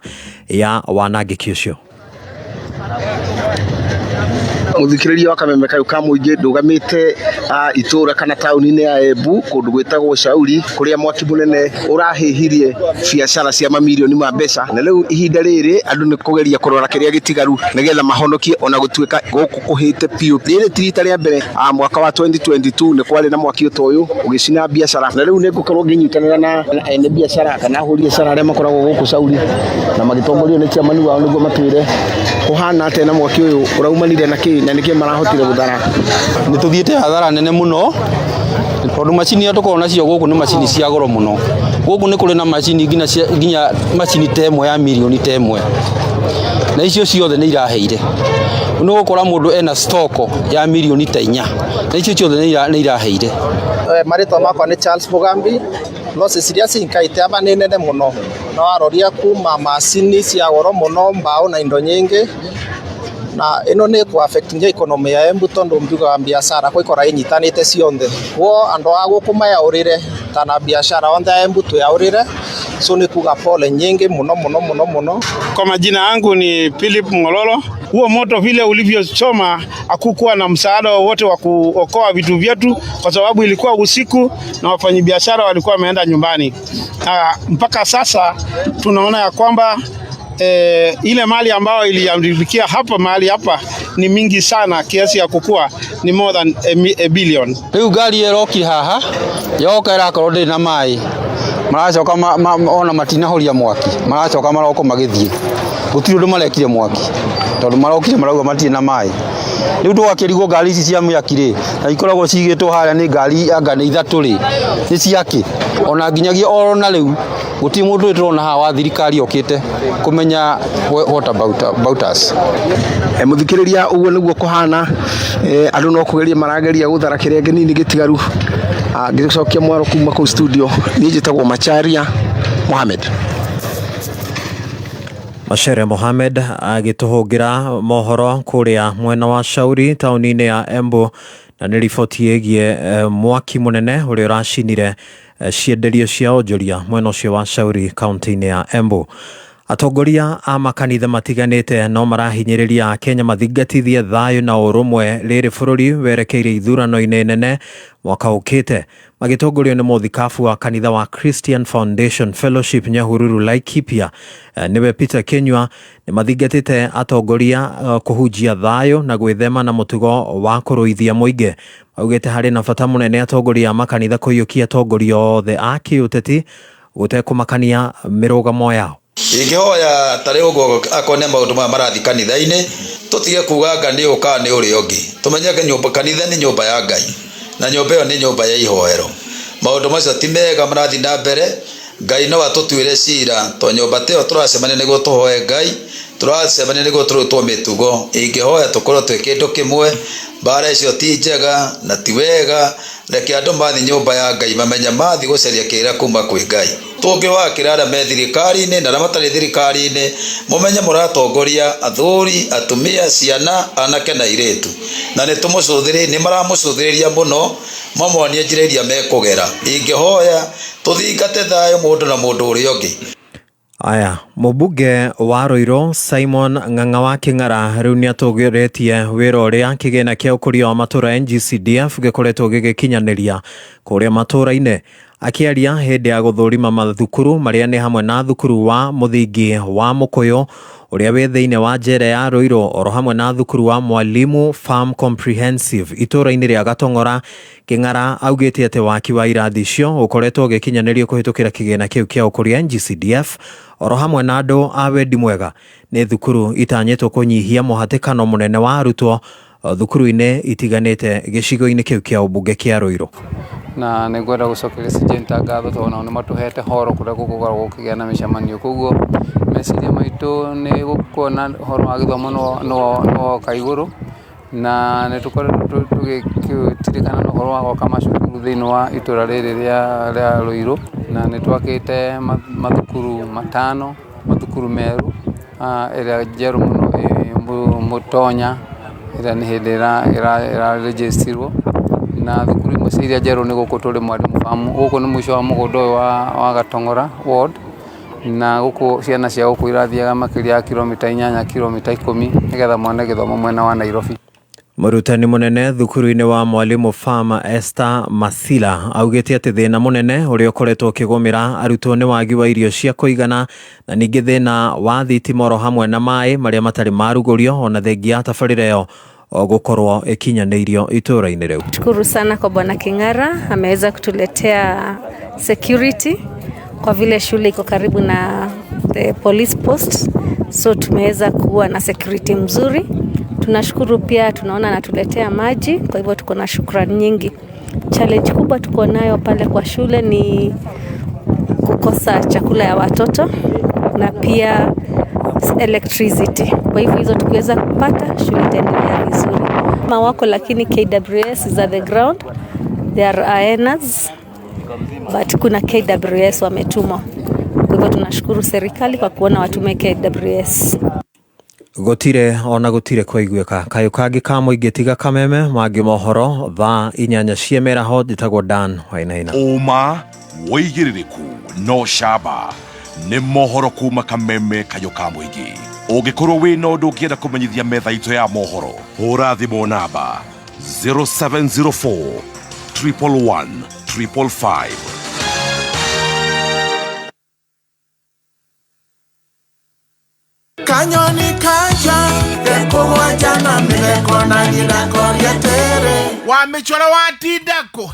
ya wanangĩki ũcio? muthikiriria wa kameme kayo ka muingi ndugamite itura kana tauni-ini ya Embu kundu gwitagwo Shauri kuria mwaki munene urahihirie biacara cia mamilioni ma mbeca na riu ihinda riri andu ni kugeria kurora kiria gitigaru nigetha mahonokie ona gutuika guku kuhite piu riri tirita ria mbere mwaka wa 2022 ni kwari na mwaki utoyu ugicina biacara na riu ni ngukorwo nginyitanira na ene biacara kana ahuri biacara aria makoragwo guku Shauri na magitongorio ni chairman wao niguo matwire kuhana ate na mwaki uyu uraumanire na ki na niki marahotire guthara ni tuthiete hathara nene muno tondu macini ya tukona cio guku ni macini cia goro muno guku ni kuri na macini nginya macini temwe ya milioni temwe na icio ciothe ni iraheire no gukora mundu ena stock ya milioni 4 na icio ciothe ni iraheire marito makwa ni Charles Mugambi losses iria cinkaite aba ni nene muno no aroria kuma macini cia goro muno mbao na indo nyingi na ino ni ku affect nje economy ya Embu tondu mbiuga biashara kwa ikora inyitanite cionthe wo ando ago kumaya urire tana biashara onthe Embu tu ya urire so ni kuga pole nyingi muno. Kwa majina yangu ni Philip Ngololo. Huo moto vile ulivyochoma hakukuwa na msaada wowote wa kuokoa vitu vyetu kwa sababu ilikuwa usiku na wafanyabiashara walikuwa wameenda nyumbani. Mpaka sasa tunaona ya kwamba ile mali ambayo iliamrikia hapa mahali hapa ni mingi sana kiasi ya kukua ni more than a billion. Riu gari eroki haha yoka irakorwo ndi na mai maracoka ona matina horia mwaki maracoka maroko magithie gutiri undu marekire mwaki tondu marokire marauga matie na mai riu twakirigwo ngari ici cia mwaki ri na ikoragwo cigitwo haria ni ngari anga ni ithatu ri ni ciake ona nginyagia orona riu guti mundu turona ha wa thirikari okite kumenya what about us muthikiriria uguo niguo kuhana andu no kugeria marageria guthara kiria nini gitigaru ngicokia mwaro kuma ku studio ni njitagwo Macharia Mohamed Mashere Mohamed agituhungira mohoro kuria mwena wa Shauri tauni-ini ya Embu na ni riboti yegie mwaki munene uria uracinire cienderio cia onjoria mwena ucio wa Shauri kaunti-ini ya Embu. Atongoria a makanitha matiganite no marahinyiriria Kenya mathingatithie thayu na urumwe riri bururi werekeire ithurano-ini nene mwaka ukite magitongorio ni muthikabu wa kanitha wa Christian Foundation Fellowship Nyahururu Laikipia niwe Peter Kenywa ni mathingatite atongoria kuhujia thayu na gwithema na mutugo wa kuruithia muingi augite hari na bata munene atongoria makanitha kuyukia atongoria othe a kiuteti gutekumakania mirugamo yao. Ingihoya tari ugo akone maundu marathi kanitha-ini tutige kuga ngani uka ni uri ongi tumenyeke nyumba kanitha ni nyumba ya Ngai na nyumba iyo ni nyumba ya ihoero maundu macio ti mega marathi na mbere Ngai no atutwire cira to nyumba teo turacemania niguo tuhoe Ngai turacemania niguo turutwo mitugo ingihoya tukorwo twi kindu kimwe bara icio ti njega na ti wega reke andu mathi nyumba ya Ngai mamenya mathi guceria kira kuma kwi Ngai tungĩwakĩra arĩa me thirikari-inĩ na arĩa matarĩ thirikari-inĩ mũmenye mũratongoria athuri atumia ciana anake na airĩtu na nĩ maramũcũthĩrĩria mũno mamonie njĩra iria mekũgera ingĩhoya tũthingate thayũ mũndũ na mũndũ ũrĩa ũngĩ. Aya, mũmbunge wa Rũirũ Simon Ng'ang'a wa Kĩng'ara rĩu nĩatũgĩrĩtie wĩra ũrĩa kĩgĩna kĩa ũkũria wa matũra NGCDF gĩkoretwo gĩgĩkinyanĩria kũrĩa matũra-inĩ. Akiaria hĩndĩ ya gũthũrima mathukuru marĩa nĩ hamwe na thukuru wa mũthingi wa Mũkũyũ ũrĩa wĩ thĩinĩ wa njera ya Rũirũ oro hamwe na thukuru wa Mwalimu Farm Comprehensive itũra-inĩ rĩa Gatong'ora. Kĩng'ara augĩte atĩ waki wa irathi icio ũkoretwo ũgĩkinyanĩrio kũhĩtũkĩra kĩgĩna kĩu kĩa ũkũria NGCDF oro hamwe na andũ a wendi mwega. Nĩ thukuru itanyĩtwo kũnyihia mũhatĩkano mũnene wa arutwo thukuru-inĩ itiganĩte gĩcigo-inĩ kĩu kĩa ũmbunge kĩa Rũirũ. Na nĩngwenda gũcokeria Sergeant ngatho tondũ nao nĩmatũhete horo kũrĩa gũgũkoragwo gũkĩgĩa na mĩcemanio, koguo meciria maitũ nĩ gũkuona horo wa gĩthomo no kaigũrũ na nĩtũkoretwo tũgĩtirikana na ũhoro wa gwaka macukuru thĩinĩ wa itũra rĩrĩ rĩa Rũirũ na nĩtwakĩte mathukuru matano, mathukuru meru ĩrĩa njerũ mũno Mũtonya ĩrĩa nĩ hĩndĩ ĩra-registirwo na thukuru imwe cia iria njerũ nĩ gũkũ tũrĩ Mwalimu Farm. Gũkũ nĩ mũico wa mũgũnda ũyũ wa Gatong'ora ward na gũkũ ciana cia gũkũ irathiaga makĩria ya kilomita 8 kilomita 10 nĩgetha mone gĩthomo mwena wa Nairobi. Murutani munene thukuru-ini wa Mwalimu Farm Esther Masila augite ati thina munene uria ukoretwo ukigumira arutwo ni wagi wa irio cia kuigana na ningi thina wa thitimoro hamwe na mai maria matari marugurio ona thengia tabarira yo gukorwo ikinyanirio itura-ini riu. Shukuru sana kwa Bwana King'ara, ameweza kutuletea security kwa vile shule iko karibu na the police post, so tumeweza kuwa na security mzuri. Tunashukuru pia, tunaona anatuletea maji, kwa hivyo tuko na shukrani nyingi. Challenge kubwa tuko nayo pale kwa shule ni kukosa chakula ya watoto na pia electricity. Kwa hivyo hizo tukiweza kupata, shule itaendelea vizuri. Mawako lakini KWS is at the ground. They are AENAs, but kuna KWS wametumwa. Kwa hivyo tunashukuru serikali kwa kuona watume KWS. Gutire kwaiguika kayo kangi ka muingi tiga kameme mangi mohoro thaa 8 cia meraho nditagwo Dan Wainaina. Uma woigiririku no shaba ni mohoro kuma kameme kayo ka muingi. Ungikorwo wina undu ungienda kumenyithia metha itu ya mohoro, hura thimu namba 0704 111 555. Kanyoni kaja deko wajana mileko na nidako yatere wamechora watidako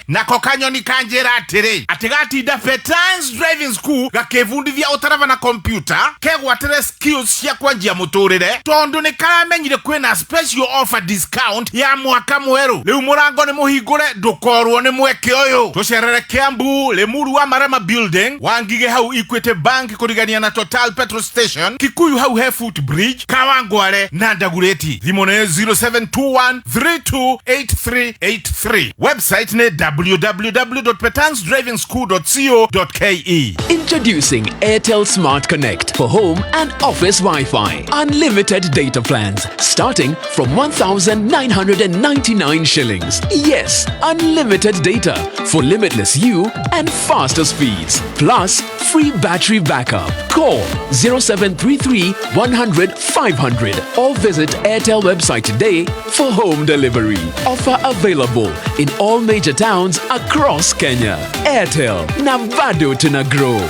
nako kanyoni kanjera atiri atigatida Petans Driving School gakevundithia utarava na computer kegwatere skills cia kwanjia muturire tondu ni karamenyire kwina special offer discount ya mwaka mweru. Riu murango ni muhingure ndukorwo ni mweke uyu tucerere Kiambu Limuru wa Marama Building Wangige hau Equity Bank kurigania na Total Petrol Station Kikuyu hau he Footbridge Kawangware na Ndagureti. Thimone 0721328383. Website ne www.petansdrivingschool.co.ke. Introducing Airtel Smart Connect for home and office Wi-Fi. Unlimited data plans starting from 1,999 shillings. Yes, unlimited data for limitless you and faster speeds. Plus free battery backup. Call 0733 100 500 or visit Airtel website today for home delivery. Offer available in all major towns across Kenya. Airtel, Navado Tunagrow.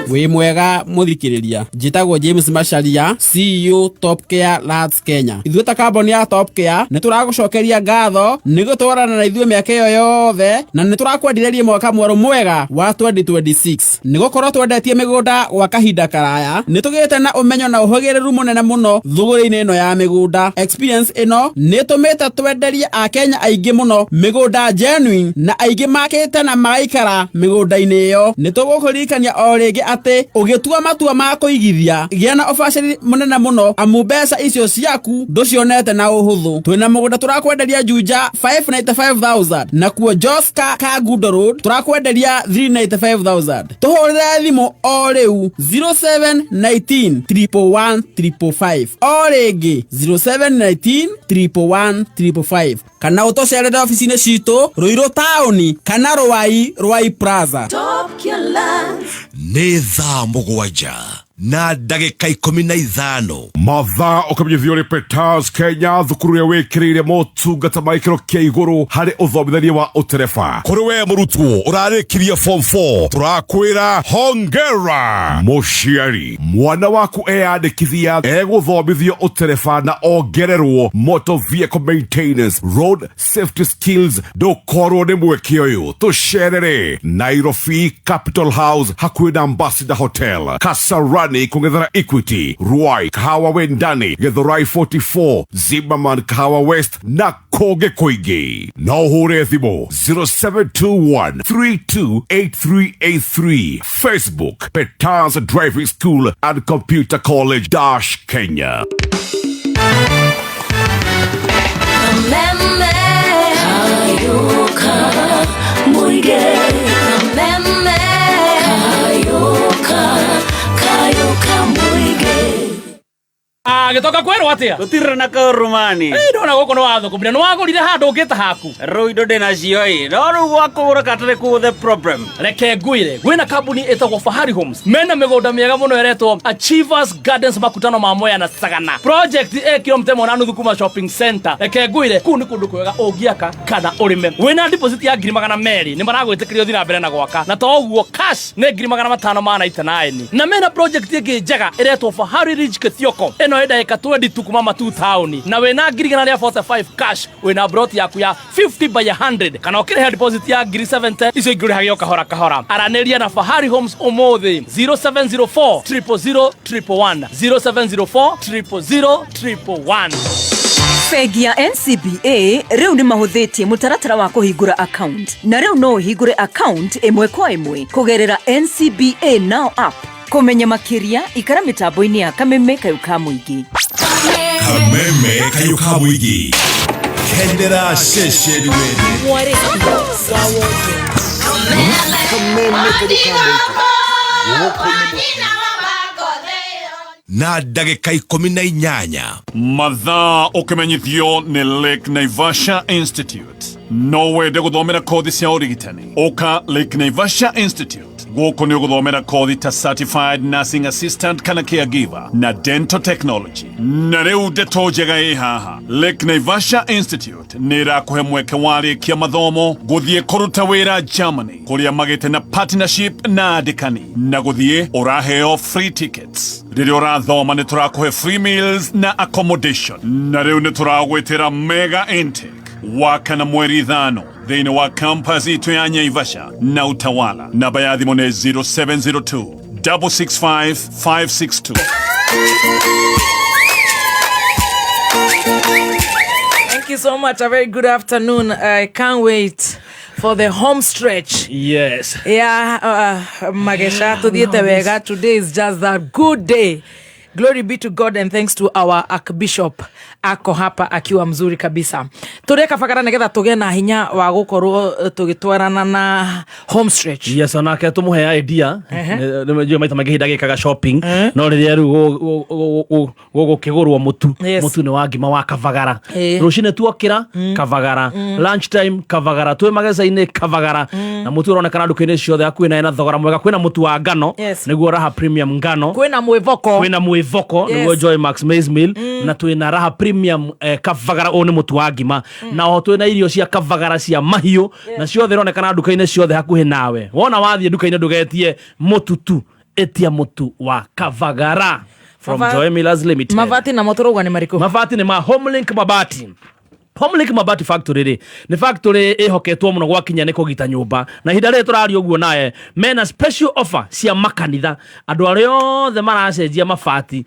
Wĩ mwega muthikiriria, njitagwo James Macharia, CEO Top Care Labs Kenya. Ithuĩ ta kambuni ya Top Care nĩ tũragucokeria ngatho nĩ gũtwarana na ithuĩ mĩaka ĩyo yothe na nĩ tũrakwendereria mwaka mwerũ mwega wa 2026. Nĩ gũkorwo twendetie mĩgũnda gwa kahinda karaya, nĩ tũgĩte na ũmenyo na ũhũgĩrĩru mũnene mũno thũgũrĩ-inĩ ĩno ya mĩgũnda. Experience ĩno nĩ tũmĩte twenderie Akenya aingĩ mũno mĩgũnda genuine na aingĩ makĩte na magaikara mĩgũnda-inĩ ĩyo. Nĩ tũgũkũririkania o rĩngĩ atĩ ũgĩtua matua ma kũigithia gĩa na ũbacĩrĩri mũnene mũno amu mbeca icio ciaku ndũcionete na ũhũthũ. Twĩna mũgũnda tũrakwenderia Juja 595,000 na kuo Joska Kagundo Road tũrakwenderia 395,000. Tũhũrĩre thimũ o rĩu 0719 111 555 o rĩngĩ 0719 111 555 kana ũtũcerere ofici-inĩ citũ Ruiru taũni kana Rwai Plaza. Nĩ thaa mũgwanja na ndagĩka 15 mathaa ũkamenyithio nĩ Petans Kenya, thukuru ya wĩkĩrĩire motungata ma gĩkĩro kĩa igũrũ harĩ ũthomithania wa ũtereba. Kũrĩ we mũrutwo ũrarĩkirie form 4 tũrakwĩra hongera. Mũciari, mwana waku eyandĩkithia egũthomithio ũtereba na ongererwo motor vehicle maintenance, road safety skills. Ndũkorwo nĩ mweke ũyũ, tũcerere Nairobi Capital House hakuhĩ na Ambassador Hotel, Kasarani kungethera Equity, Ruai, Kahawa Wendani, Githurai 44, Zimmerman, Kahawa West na kũngĩ kũingĩ. No ũhũre thimũ 0721 328383. Facebook Petans Driving School and Computer College Kenya. wagitoka kwero atia gutire na kaurumani ndona goko no watho kumira no wagurire handu ngita haku ruido de na cioi no ru gwakura katire ku the problem reke ngwire gwina kambuni etagwo Fahari Homes mena migunda miega muno eretwo Achievers Gardens makutano ma Moya na Sagana project kilomita 1.5 kuma shopping center reke ngwire ku ni kundu kwega ungiaka kana urime wina deposit ya 200,000 ni maragwitikirio thina mbere na gwaka na to uguo cash ni 589 na mena project ingi njega eretwo Fahari Ridge Kithioko eno enda eka 22 kuma Matu town na wina 45 cash wina brot yaku ya 50 by 100 kana ukire deposit ya 70 iso igure hagio kahora araneria na Fahari Homes omothi 0704 000 111 0704 000 Bengi ya NCBA riu ni mahuthitie mutaratara wa kuhingura account na riu no uhingure account imwe kwa imwe kugerera NCBA Now app. Kumenya makiria ikara mitambo-ini ya Kameme Kayuka Muingi. Kameme Kayuka Muingi. Kendera shesheni wene. Kameme Kayuka Muingi. Na ndagika 18 mathaa ukimenyithio ni Lake Naivasha Institute no wende guthomera kothi cia urigitani uka Lake Naivasha Institute guku ni guthomera kothi ta certified nursing assistant kana caregiver na dental technology na riu ndeto njega i haha Lake Naivasha Institute ni rakuhe mweke warikia mathomo guthie kuruta wira Germany kuria magite na partnership na andikani na guthie uraheo free tickets riria urathoma ni turakuhe free meals na accommodation na riu ni turagwitira mega intake wakana mweri 5 thiini wa campus itu ya Naivasha na Utawala namba ya thimu ni 0702 665 562. Thank you so much. A very good afternoon. I can't wait for the home stretch. Yes. Yeah, Magesha tuthiete wega. Today is just that good day. Glory be to God and thanks to our Archbishop ako hapa akiwa mzuri kabisa. Tureka fakara negetha tuge na hinya wa gukorwo tugitwarana na home stretch. Yes, onake tumuhe idea. Nimejua maita magi ndagikaga shopping no riria ru gukigurwo mutu ni wa ngima wa Kavagara. Rucine tuokira Kavagara. Lunch time Kavagara. Twe mageza-ini Kavagara. Na mutu uronekana nduka-ini ciothe akuina ina thogora mwega kwina mutu wa ngano niguo Raha Premium ngano. Kwina mwivoko niguo Joy Max Maize Meal na twina Raha Premium Kavagara one mutu wa ngima na ho twina irio cia Kavagara cia mahiu na ciothe ironekana nduka-ini ciothe hakuhi nawe wona wathie nduka-ini ndugetie mutu tu etia mutu wa Kavagara from Joy Millers Limited. Mavati na motorogwa ni mariko. Mavati ni ma Homelink Mabati. Homelink Mabati factory ni factory ihoketwo muno gwakinya ni kugita nyumba na hinda ri turari uguo naye mena special offer cia makanitha andu aria othe maracenjia mabati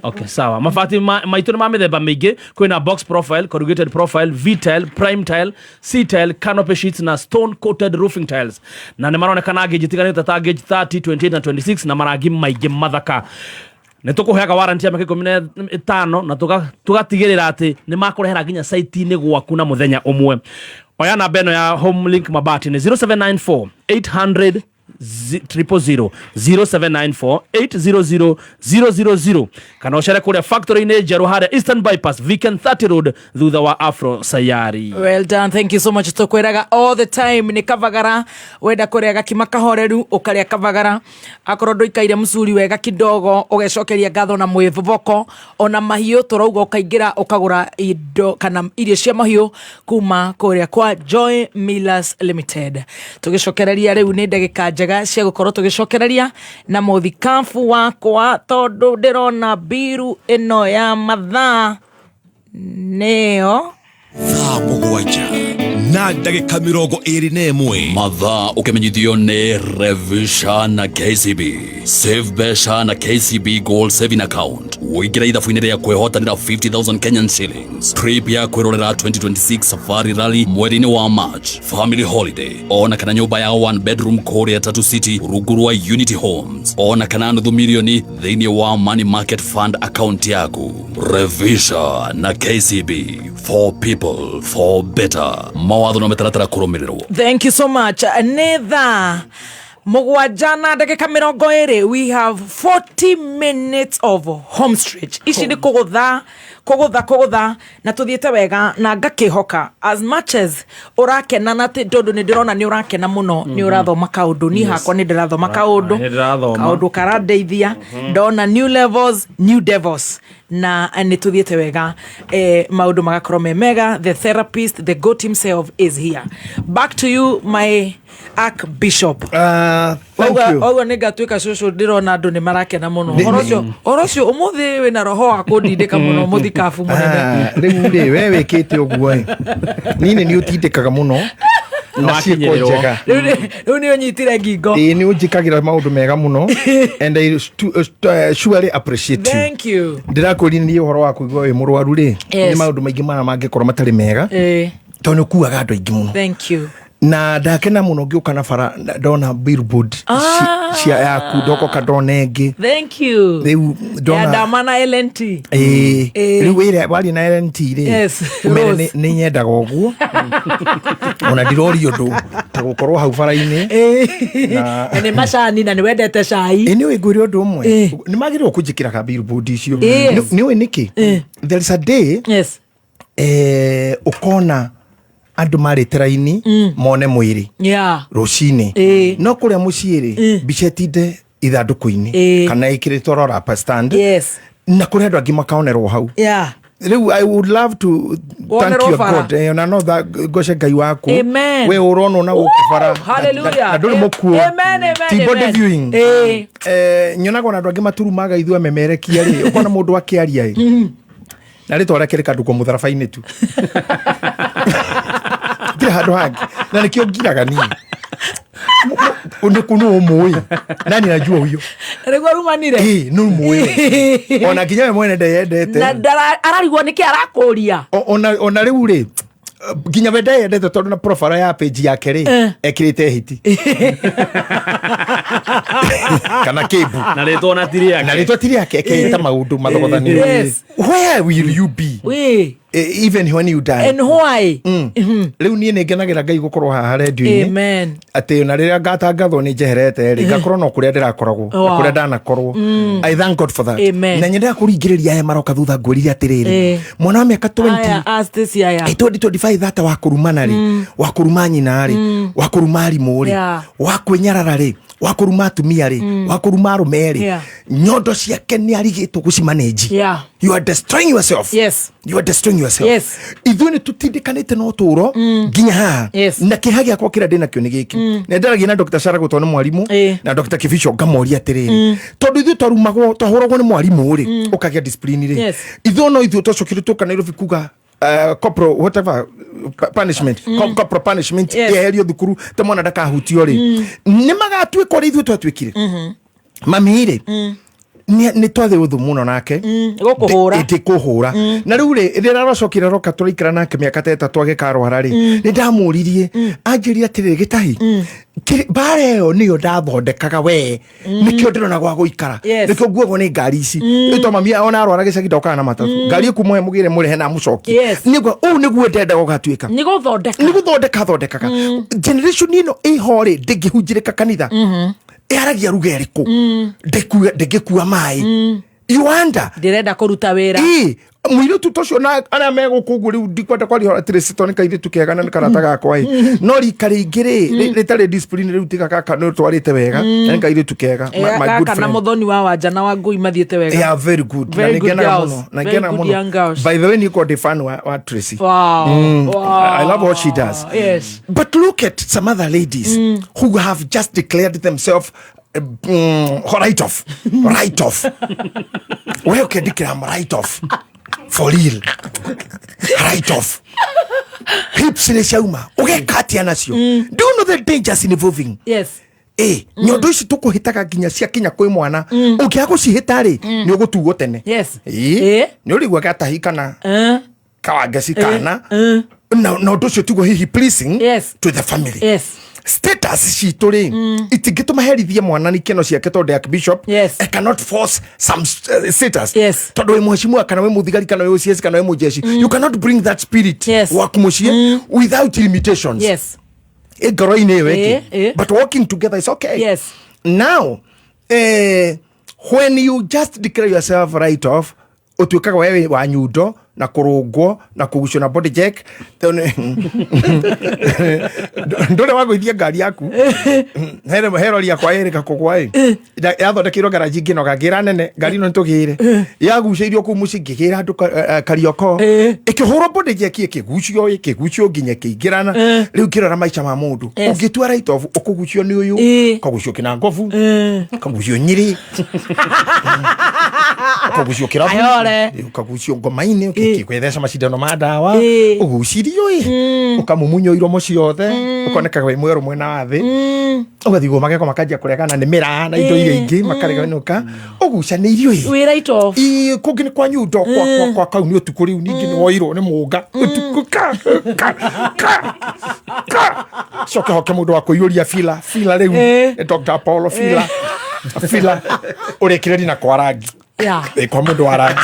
okay, sawa. Mabati maitu ni ma mithemba mingi kwina box profile, corrugated profile, V-tile, prime tile, C-tile, canopy sheets na stone coated roofing tiles. Na ni maronekana gauge tiganite ta gauge 30, 28 na 26 na marangi maingi mathaka. Nitukuheaga warranty ya miaka 15 na tugatigirira ati ni makurehera nginya site ni gwaku na muthenya umwe. Oya namba eno ya Homelink Mabati ni 0794 800 000 0794 800 000 kana uchere kuria factory ni Jeru hare Eastern Bypass Weekend 30 Road thutha wa Afro Sayari. Well done, thank you so much. Tukwiraga all the time ni Kavagara wenda kuriaga kimaka horeru ukaria Kavagara akorodo ikaire msuri wega kidogo ugecokeria ngatho na mwivoko ona mahiu turauga ukaingira ukagura indo kana irio cia mahiu kuma kuria kwa Joy Millers Limited. Tugicokereria riu ni ndagika njega cia gukorwo tugicokereria na muthikafu wakwa tondu ndirona biru ino ya mathaa neo thaa mugwanja na ndagika 21 mathaa ukimenyithio ni Revisha na KCB Save Besha na KCB Gold Saving Account uingira ithabu-ini ria kwehotanira 50,000 Kenyan shillings trip ya kwirorera 2026 Safari Rally mweri-ini wa March family holiday ona kana nyumba ya 1 bedroom Korea Tatu City rungu rwa Unity Homes ona kana nuthu milioni thiini wa Money Market Fund account yaku. Revisha na KCB for people for better mawatho na metaratara kurumirirwo. Thank you so much. Netha mugwajana ndagika 20 we have 40 minutes of home stretch ici ni kugutha na tuthiete wega na ngakihoka as much as urakena na tondu ni ndirona ni urakena muno ni urathoma kaundu ni hakwa ni ndirathoma kaundu karandeithia ndona new levels new devils na ni tuthiete wega maundu magakorwo mega. The therapist, the God himself is here. Back to you my Archbishop. Thank you. Ogo nega twika shosho ndirona andu ni marakena muno orocio umuthi wina roho wa kundindika muno muthi kafu munene riu wewe kite uguo nini ni utindikaga muno na cikonjega riu ni unyitire ngingo ni unjikagira maundu mega muno and I surely appreciate you. Thank you. Ndirakuri ni uhoro wa kuigwa wi murwaru ri ni maundu maingi mana mangikorwo matari mega tondu kuaga andu aingi muno. Thank you. Na ndakena muno ngiuka na bara ndona billboard cia yaku ndoko kadonenge. Thank you. Riu ndona ndamana LNT riu ire bali na LNT ri yes umene ni nyendaga uguo ona ndirori undu ta gukorwo hau bara-ini na ni macani na ni wendete cai ni wigwire undu umwe ni magirwo kunjikira ka billboard icio ni we niki there is a day ukona andu mari teraini mone mwiri rucini no kuria muciiri bicetinde ithanduku-ini kana ikiritwo rapa stand na kuria andu angi makaonerwo hau riu I would love to thank you God and I know that goce ngai waku we urono na ukubara hallelujah nduri mukuo amen ti body viewing nyonaga na andu angi maturumaga ithua memerekia ri ukona mundu akiaria na ritwara kiri kandu ko mutharabaini tu ngira handu hangi na nikio ngiraga ni kunu umui nani najua huyo rego rumanire no umui ona kinya mwene ndeyendete na ararigwo niki arakuria ona riu ri ginya wende yendete tondu na profile ya page yake ri ekirite hiti kana kebu na ritwa tiri yake ekirite maundu mathogothani where will you be even when you die and why riu nie ningenagira ngai gukorwo haha radio-ini amen ati na riria ngatangathwo ni njeherete ri ngakorwo no kuria ndirakoragwo kuria ndanakorwo I thank God for that na nyenda kuringiriria aya maroka thutha ngwirire atiriri mwana wa miaka 20 that wakurumana ri wakuruma nyina ri wakuruma arimu ri wakwinyarara ri wakuruma atumia ri wakuruma rume ri nyondo ciake ni arigitwo gucimanage you are destroying yourself you are destroying yourself ithuni tutindikanite no turo nginya ha na kihagia kwa kira ndina kio ni giki na ndaragia na Dr. Shara gutona mwarimu na Dr. Kifisho ngamoria atiriri tondu ithu tarumagwo tahoragwo ni mwarimu ri ukagia discipline ri ithuno ithu tocokire tuka Nairobi kuga corporal whatever punishment corporal punishment yeherio thukuru ta mwana ndakahutio ri ni magatwika ri ithu twatwikire mamire ni twathe uthu muno nake kuhura na riu ri rirarocokire roka turaikara nake miaka 3 agikarwara ri ni ndamuririe anjiria atiriri gitahi bare yo niyo ndathondekaga we nikio ndirona gwa guikara nikio nguogwo ni ngari ici ito mami ona arwara gicagi ndoka na matatu ngari kumwe mugire murehe na mucoki niguo niguo ndenda gugatuika ni guthondeka thondekaga generation ino ihori ndingihunjirika kanitha aragia ruga eriku ndegekua mai you wonder ndirenda kuruta wira mwiro tutocio na ara megukugu riu ndikwenda kwari hora tresitoni kaire tukegana ni karata gakwa no rikari ingire ritare discipline riu tika kaka no twarite wega ni kaire tukega my good friend kana muthoni wa wanja na wa ngui mathiete wega yeah very good na ngena muno by the way ni ko the fan wa Tracy I love what she does but look at some other ladies who have just declared themselves right off where can declare right off for real right off hips ni shauma ugekati anacio do you know the dangers involving nyondo ici tukuhitaga nginya cia kinya kwi mwana ukiaga gucihita ri ni ugutugo tene ni urigwa gatahikana kawange cikana no ndo cio tugo hihi pleasing to the family status citu ri itingituma herithia mwana ni keno ciake tondu Archbishop I cannot force some status tondu we mheshimiwa kana we muthigari kana we OCS kana we mujeshi you cannot bring that spirit wa kumucie without limitations ngoro-inĩ ĩyo but working together is okay. Yes. Now when you just declare yourself right off, utuikaga wewe wa nyundo na kurungwo na kugucio na body check ndore wagoithia ngari yaku hero ria kwa Erika kugwa yathondekirwo garaji ngino gagira nene ngari no ntugire yaguceirio ku mucingigira andu karioko ikihurwo body check ikigucio nginya kingirana riu kirora maica ma mundu ungitua right off ukugucio ni uyu kagucio kina ngovu kagucio nyiri kagucio kirabu kagucio ngoma-ini kikwethesha macindano ma ndawa ugucirio ukamumunyo iromo ciothe ukoneka we mweru mwena wa thi ugathigwo mageko makanjia kuregana ni mira na indo iria ingi makareganuka ugucanirio we right off kungi ni kwa nyundo kwa kau ni utuku riu ningi ni woiro ni muga utuku ka coke hoke mundu wa kuiyuria fila riu Dr. Paulo fila urekireri na kwa rangi kwa mundu wa rangi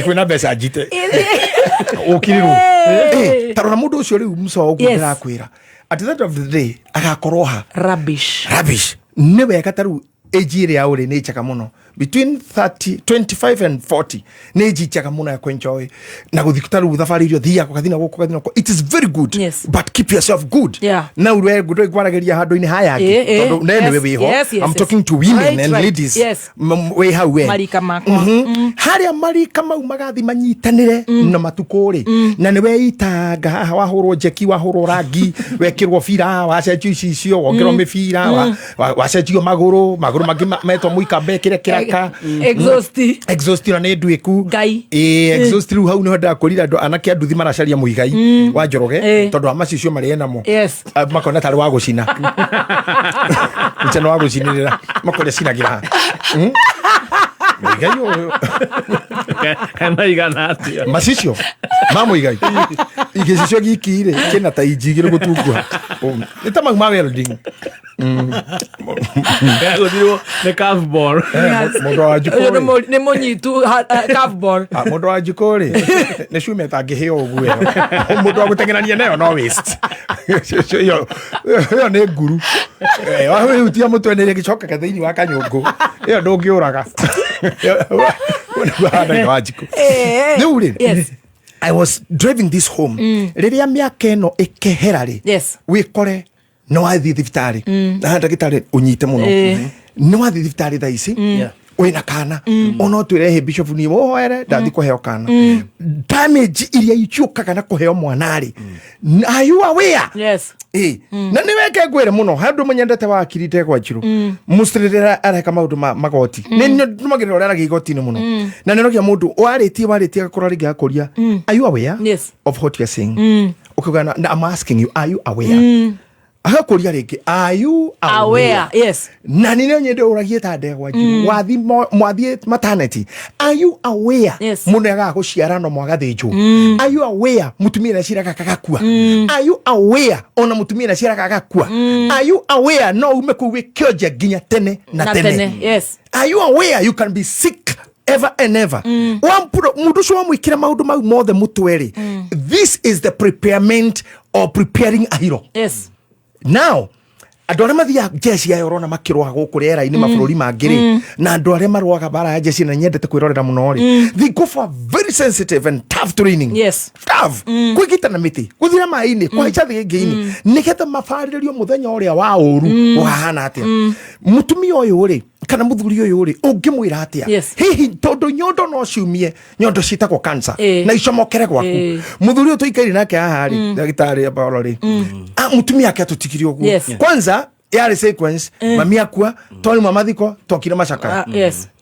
kwina mbeca njite ukiriru tarora mundu ucio riu mso uguo ndirakwira at the end of the day agakorwo ha rubbish ni wega taru age iria uri ni chaka muno between 25 and 40 ni age chaka muno ya enjoy na guthikutaru thafari irio thia kwa kathina guko it is very good but keep yourself good na urwe gudo gwarageria handu-ini haya tondu nene wewe ho I'm talking to women and ladies we how we marika makwa haria marika mau magathi manyitanire na matukuri na ni weitanga haha wahurwo jeki wahurwo rangi wekirwo fira wacenjio icio wongerwo mibira wacenjio maguru mangi metwo muika bekire kiraka exhaust na ni ndwiku ngai exhaust riu hau niho ndakorira andu anake anduthi maracaria muigai wa njoroge tondu amacicio mari namo makona tari wa gucina mchana wa gucinirira makore cinagira muigai uyu kana igana atia macicio mamuigai igicicio gikire kina ta injigire gutungwa ni ta magma welding Yaguthirwo ni curve ball. Mundu wa jiko ni munyitu curve ball. Mundu wa jiko ri ni shume tangihio uguo. Mundu wa gutengerania nayo no waste. Yo ni nguru. Wawe utia mutwe ni gicoka kathiini wa kanyungu. Yo ndungiuraga. Mundu wa jiko. Ni uri. Yes. I was driving this home. Riria miaka eno ikehera ri. Yes. Wikore no wathi thibitari na ndagitari unyite muno no wathi thibitari tha ici wina kana ono twirehe bishop ni wohere ndathi kuheo kana damage iria ichukaga na kuheo mwanari are you aware? Yes. Na ni weke gwire muno handu munyendete wa kirite kwa chiru mustirira areka maundu magoti ni numagirira urara gigoti ni muno na nero kia mundu waritie akora ringi akoria are you aware of what you are saying? Ukugana I'm asking you, are you aware? Akakoria ringi are you aware? Yes. Na nini nyende uragie ta ndegwa jiru mwathie maternity are you aware? Munega guciara no mwagathinju are you aware mutumia cira kakakua are you aware ona mutumia cira kakakua are you aware no ume kuwe kioje ginya tene na tene yes are you aware you can be sick ever and ever mundu cio wamwikira maundu mau mothe mutweri this is the preparing a hero. Yes. Now andu aria mathia jeshi ya yorona makirwa guku rera-ini mabururi mangiri na andu aria marwaga bara ya jeshi na nyendete kwirorera muno ri they go for very sensitive and tough training. Yes. Tough kwigita na miti kuthira mai-ini kwa icha thigi-ini niketa mafariririo muthenya uria wa uru wahana atia mutumia uyu ri kana muthuri uyu ri ungimwira atia hihi tondu nyondo no ciumie nyondo citagwo cancer na icomokere gwaku muthuri uyu tuikaire nake haha ri ndagitari Paulo ri mutumia ake tutikirio guo kwanza yari sequence mami akua toni mamathiko tokire macaka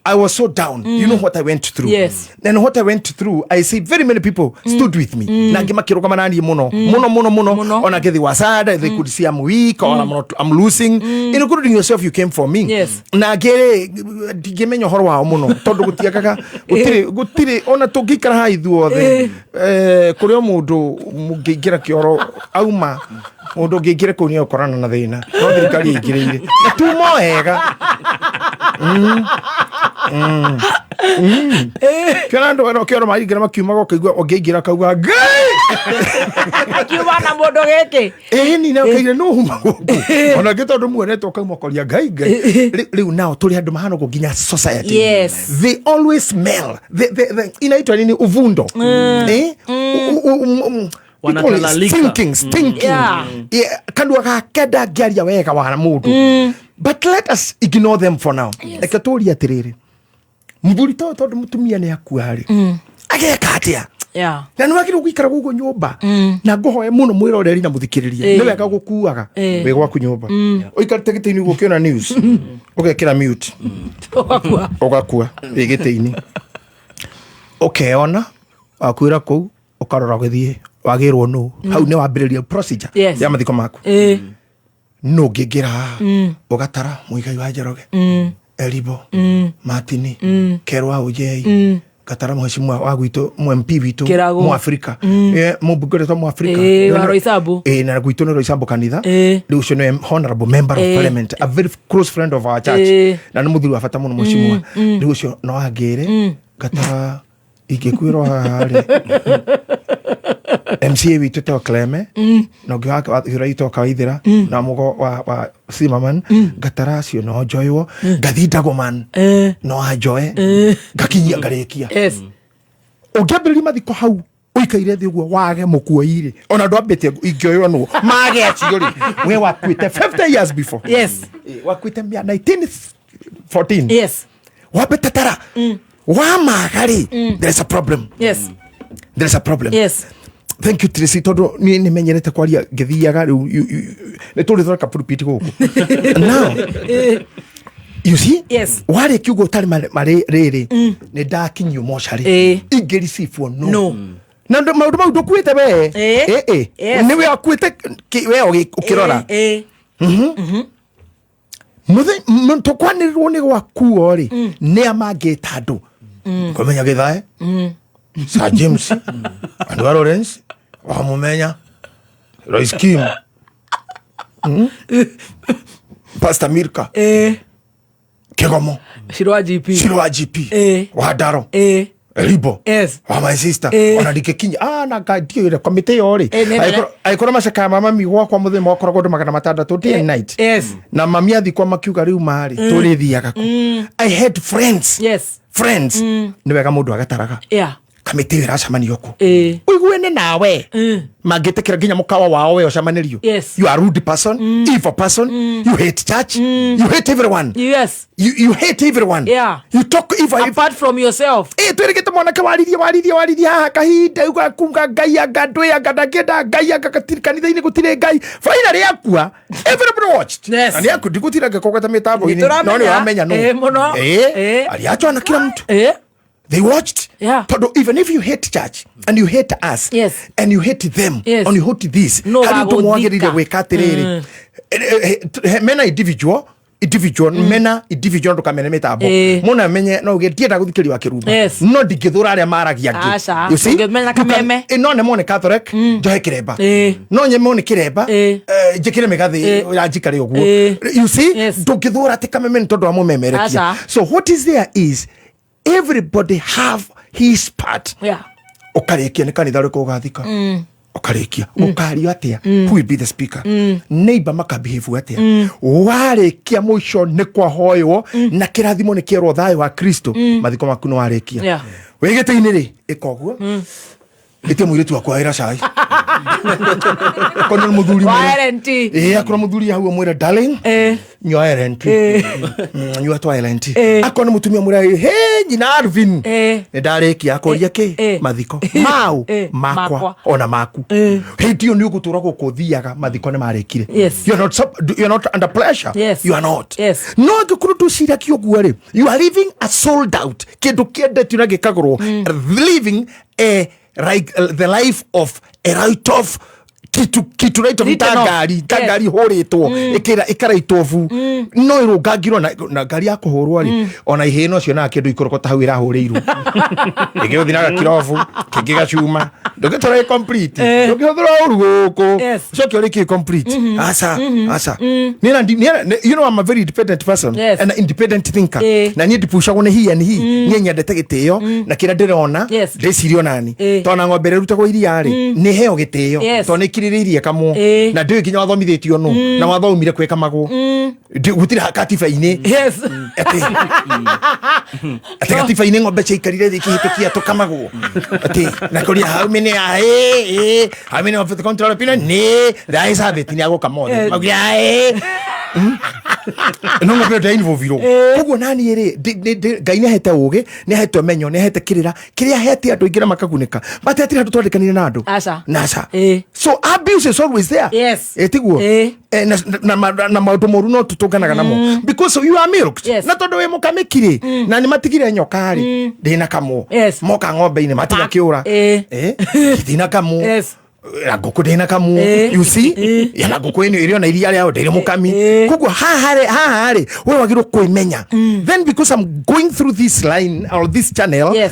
I was so down. You know what I went through. Yes. And what I went through, I see very many people stood with me. Na ngima kiroka manani muno. Ona gethi wasada, they could see I'm weak or I'm losing. Including yourself, you came for me. Yes. Na gere digemenyo horwa muno. Todo gutiakaga gutire ona togikara ha ithuothe. Kuri omundu mugigira kioro auma mundu ngingire kuni okorana na thina. No thirikari ingirire. Tumo hega. Kana ndo ero kero mai gira makiuma go kaigwa ongegira kauga ngai kiuma na mundu giki ni na kaire no huma ona gitondu muonete kauma koria ngai riu nao tuli andu mahano go ginya society. Yes, they always smell the inaitwa nini uvundo stinking kandu agakenda ngiaria wega wa mundu but let us ignore them for now. Like atori atiriri mburi tondu mutumia ni akuari ageka atia na nä wagä rwo gå ikara gå guo nyå mba na ngå hoe må no mwä roreri na må thikä rä ria nä wega gå kuaga wä gwaku nyå mba å ikarä te gä tä-inä gå kä ona å gekä ra å gakua wä gä tä-inä å keona wakwä ra kå u å karora å gä thiä wagä rwo nå hau nä wambä rä ria ya mathiko maku no ngä ngä ra å gatara må igai wa Njoroge Elibo Martini Kerwa Ujei Katara mheshimiwa wa gwitu MP witu mu Afrika mu bugoreto mu Afrika wa Roysambu na gwitu no Roysambu kanitha riu cio no honorable member of parliament, a very close friend of our church na no muthuri wa fata muno mheshimiwa riu cio no agere Katara igekwirwo hali MCA witu to Cleme no gwa iraito kawaithira na mugo wa Simaman Gatara cio no joywo gathindago man no ajoe gakinyia ngarekia ogabeli mathiko hau uikaire thi guo wage mukuoire ona ndwambite ingioyo no mage aciori we wakwite 50 years before wakwite 1914 wabetatara wa magari there is a problem there is a problem thank you Tracy todo ni menyerete kwaria ngithiaga riu ni turi thora pulpit guku now you see wale kiugo tari mare riri ni ndakinyio moshari ingeri sifo no na maundu mau ndukwite we ni we akwite we ukirora muthe tukwanirwo ni gwakuo ri ni amangita andu komenya githae Sir James and Lawrence wamumenya Royce Kim Pastor Mirka Kegomo Shirwa GP Wadaro Elibo wa my sister ona dikekinya na gadio ile komite yori aikora mashaka mama miwa kwa muthema wakora godo magana matandatu day night na mami athi kwa makiuga riu mari turi thiaga ku I had friends ni wega mundu agataraga kamite wira camanio ku uiguene nawe mangitekera nginya mukawa wao we ocamanirio you are rude person evil person you hate church you hate everyone you hate everyone you talk evil apart from yourself twirigite mwana ka wariria kahinda uga kunga ngai angadwe angadakienda ngai angakatiri kanitha-ini gutire ngai finally akua everybody watched and yaku digutira ngekogata mitambo ini no ni wamenya no aliachwa na kila mtu they watched even if you hate church and you hate us and you hate them and you hate this how do mwagirire gwikatiriri mena individual mena individual ndukamene mitambo muna menye no getienda guthikiri wa kirumba no ndingithura aria maragia ngi you see ngemenya kameme no ne mone Catholic njohe kiremba no nye mone kiremba njikire megathi ya njikare uguo you see ndungithura ati kameme ntondu wa mumemerekia so what is there is everybody have his part ukarekia ni kanitha riko gathika ukarekia ukario atia who will be the speaker neighbor makabehave atia warekia muico ni kwa hoyo na kirathimo ni kierwo thayo wa Kristo mathiko maku no warekia wigite-ini ri ikoguo ite muiritu akwa ira cai kono muthuri akora muthuri hau mwira darling nyoa rent nyoa toilet akona mutumia mwira nyina Arvin ndarekia akoria ki mathiko mau makwa ona maku hetio ni ugutura gukuthiaga mathiko ne marekire you're not under pressure you are not no ngikuru tu shira kioguo ri you are living a sold out kindu kiendetio na gikagurwo living a like the life of a write-off kitu raito mtangari tangari horitwo ikara itovu no irungangirwo na ngari ya kuhurwo ri ona iheno cio na kindu ikorokota hau irahuriirwo igiothina kirovu kingigacuma ndogetora complete ndogetora uruguko so kio riki complete asa nina you know I'm a very independent person and an independent thinker na ni ndipushagwo ni hii ni nyendete gitio na kira ndirona ndicirio nani tona ng'ombe rutagwo iria ri ni heo gitio to ni kiriririe kamo na ndio kinya wathomithitio no na wathomire kweka mago gutire hakatifa-ini ati katifa-ini ng'ombe cikarire thikihitukia tukamago ati na kuria how many how many of the control pina ni rais habeti ni agoka mothe magia no ng'ombe ndio involviro koguo nani ri ngai ne hete uge ne hete menyo ne hete kiria hete andu ingira makaguneka batete andu twandikanire na andu nasa so abuse is always there etiguo na maundu moru no tutunganaga namo because you are milked na tondu we mukamikire na ni matigire nyokari ndina kamo moka ng'ombe-ini matiga kiura ndina kamo ngũkũ ndĩna kamu you see yana ngũkũ ĩno ĩrĩ ona iria rĩao ndĩrĩ mũkami koguo haha rĩ we wagĩrĩirwo kwĩmenya then because I'm going through this line or this channel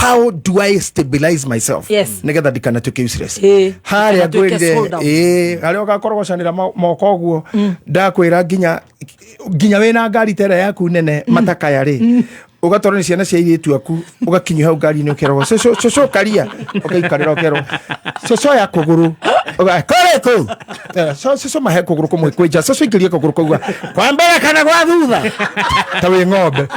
how do I stabilize myself nigetha ndikanatuĩke useless harĩa ngwĩrire harĩa ũgakorogocanĩra moko ũguo ndakwĩra nginya wĩna ngari tera yaku nene matakaya rĩ ugatora ni ciana cia iritu aku ugakinyu hau ngari-ini ukero so karia ukaikarira ukero so ya kuguru ugakoreko so mahe kuguru kumwe kweja so ingirie kuguru kuga kwa mbere kana kwa thutha ta we ng'ombe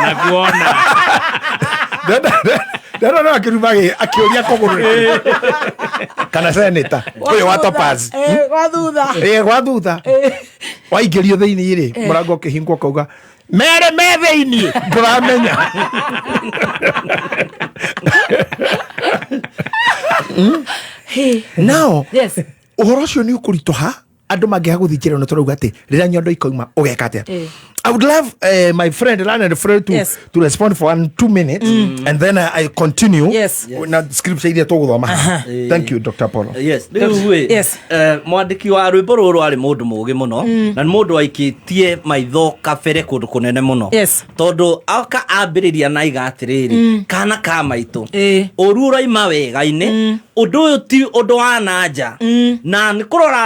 nakuona no akirumage akioria kuguru kana seneta uyu wa topaz gwa thutha waingĩrio thĩinĩ rĩ mũrango ũkĩhingwo kauga mere me thĩinĩ ndũramenya now ũhoro ũcio nĩ ũkũritũha andũ mangĩha gũthikĩrĩria no tũrauga atĩ rĩrĩa nyondo ikoima ũgeka atĩa I would love my friend Leonard Fred to respond for 2 minutes and then I continue na scripture iria tũgũthoma. Thank you Dr. Paulo. Mwandĩki wa rwĩmbo rũrũ arĩ mũndũ mũũgĩ mũno na nĩ mũndũ waikĩtie maitho kabere kũndũ kũnene mũno tondũ aka ambĩrĩria na iga atĩrĩrĩ kana ka maitũ ũru ũraima wega-inĩ ũndũ ũyũ ti ũndũ wa nanja na nĩ kũrora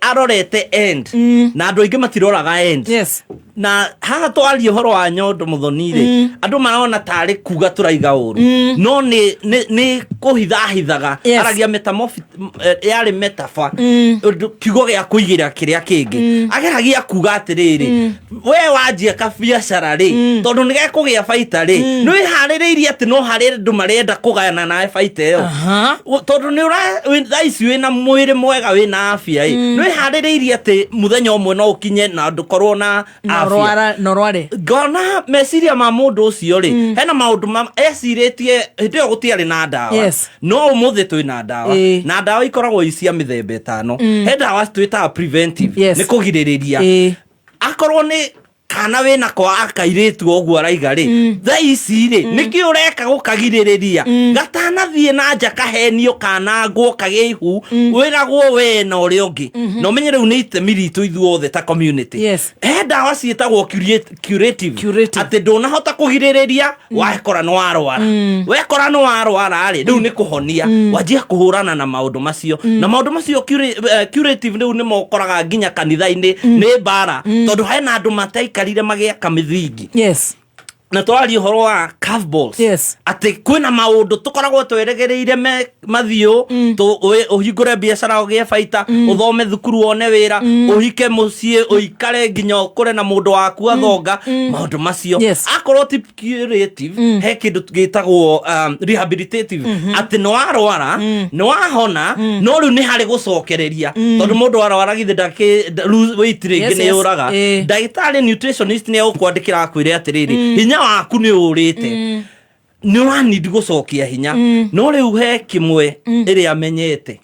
arorete end na andũ aingĩ matiroraga end na haha twarie horo wa nyondo muthoni-rĩ andũ marona tarĩ kuga tũraiga ũru no nĩ kũhithahithaga aragia yarĩ metaphor kiugo gĩa kũigĩra kĩrĩa kĩngĩ ageragia kuga atĩrĩrĩ we wanjia kabiacara-rĩ tondũ nĩ gekũgĩa baita-rĩ nĩ wĩharĩrĩirie atĩ no harĩ andũ marenda kũgayana nawe baita ĩyo tondũ nĩ thaa ici wĩna mwĩrĩ mwega wĩna afya-ĩ nĩ wĩharĩrĩirie atĩ mũthenya ũmwe no ũkinye na ndũkorwo na norware ngona meciria ma mũndũ ũcio rĩ hena maũndũ ecirĩtie hĩndĩ ĩyo gũtiarĩ na ndawa no ũmũthĩ twĩna ndawa na ndawa ikoragwo cia mĩthemba ĩtano he ndawa twĩtaga preventive nĩ kũgirĩrĩria akorwo nĩ kana wĩna kwa akairĩtu ũguo araiga-rĩ thaa ici-rĩ nĩkĩ ũreka gũkagirĩrĩria gatanathiĩ na nja kahenio kanangwo kagĩe ihu wĩragwo we na ũrĩa ũngĩ na ũmenye rĩu nĩ itemi ritũ ithuothe ta community he ndawa ciĩtagwo curative atĩ ndũnahota kũgirĩrĩria wekora nĩ warwara wekora nĩ warwara-rĩ rĩu nĩ kũhonia wanjia kũhũrana na maũndũ macio na maũndũ macio curative rĩu nĩ mokoraga nginya kanitha-inĩ nĩ mbara tondũ hena andũ karire magĩaka mĩthingi na twarie ũhoro wa curveballs atĩ kwĩna maũndũ tũkoragwo tweregereire mathiũ ũhingũre biacara ũgĩe baita ũthome thukuru wone wĩra ũhike mũciĩ ũikare nginya ũkũre na mũndũ waku athonga maũndũ macio akorwo ti curative he kĩndũ gĩtagwo rehabilitative atĩ nĩ warwara nĩ wahona no rĩu nĩ harĩ gũcokereria tondũ mũndũ warwara githĩ weight rĩngĩ nĩ yũraga ndagĩtarĩ nutritionist nĩ egũkwandĩkĩra akwĩre atĩrĩrĩ hinya waku nĩ ũrĩte nĩ wanidi gũcokia hinya no rĩu he kĩmwe ĩrĩa amenyete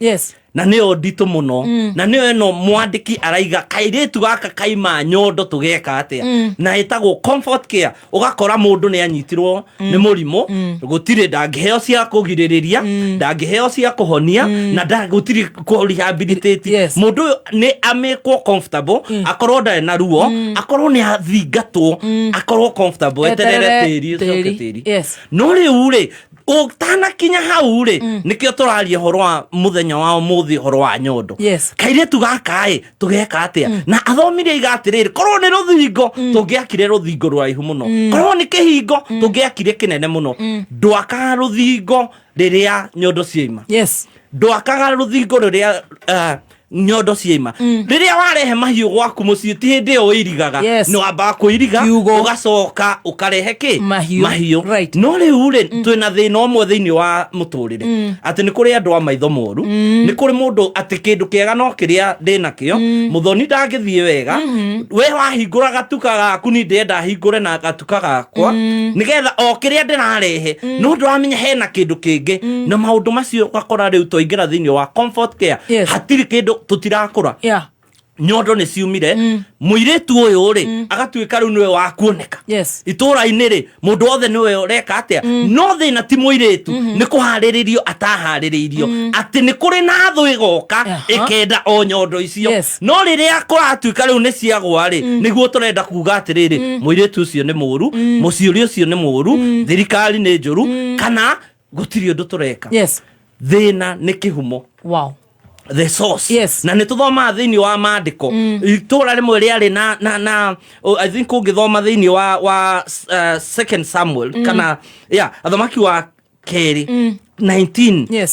na nio ndito muno na nio eno mwandiki araiga kairetu gaka kaima nyondo tugeka atia na etagwo comfort care ugakora mundu ni anyitirwo ni murimo gutire ndangiheo cia kugiriria ndangiheo cia kuhonia na ndagutire ku rehabilitate mundu ni amekwo comfortable akorwo ndari na ruo akorwo ni athingatwo akorwo comfortable eterere tiri coketiri no riu ri utana kinya hau ri nikio turaria horo wa muthenya wa muthi horo wa nyondo kairetu gaka tugeka atia na athomire igatiriri korwo ni ruthingo tungiakire ruthingo rwaihu muno korwo ni kihingo tungiakire kinene muno ndwaka ruthingo riria nyondo ciima ndwakaga ruthingo riria nyondo ciima riria warehe mahiu gwaku mucii ti hindi o irigaga no amba kuiriga ugacoka ukarehe ki mahiu no riu ri twina thina omwe thiini wa muturire ati ni kuri andu a maitho moru ni kuri mundu ati kindu kiega no kiria ndina kio muthoni ndangithie wega we wahingura gatuka gaku ni ndenda hingure na gatuka gakwa nigetha o kiria ndirarehe no ndramenya hena kindu kingi na maundu macio gakora riu toingira thiini wa comfort care hatiri kindu tutirakura nyondo ni ciumire muiretu uyu ri agatuika riu niwe wa kuoneka itura-ini ri mundu othe niwe ureka atia no thina ti muiretu ni kuhariririo atahariririo ati ni kuri na thu igoka ikenda o nyondo icio no riria kuratuika riu ni ciagwa ri niguo turenda kuga atiriri muiretu ucio ni muru muciuri ucio ni muru thirikari ni njuru kana gutiri undu tureka thina ni kihumo the source na nituthoma thiini wa maandiko itura rimwe riari na I think ungithoma thiini wa 2 Samuel kana athamaki wa keri 19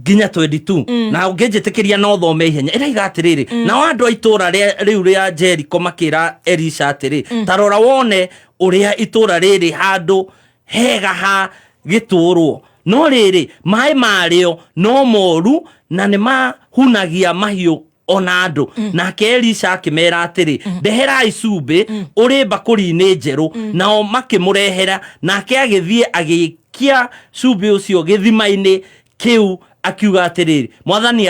ginya 22 na ungenjetikiria no thome ihenya iraiga atiriri na andu a itura riu ria Jericho makira Elisha atiri tarora wone uria itura riri handu hega ha giturwo no riri mai mario no moru na ni mahunagia mahiu ona andu na Elisha akimera atiri ndehera icumbi uri bakuri-ini njeru nao makimurehera nake agithie agikia cumbi ucio githima-ini kiu akiuga atiriri mwathani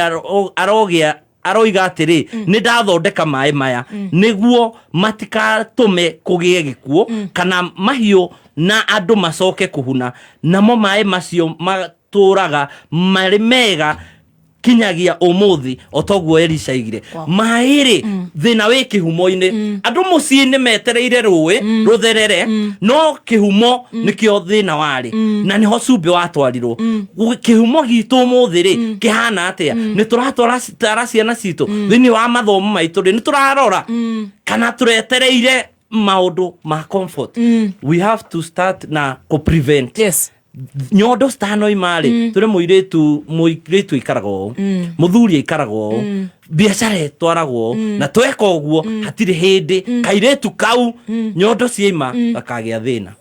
aroiga atiri ni ndathondeka mai maya niguo matikatume kugie gikuo kana mahiu na andu macoke kuhuna namo mai macio maturaga mari mega kinyagia umuthi otoguo Elisha igire mairi thina wi kihumo-ini andu mucii-ini metereire ruwi rutherere no kihumo nikio thina wari na niho cumbi watwarirwo kihumo gitu umuthi ri kihana atia ni turatwara ciana citu thiini wa mathomo maitu ri ni turarora kana turetereire maundu ma comfort we have to start na ko prevent nyondo stano imari turi muiretu ikarago muthuri ikarago biashara etwaragwo na tweka uguo hatiri hindi kairetu kau nyondo ciima akagia thina.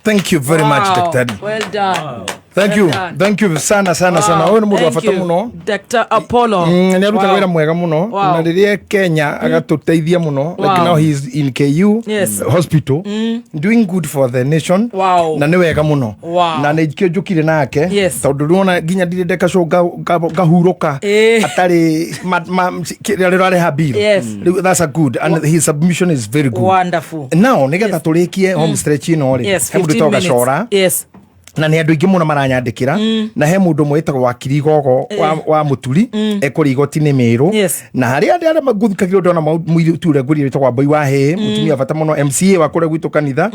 Thank you very much Dr. Well done. Thank you sana wewe ni mundu afata muno Dr. Apollo ni aruta wira mwega muno na riria Kenya agatuteithia muno like now he is in KU hospital doing good for the nation na ni wega muno na ni kio njukire nake tondu ruona ginya ndirinde gacoga gahuruka atari rari habil that's a good and his submission is very good wonderful now nigetha turikie home stretch ino ri he mundu toga cora na ni andu ingi muno maranyandikira na he mundu mwetagwo wakiri gogo wa muturi ekuri igoti-ini miru na hari andu maguthikagira ndona muiture nguri wetagwo Boy wa he mutumia bata muno MCA wa kure gwitu kanitha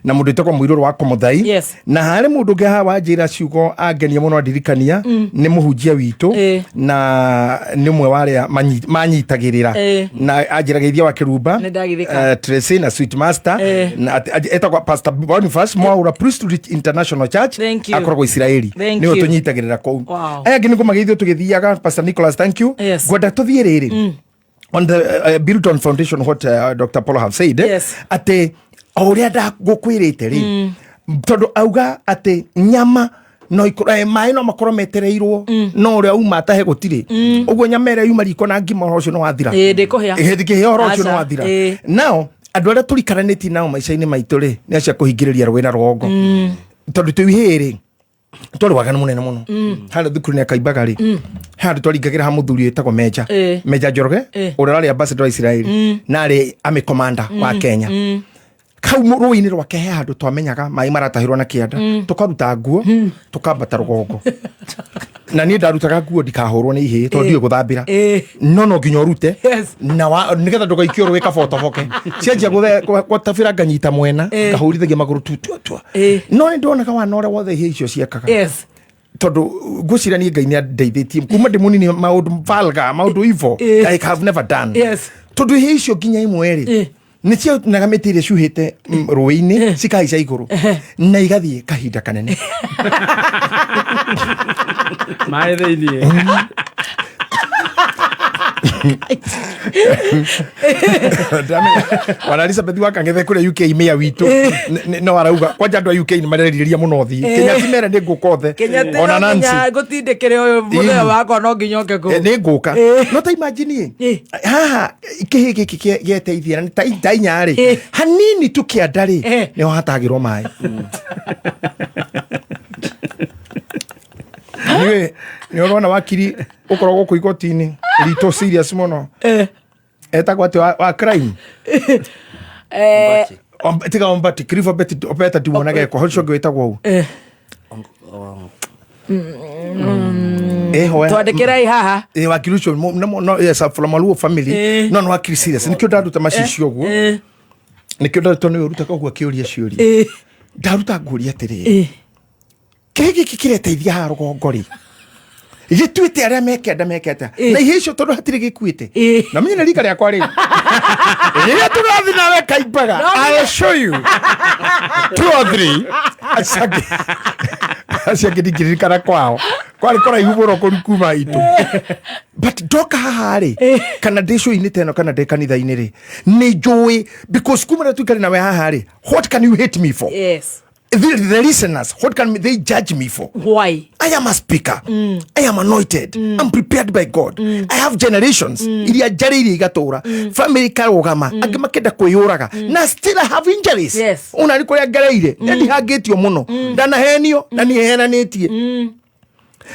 na mundu wetagwo Muiruru wa Komuthai na hari mundu ngi ha wanjira ciugo angenia muno ndirikania ni muhunjia witu na ni mwe waria manyitagirira na ajirageithia wa Kirumba Tracy na Sweet Master na etagwo Pastor Boniface Mwaura Priesthood International Church akoragwo Israeli niyo tunyitagirira kou aya ngi nigumageithio tugithiaga Pastor Nicholas thank you gwenda tuthie riri on the built on foundation what Dr. Apollo have said ate oria ndagukwirite ri tondu auga ate nyama no ikora mai no makoro metereirwo no ria uma tahe gutiri uguo nyamere yuma riko na ngima rocio no wathira ndike rocio no wathira now andu aria turikaraniti nao maica-ini maitu ri ni acia kuhingiriria rwina rwongo tondu tuihiri twari wagana munene muno hali thukuru ne kaimbaga ri hali twaringagira ha muthuri etagwo Meja Meja Njoroge uria rari ambassador wa Israeli na ari army commander wa Kenya kau ruini rwake he handu twamenyaga mai maratahirwo na kianda tukaruta nguo tukambata rugongo na ni ndarutaga nguo ndikahurwo ni ihe to ndio guthambira no nginya urute na nigetha ndugaikio rwika fotoboke cianjia gutafira nganyita mwena ngahurithagia maguru tu no ni ndona kawa nore wothe ihe icio ciekaga tondu ngucira ni Ngai ni andeithĩtie kuma ndi munini maundu valga maundu evil I have never done tondu ihe icio nginya imwe ri nicio nagametirie cuhite ruini cikaica iguru na igathie kahinda kanene mai theinie wana Elizabeth wakangethe kure UK imea witu no arauga kwanja andu UK ni mareriria muno thi Kenya timera ndi ngukothe ona Nancy gutindikire uyu muthea wako no nginyoke ku ni nguka no ta imagine haha ikihigi gieteithia ni ta inya ri hanini tu kiandari ni hatagirwo mai ni urona wakiri ukoragwo ku igoti-ini rito serious muno etagwo ati wa crime tiga Ombati Cliff Obeta ndiwonage ko hoco gwetagwo hoya twandikira haha wakiri ucio no yes from Maluo family no wakiri serious nikio ndaruta macicio guo nikio ndaruta no uruta ko kiuria ciuria ndaruta nguria atiri kigi kikireteithia ha rugongo ri gituite aria mekenda meketa na ihicio tondu hatiri gikuite na menya rika ria kwa ri ria turathi nawe kaimbaga I show you 2 or 3 asake digirikana kwao kwari kora ihuburo kurikuma itu but doka hahari kana desho initeno kana de kanitha iniri ni joy because kumara tukari nawe hahari what can you hate me for the listeners, what can they judge me for? Why? I am a speaker. I am anointed. I'm prepared by God. I have generations. Iria jariri igatora. Family karogama. Agimakenda kwiyuraga. Na still I have injuries. Yes. Una riko ya gareire. Ndi hagetio muno. Ndana henio na ni henanetie.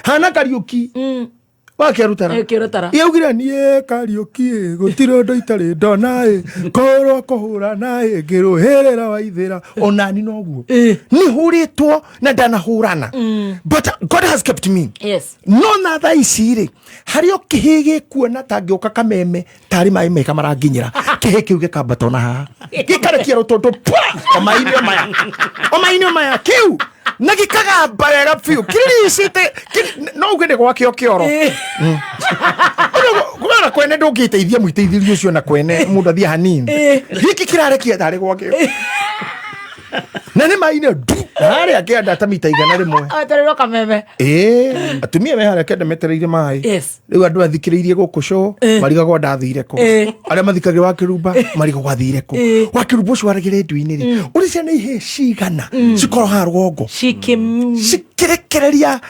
Hana Kariuki. Wakirutara yaugira nie Kariuki gutiro ndo itari ndona korwo kuhura nae ngiruherera waithira onani noguo ni huritwo na ndana hurana but God has kept me no na tha iciri hario kihige kuona tangioka kameme tari mai meka maranginyira kihe kiuge kambatona ha gikarekia rutondo omaini maya kiu nagi kaga barera fiu kirisite no ugende gwakio kioro kumana kwene ndungiteithia muiteithirio ucio na kwene mundu athia hanini giki kirarekia tari gwakio na ni maine hari akienda tamita igana rimwe atariro kameme atumia me hari akienda metereire mai riu andu athikiriirie guku show mariga gwa ndathire ko aria mathikagire Wakirumba mariga gwathire ko Wakirumba ucio waragire ndu-ini ri uricia ni ihe cigana cikoro ha rugongo cikirekereria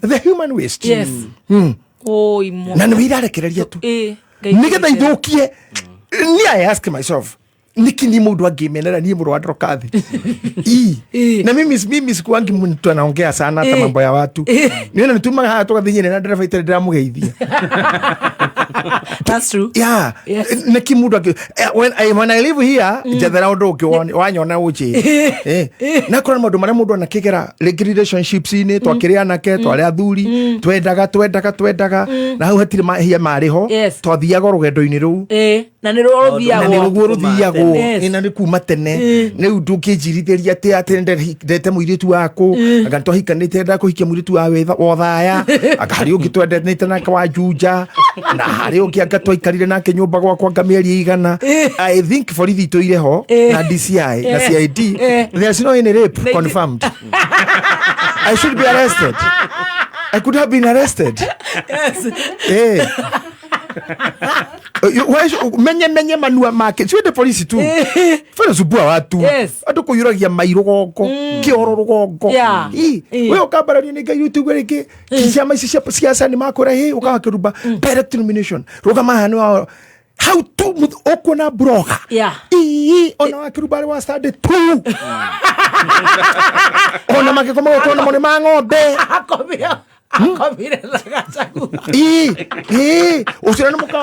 the human waste na ni irarekereria tu nigetha ithukie ni I ask myself nikini mundu angimenera ni muru wa Ndorokathi na mimi sikuangi mtu anaongea sana hata mambo ya watu niona nituma haya toka thinyere na driver itare ndamugeithia that's true niki mundu when I live here jathera undu wanyona uchi na kuna mundu mara mundu anakigera relationships ini twakiria nake twari athuri twendaga na hau hatire mahia mariho twathiaga rugendo-ini ru na ni ruthiagwo ina ni kuma tene ni ndukinjirithiria ati ndete muiritu wako anga twahikanite nda kuhikia muiritu wa wetha othaya anga hari ungi twendete nake wa Juja na hari ungi anga twaikarire nake nyumba gwakwa ngamieri igana I think for ithitu ireho na DCI na CID there's no any rape confirmed I should be arrested. I could have been arrested. menye manua make sio the police tu fana subua watu atu kuyuragia mairo goko kioro rugongo wewe ukabara ni ngai YouTube reke kishama siasa ni makora he Wakirumba direct nomination rugama hano how tu okona broga ona wakirubare wa stade tu ona makikoma okona mone mang'ombe akomire na Gachagua usira muka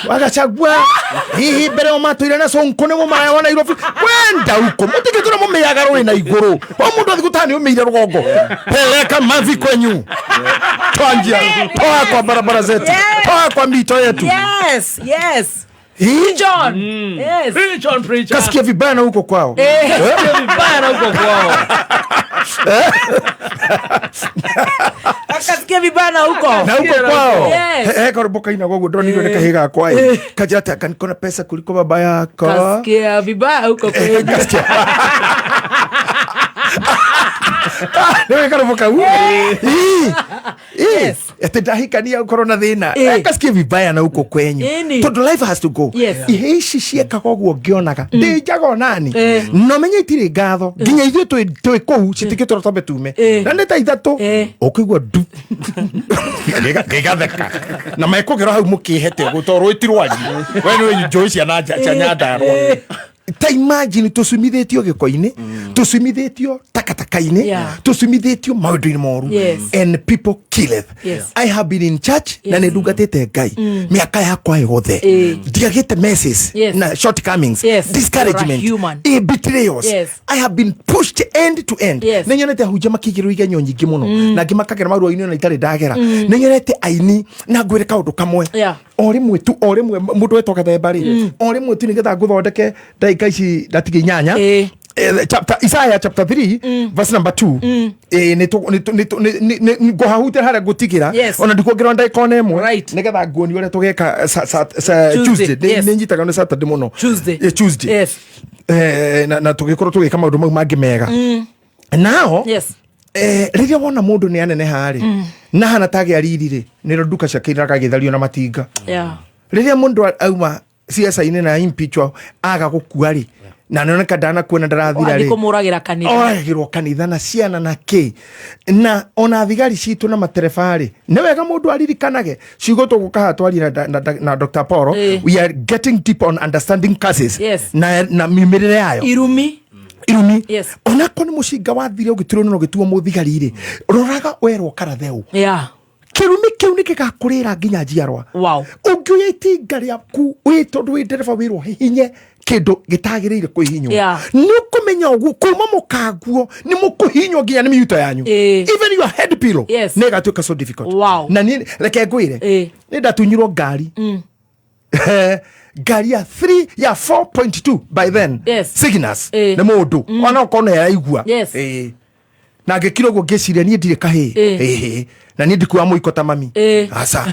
wa Gachagua mbere o matwire na Sonko nimo maya wana Nairobi kwenda huko mutikitura mumeyaga ruri na iguru o mundu athikutani umeire rugongo peleka mavi kwenyu twanjia toa kwa barabara zetu toa kwa mito yetu yes John yes preacher kasikia vibaya na huko kwao vibaya na huko kwao akasikia vibaya na huko kwao koroboka ina gogo droni ndio nikahiga kwa kajata akanikona pesa kuliko baba yako kasikia vibaya huko kasikia ndio koroboka yes etendahikania corona thina kasikia vibaya na huko kwenyu todo life has to go ihishi cieka kogwo ngionaga ndijago nani no menye itire ngatho nginya ithuĩ twĩ kũu citikĩtwo tombe tume na nĩ ta ithatũ ũkĩigua ndu ngĩgatheka na mekũgĩra hau mũkĩhete gũtorwo itirwari we nĩ njũĩ ciana cia Nyandarua ta imagine tusumithĩtio gĩko-inĩ tusumithĩtio takataka-inĩ tusumithĩtio maũndũ-inĩ moru and people killeth I have been in church na nĩ ndungatĩte Ngai mĩaka yakwa yothe ndiagĩte messes na shortcomings discouragement betrayals I have been pushed end to end nĩ nyonete ahunjia makĩigĩrwo igenyo nyingĩ mũno na angĩ makagera marũa-inĩ na itarĩ ndagera nĩ nyonete aini na ngwĩre kaũndũ kamwe o rĩmwe mũndũ wetwo Gathemba rĩ o rĩmwe tu nĩgetha ngũthondeke ndagĩka ici ndatige 8 Isaiah chapter 3 verse number 2 ngohahute haria ngutigira ona ndikuongerwa ndagĩka ona ĩmwe nĩgetha nguoni ũrĩa tũgeka Tuesday nĩ nyitaga nĩ Saturday mũno Tuesday na tũgĩkorwo tũgĩka maũndũ mau mangĩ mega nao rĩrĩa wona mũndũ nĩ aneneha rĩ na hana tagĩa riri rĩ nĩro nduka ciake iragagĩthario na matinga rĩrĩa mũndũ auma siasa-inĩ na impeachwa aga gũkua rĩ na noneka ndana kuona ndarathira rĩ kũmũragĩra kanitha oragĩrwo kanitha na ciana na kĩ na ona thigari citũ na matereba rĩ nĩ wega mũndũ aririkanage ciugo tũgũka twarira na Dr. Paul we are getting deep on understanding causes na mĩmĩrĩre yayo irumi onako nĩ mũcinga wathire ũgĩturwo no gĩtuo mũthigari rĩ roraga werwo karatheu kirumi kiu nĩ gĩgakũrĩra nginya njiarwa ũngĩoya itinga rĩaku tondũ wĩ ndereba wĩrwo hihinye kĩndũ gĩtagĩrĩire kwĩhinywo nĩ ũkũmenya ũguo kuma mũkanguo nĩ mũkũhinywo nginya nĩ miuto yanyu even your head pillow nĩ ĩgatuĩka so difficult na niĩ reke ngwĩre nĩ ndatunyirwo ngari ngari ya 4.2 by then signals nĩ mũndũ ona ũkona yaigua na ngĩkira ũguo ngĩciria niĩ ndirĩ kahĩ na niĩ ndikuwa mũiko ta mami aca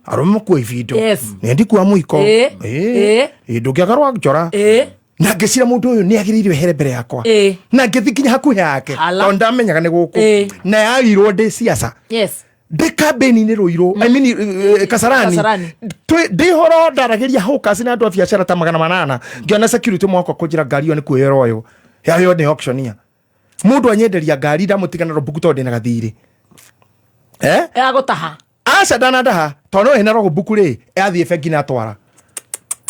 arũme mũkuwa ivindo nĩ ndikuwa mũiko ndũngĩagarwa njora na ngĩcira mũndũ ũyũ nĩ agĩrĩirwo ehere mbere yakwa na ngĩthi nginya hakuhĩ yake tondũ ndamenyaga nĩ gũkũ na yairwo ndĩ siasa ndĩ kambĩni-inĩ Rũirũ I mean Kasarani ndĩ horo ndaragĩria hũkasi na andũ a biacara ta 800 ngĩona security mwako kũnjĩra ngari ĩyo nĩ kuoyerwo yo yayo nĩ auctionia mundu anyenderia ngari ndamutigana robuku tondu na gathiri gutaha aca ndanadaha tondu hena robuku ri athie bengi na twara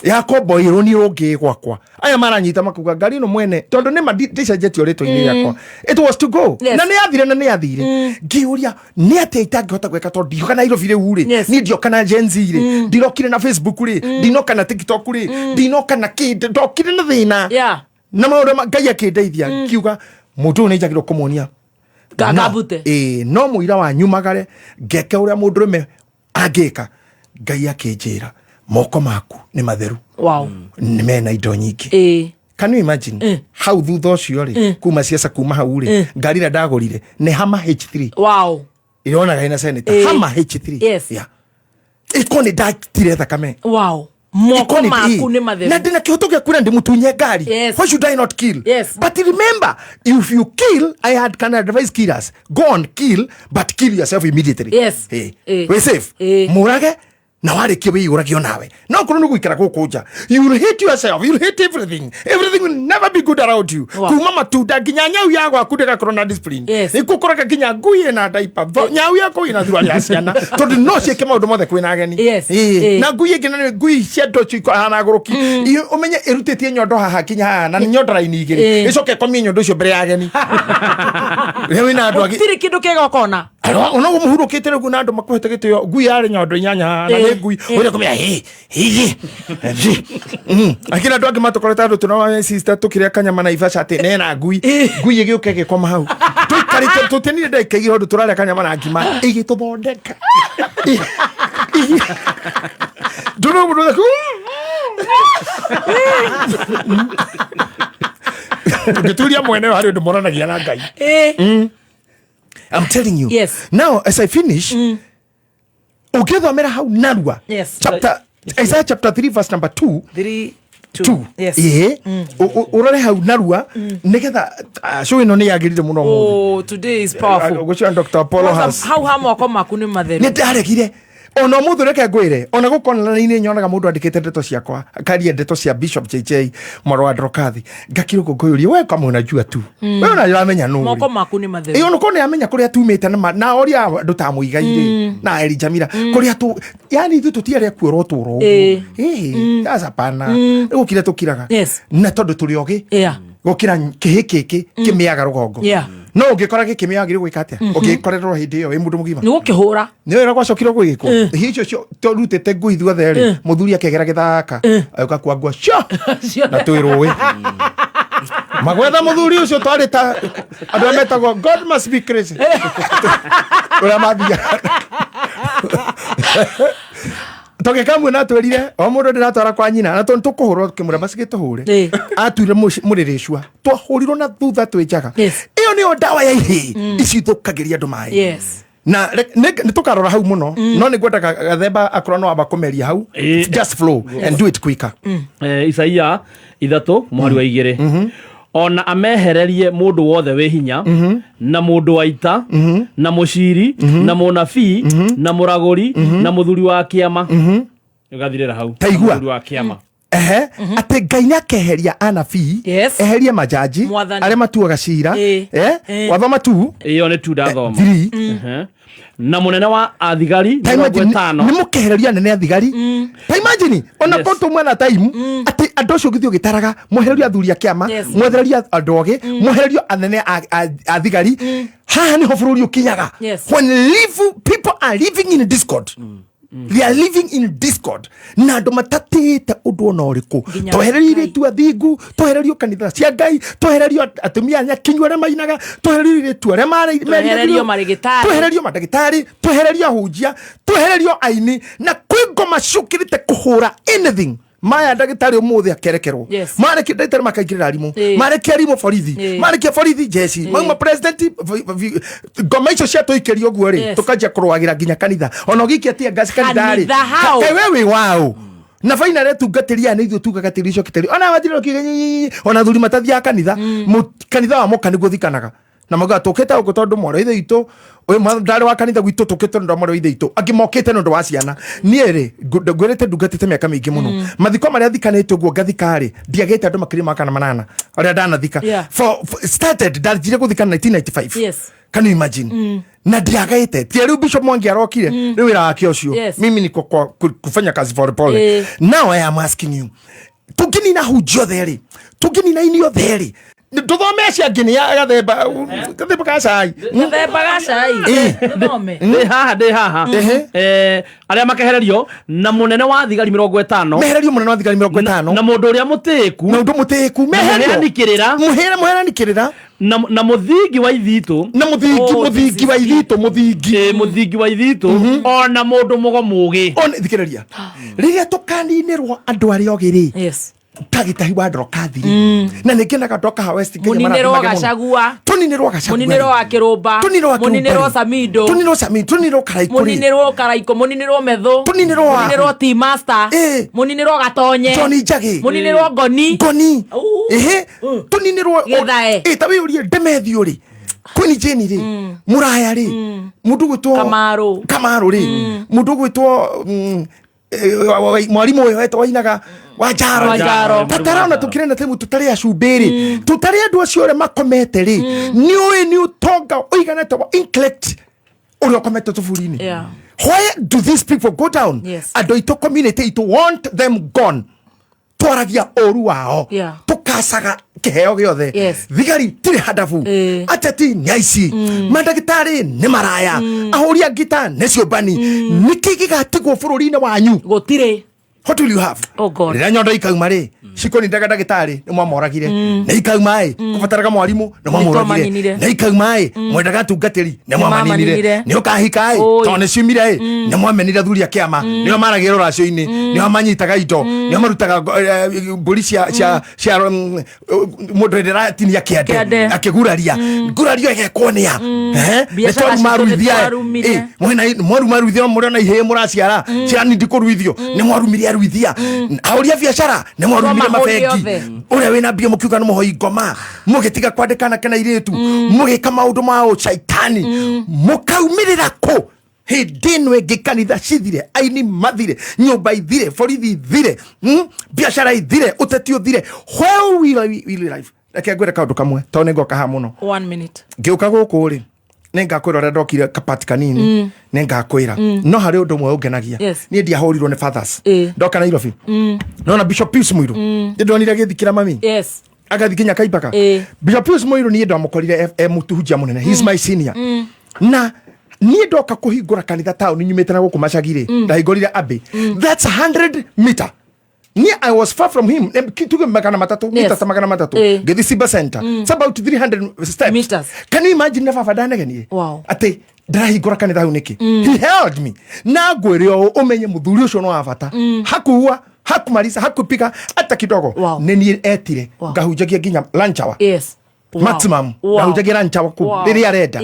yakobo ironi rungi gwakwa aya maranyita makuga ngari no mwene tondu ni madicejeti oritwo-ini yakwa it was to go na ni athire na ni athire ngiuria ni ate itangihota gweka tondu ndioka na Nairobi riu ri ni ndioka na Gen Z ri ndirokire na Facebook ri ndinoka na TikTok ri ndinoka na kid ndokire na thina na maundu Ngai akindeithia ngiuga mundu nĩ njagĩrwo kũmuonia gagabute no mũira wa nyumagare ngeke ũrĩa mũndũ rũme angĩka Ngai akĩnjĩra moko maku nĩ matheru nĩ mena indo nyingĩ can you imagine hau thutha ũcio rĩ kuma siasa kuma hau rĩ ngari ĩrĩa ndagũrire nĩ Hummer H3 ĩronaga ĩna senator Hummer H3 ĩkoni ndatire thakame moko maku nĩ matheru na ndina kĩhoto gĩa kwĩra ndĩmũtunye ngari why should I not kill but remember if you kill can advise killers go on kill but kill yourself immediately we safe murage na warĩkia wĩiyũragio nawe no korwo nĩ gũikara gũkũ nja you will hate yourself, you will hate everything will never be good around you. Kuma matunda nginya nyau ya gwaku ndĩgakorwo na discipline ĩkũkoraga nginya ngui ĩna diaper nyau yako ĩna thurua ya ciana tondũ no ciĩke maũndũ mothe kwĩna ageni na ngui ĩngĩ na ngui cia ndoci ikahana ngũrũki ũmenye ĩrutĩtie nyondo haha kinya haha na nyondo raini igĩrĩ ĩcoke ĩkomie nyondo icio mbere ya ageni rĩu wĩna andũ angĩ gũtirĩ kĩndũ kĩega ũkona ona mũhurũkĩte rĩu na andũ makũhete gĩtĩo ngui yarĩ nyondo inyanya na nĩ ngui ũrĩa kũmenya akina andũ angĩ matokorete andũ tũna sister tũkĩrĩa kanyama na Naivasha atĩ nena ngui ĩgĩũke ĩgĩkoma hau tũikarĩte tũtenire ndagĩka igĩrĩ ũndũ tũrarĩa kanyama na ngima ĩgĩtũthondeka ndũrũ mũndũ ngĩturia mwene harĩ ũndũ monanagia na Ngai. I'm telling you. Yes. Now as I finish, ukithomera hau narua. Yes. Chapter Isaiah chapter 3 verse number 2. 3:2. Yes. Urore hau narua nigetha show ino ni yagirire muno mu. Oh, today is powerful. Gocio Dr. Apollo has. How hamoko maku ni matheru. Ni ndaregire. Ona mũndũ reke ngwĩre ona gũkonana-inĩ nyonaga mũndũ andĩkĩte ndeto ciakwa akaria ndeto cia Bishop JJ Mwarwa Ndrokathi ngakĩrũkũ ngũyũria we kama unajua tu we ũnaramenya nũ moko maku nĩ matheru ona kone amenya kũrĩa tumĩte na oria andũ ta mũigaire na Eri Jamira kũrĩa tu yani ithu tũtiarĩa kuorwo tũro sasa pana gũkire tũkiraga na tondũ tũrĩ ogĩ gũkira kĩhĩ kĩkĩ kĩmĩaga rũgongo no ũngĩkora gĩkĩmĩagire gwĩka atĩa ũngĩkorerwo hĩndĩ ĩyo wĩ mũndũ mũgima nĩ gũkĩhũra nĩ wĩra gwacokire gwĩkwo hicio cio tũrutĩte ngui thuothe rĩ mũthuri akĩgera gĩthaka agĩũka kuangua cio na twĩrũĩ magwetha mũthuri ũcio twarĩ ta andũ arĩa metagwo God must be crazy ũrĩa mathiaga tũgĩkamwe na twĩrire o mũndũ ndĩratwara kwa nyina na tũkũhũrwo kĩmũramba cigĩtũhũre atuire mũrĩrĩcua twahũrirwo na thutha twĩnjaga ĩyo nĩyo ndawa ya ihĩ ici ithũkagĩria andũ maĩ na nĩ tũkarora hau mũno no nĩ ngwendaga gathemba akorwo no amba kũmeria hau just flow and do it quicker. Isaia 3 mwari wa 2 ona amehererie mũndũ wothe wĩ hinya na mũndũ wa ita na mũciri na mũnabii na mũragũri na mũthuri wa kĩama ũgathirĩra hau mũthuri wa kĩama atĩ Ngai nĩakeheria anabii eherie majaji arĩa matuaga cira wathoma tu ĩyo nĩ tu ndathoma na munene wa athigari 50 nĩ mũkehereria nene athigari ta imagine ona kontu mwana time ati andũ acio githio gitaraga mwehereria athuri a kĩama mwehereria andũ ogĩ mwehereria anene athigari haha nĩho bũrũri ũkinyaga when people are living in discord. They are living in discord na andũ matatĩte ũndũ ona ũrĩkũ twehererie tu athingu twehererio kanitha cia Ngai twehererio atumia nyakinyu arĩa mainaga twehererio tu arĩa twehererio madagĩtarĩ twehererio hunjia twehererio aini na kwĩ ngoma ciũkĩrĩte kũhũra anything maya ndagĩtarĩ ũmũthĩ akerekerwo mareke ndagĩtarĩ makaingĩrĩra arimũ mareke arimũ borithi mareke borithi jeshi mauma president ngoma icio ciatũikĩrio ũguo rĩ tũkanjia kũrũagĩra nginya kanitha ona ũgĩikia tia ngasi kanitha rĩ kaĩ we wĩ wao na faina retu gatiria nĩ ithuĩ tugagatĩria icio kitari ona wathirĩro kĩgenyi ona thuri matathiaga kanitha kanitha wa moka nĩguo thikanaga na maga tũkĩte ũguo tondũ mwarĩ ithe itũ ndarĩ wa kanitha gwitũ tũkĩte ndo mwarĩ ithe itũ angĩ mokĩte nĩ ũndũ wa ciana niĩ rĩ ngwĩrĩte ndungatĩte mĩaka mĩingĩ mũno mathiko marĩa thikanĩte ũguo ngathikarĩ ndiagĩte andũ makĩria makana manana arĩa ndanathika started ndanjire gũthikana 1995 can you imagine na ndiagaite tia rĩu Bishop Mwangi arokire rĩu wĩra wake ũcio mimi niko kufanya kazi pole now I am asking you tũngĩnina hunjio therĩ tũngĩnina inio therĩ ndũthomesha ngini ya gathemba gacai ndĩ haha arĩa makehererio na mũnene wa thigari 50 mehererio mũnene wa thigari 50 na mũndũ ũrĩa mũtĩku mehererio mũhereranĩkĩrĩra na mũthingi wa ithitũ na mũthingi wa ithitũ ona mũndũ mũgomũgĩ ona thikĩrĩria rĩrĩa tũkaninĩrwo andũ arĩa ogĩ tagitahi wa Ndrokathi na nĩngenaga ndoka ha West Kenya Mũninĩrwo Gachagua Mũninĩrwo wa Kĩrũmba Mũninĩrwo Samido Mũninĩrwo Karaiko Mũninĩrwo Metho Mũninĩrwo T-Master Mũninĩrwo Gatonye Johnny Njagi Mũninĩrwo Ngoni Mũninĩrwo Gĩthae ta wĩũrie Ndemethio rĩ Queen Jane rĩ Muraya rĩ mũndũ gwĩtwo Kamaru rĩ mũndũ gwĩtwo mwalimu uyu wetwo wainaga Wanjaro tatarona tukirenda temu tutari acumbiri tutari andu acio ore makomete ri ni utonga uiganete wa intellect uri okomete tuburi-ini. Why do these people go down? Andu ito community to want them gone. Twaragia oru wao tukasaga kiheo giothe thigari tiri hadafu ateti ni aici mandagitari ni maraya ahoria ngita ni ciumbani niki gigatigwo bururi-ini wanyu gutire. What will you have? Oh God. Rira nyondo ikauma ri cikoni ndagitari ni mwamoragire na ikauma kubataraga mwarimu ni mwamoragire na ikauma mwendaga tungatiri ni mwamaninire ni ukahika tone cimire ni mwamenire thuri akiama ni maragiro racio-ini ni manyitaga indo ni marutaga mburi cia mundu ndira tinia kiande akiguraria ngurario egekwonia ni twaru maruithia mwaru maruithia murona ihe muraciara cirani ndikuruithio ni mwarumiria ruithia auria biashara ni mwarumire mabengi uria wina mbia mukiuga no muhoi ngoma mugitiga kwandikana kana iritu mugika maundu mao shaitani mukaumirira ku hidinwe gikanitha cithire aini mathire nyumba ithire borithi ithire biashara ithire uteti uthire where will life reke ngwire kaundu kamwe to ni ngoka ha muno 1 minute ngiuka guku ri ningakwira ria ndokire kapati kanini ningakwira no hari undu mwe ungenagia ni ndiahorirwo ni fathers ndoka Nairobi no na Bishop Pius Muiru ndonire githikira mami agathikinya Kaibaka Bishop Pius Muiru ni ndomukorire mutuhunjia munene he is my senior na ni ndoka kuhingura kanitha town nyumite na guku Macagire ndahingurire Abbey that's 100 meter. I was far from him. Tuge magana matatu, mita magana matatu. Gedi Siba Center. It's about 300 steps. Meters. Can you imagine never fadana gani? Wow. Ate drahi gora kanitha uniki. He held me. Na gwerio umenye muthuri ucio no afata. Hakuwa, hakumarisa, hakupika hata kidogo. Wow. Neni etire. Gahujagia ginya lunch hour. Yes. Maximum gahujagira ncha waku riria arenda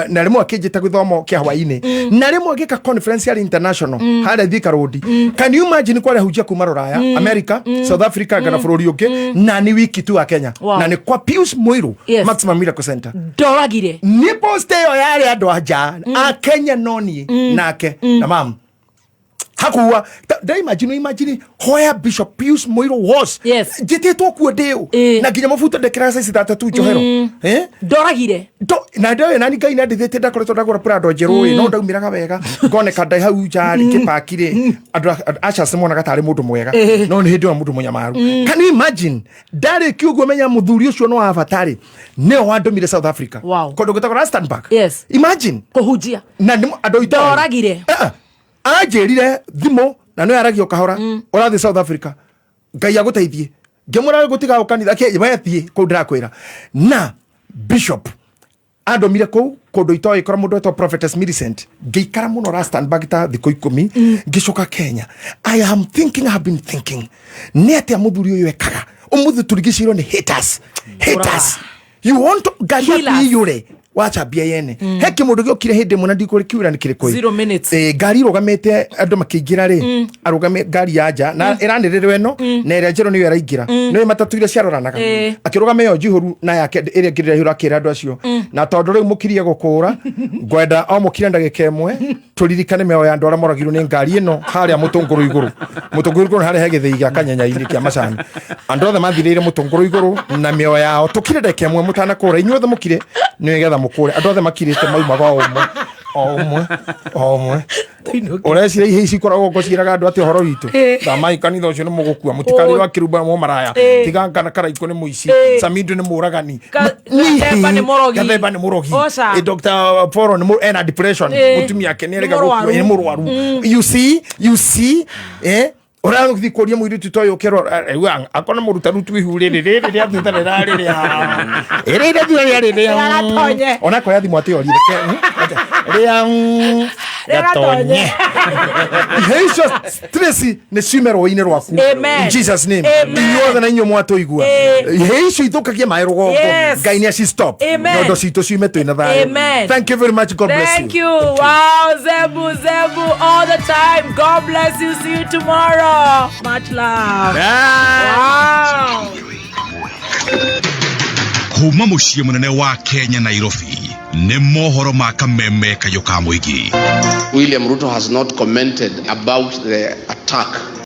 na rimwe akijita githomo kia hwaini na rimwe agika conference ya international hara Thika Road. Can you imagine kwa hujia kuma Ruraya America South Africa kana bururi ungi na ni wiki tu wa Kenya na ni kwa Pius Muiru Maximum Miracle Center doragire ni poste yo yari andu aja a Kenya noni nake na mam hakuwa imagine where Bishop Pius Muiru was. Jete to ku deo na ginya mafuta de krasa sitata tu johero doragire na ndio nani kai na ndithete ndakoretwo ndagura prado njeru no ndaumiraga wega ngone kadai hau jari kipakire andu acha simona gatari mundu mwega no ni hindi wa mundu munyamaru. Can you imagine dare kiugo menya muthuri ucio no avatari ne wandomire South Africa kondo gutagora Rustenburg. Imagine kuhujia na andu doragire ajerire thimo na no yaragio kahora urathi South Africa ngai aguteithie ngemura gutiga ukanitha ke yethi ku ndakwira na Bishop adomire ku kondo ito ikora mundu eto Prophetess Millicent ngeikara muno Rustenburg ta thiko 10 ngicoka Kenya. I have been thinking nete amuthuri uyu ekaga umuthu turigiciro ni haters you want to gari yure wacha bia yene heki mundu giokire hindi muna ndikuri kiura ni kire koi 0 minutes gari rogamete andu makiingira ri arugame gari yaja na iranirire no na ire njero niyo araingira no matatu ile ciaroranaga akirugame yo jihuru na yake ire ngirira hura kira andu acio na tondu riu mukirie gukura ngwenda o mukire ndagike imwe turirikane meo ya andu ara moragirwo ni ngari ino haria mutunguru iguru haria hegithii gya kanyanya-ini kia macani andu othe mathirire mutunguru iguru na meo yao tukire ndagike imwe mutana kura inyuothe mukire ni getha mukure andu othe makirite maumaga omwe urecira ihe ici koragwo ngociraga andu ati horo witu thamai kanitha ucio ni mugukua mutikari wa kirumba mo maraya tiganga na karaiko ni muici Samindo ni muragani Gathemba ni murogi Dr. Foro ni ena depression mutumi yake ni erega gukua ni murwaru you see ora ngithikoria muiri tutoyo kero akona murutaru tu ihurire riri athitana rari ona kwa yathi mwati orire gatonye heisho stress ne simero ine rwaku in Jesus name inyuothe na inyo mwato igua heisho ithukagia mai rugongo ngai ni aci stop nondo cito ciume twina thayo. Thank you very much, God bless you. Thank you. Wow, Zebu all the time. God bless you. See you tomorrow. Much love. Wow. Kuma muciĩ munene wa Kenya Nairobi nĩ mohoro ma kameme kayo ka mũingĩ. William Ruto has not commented about the attack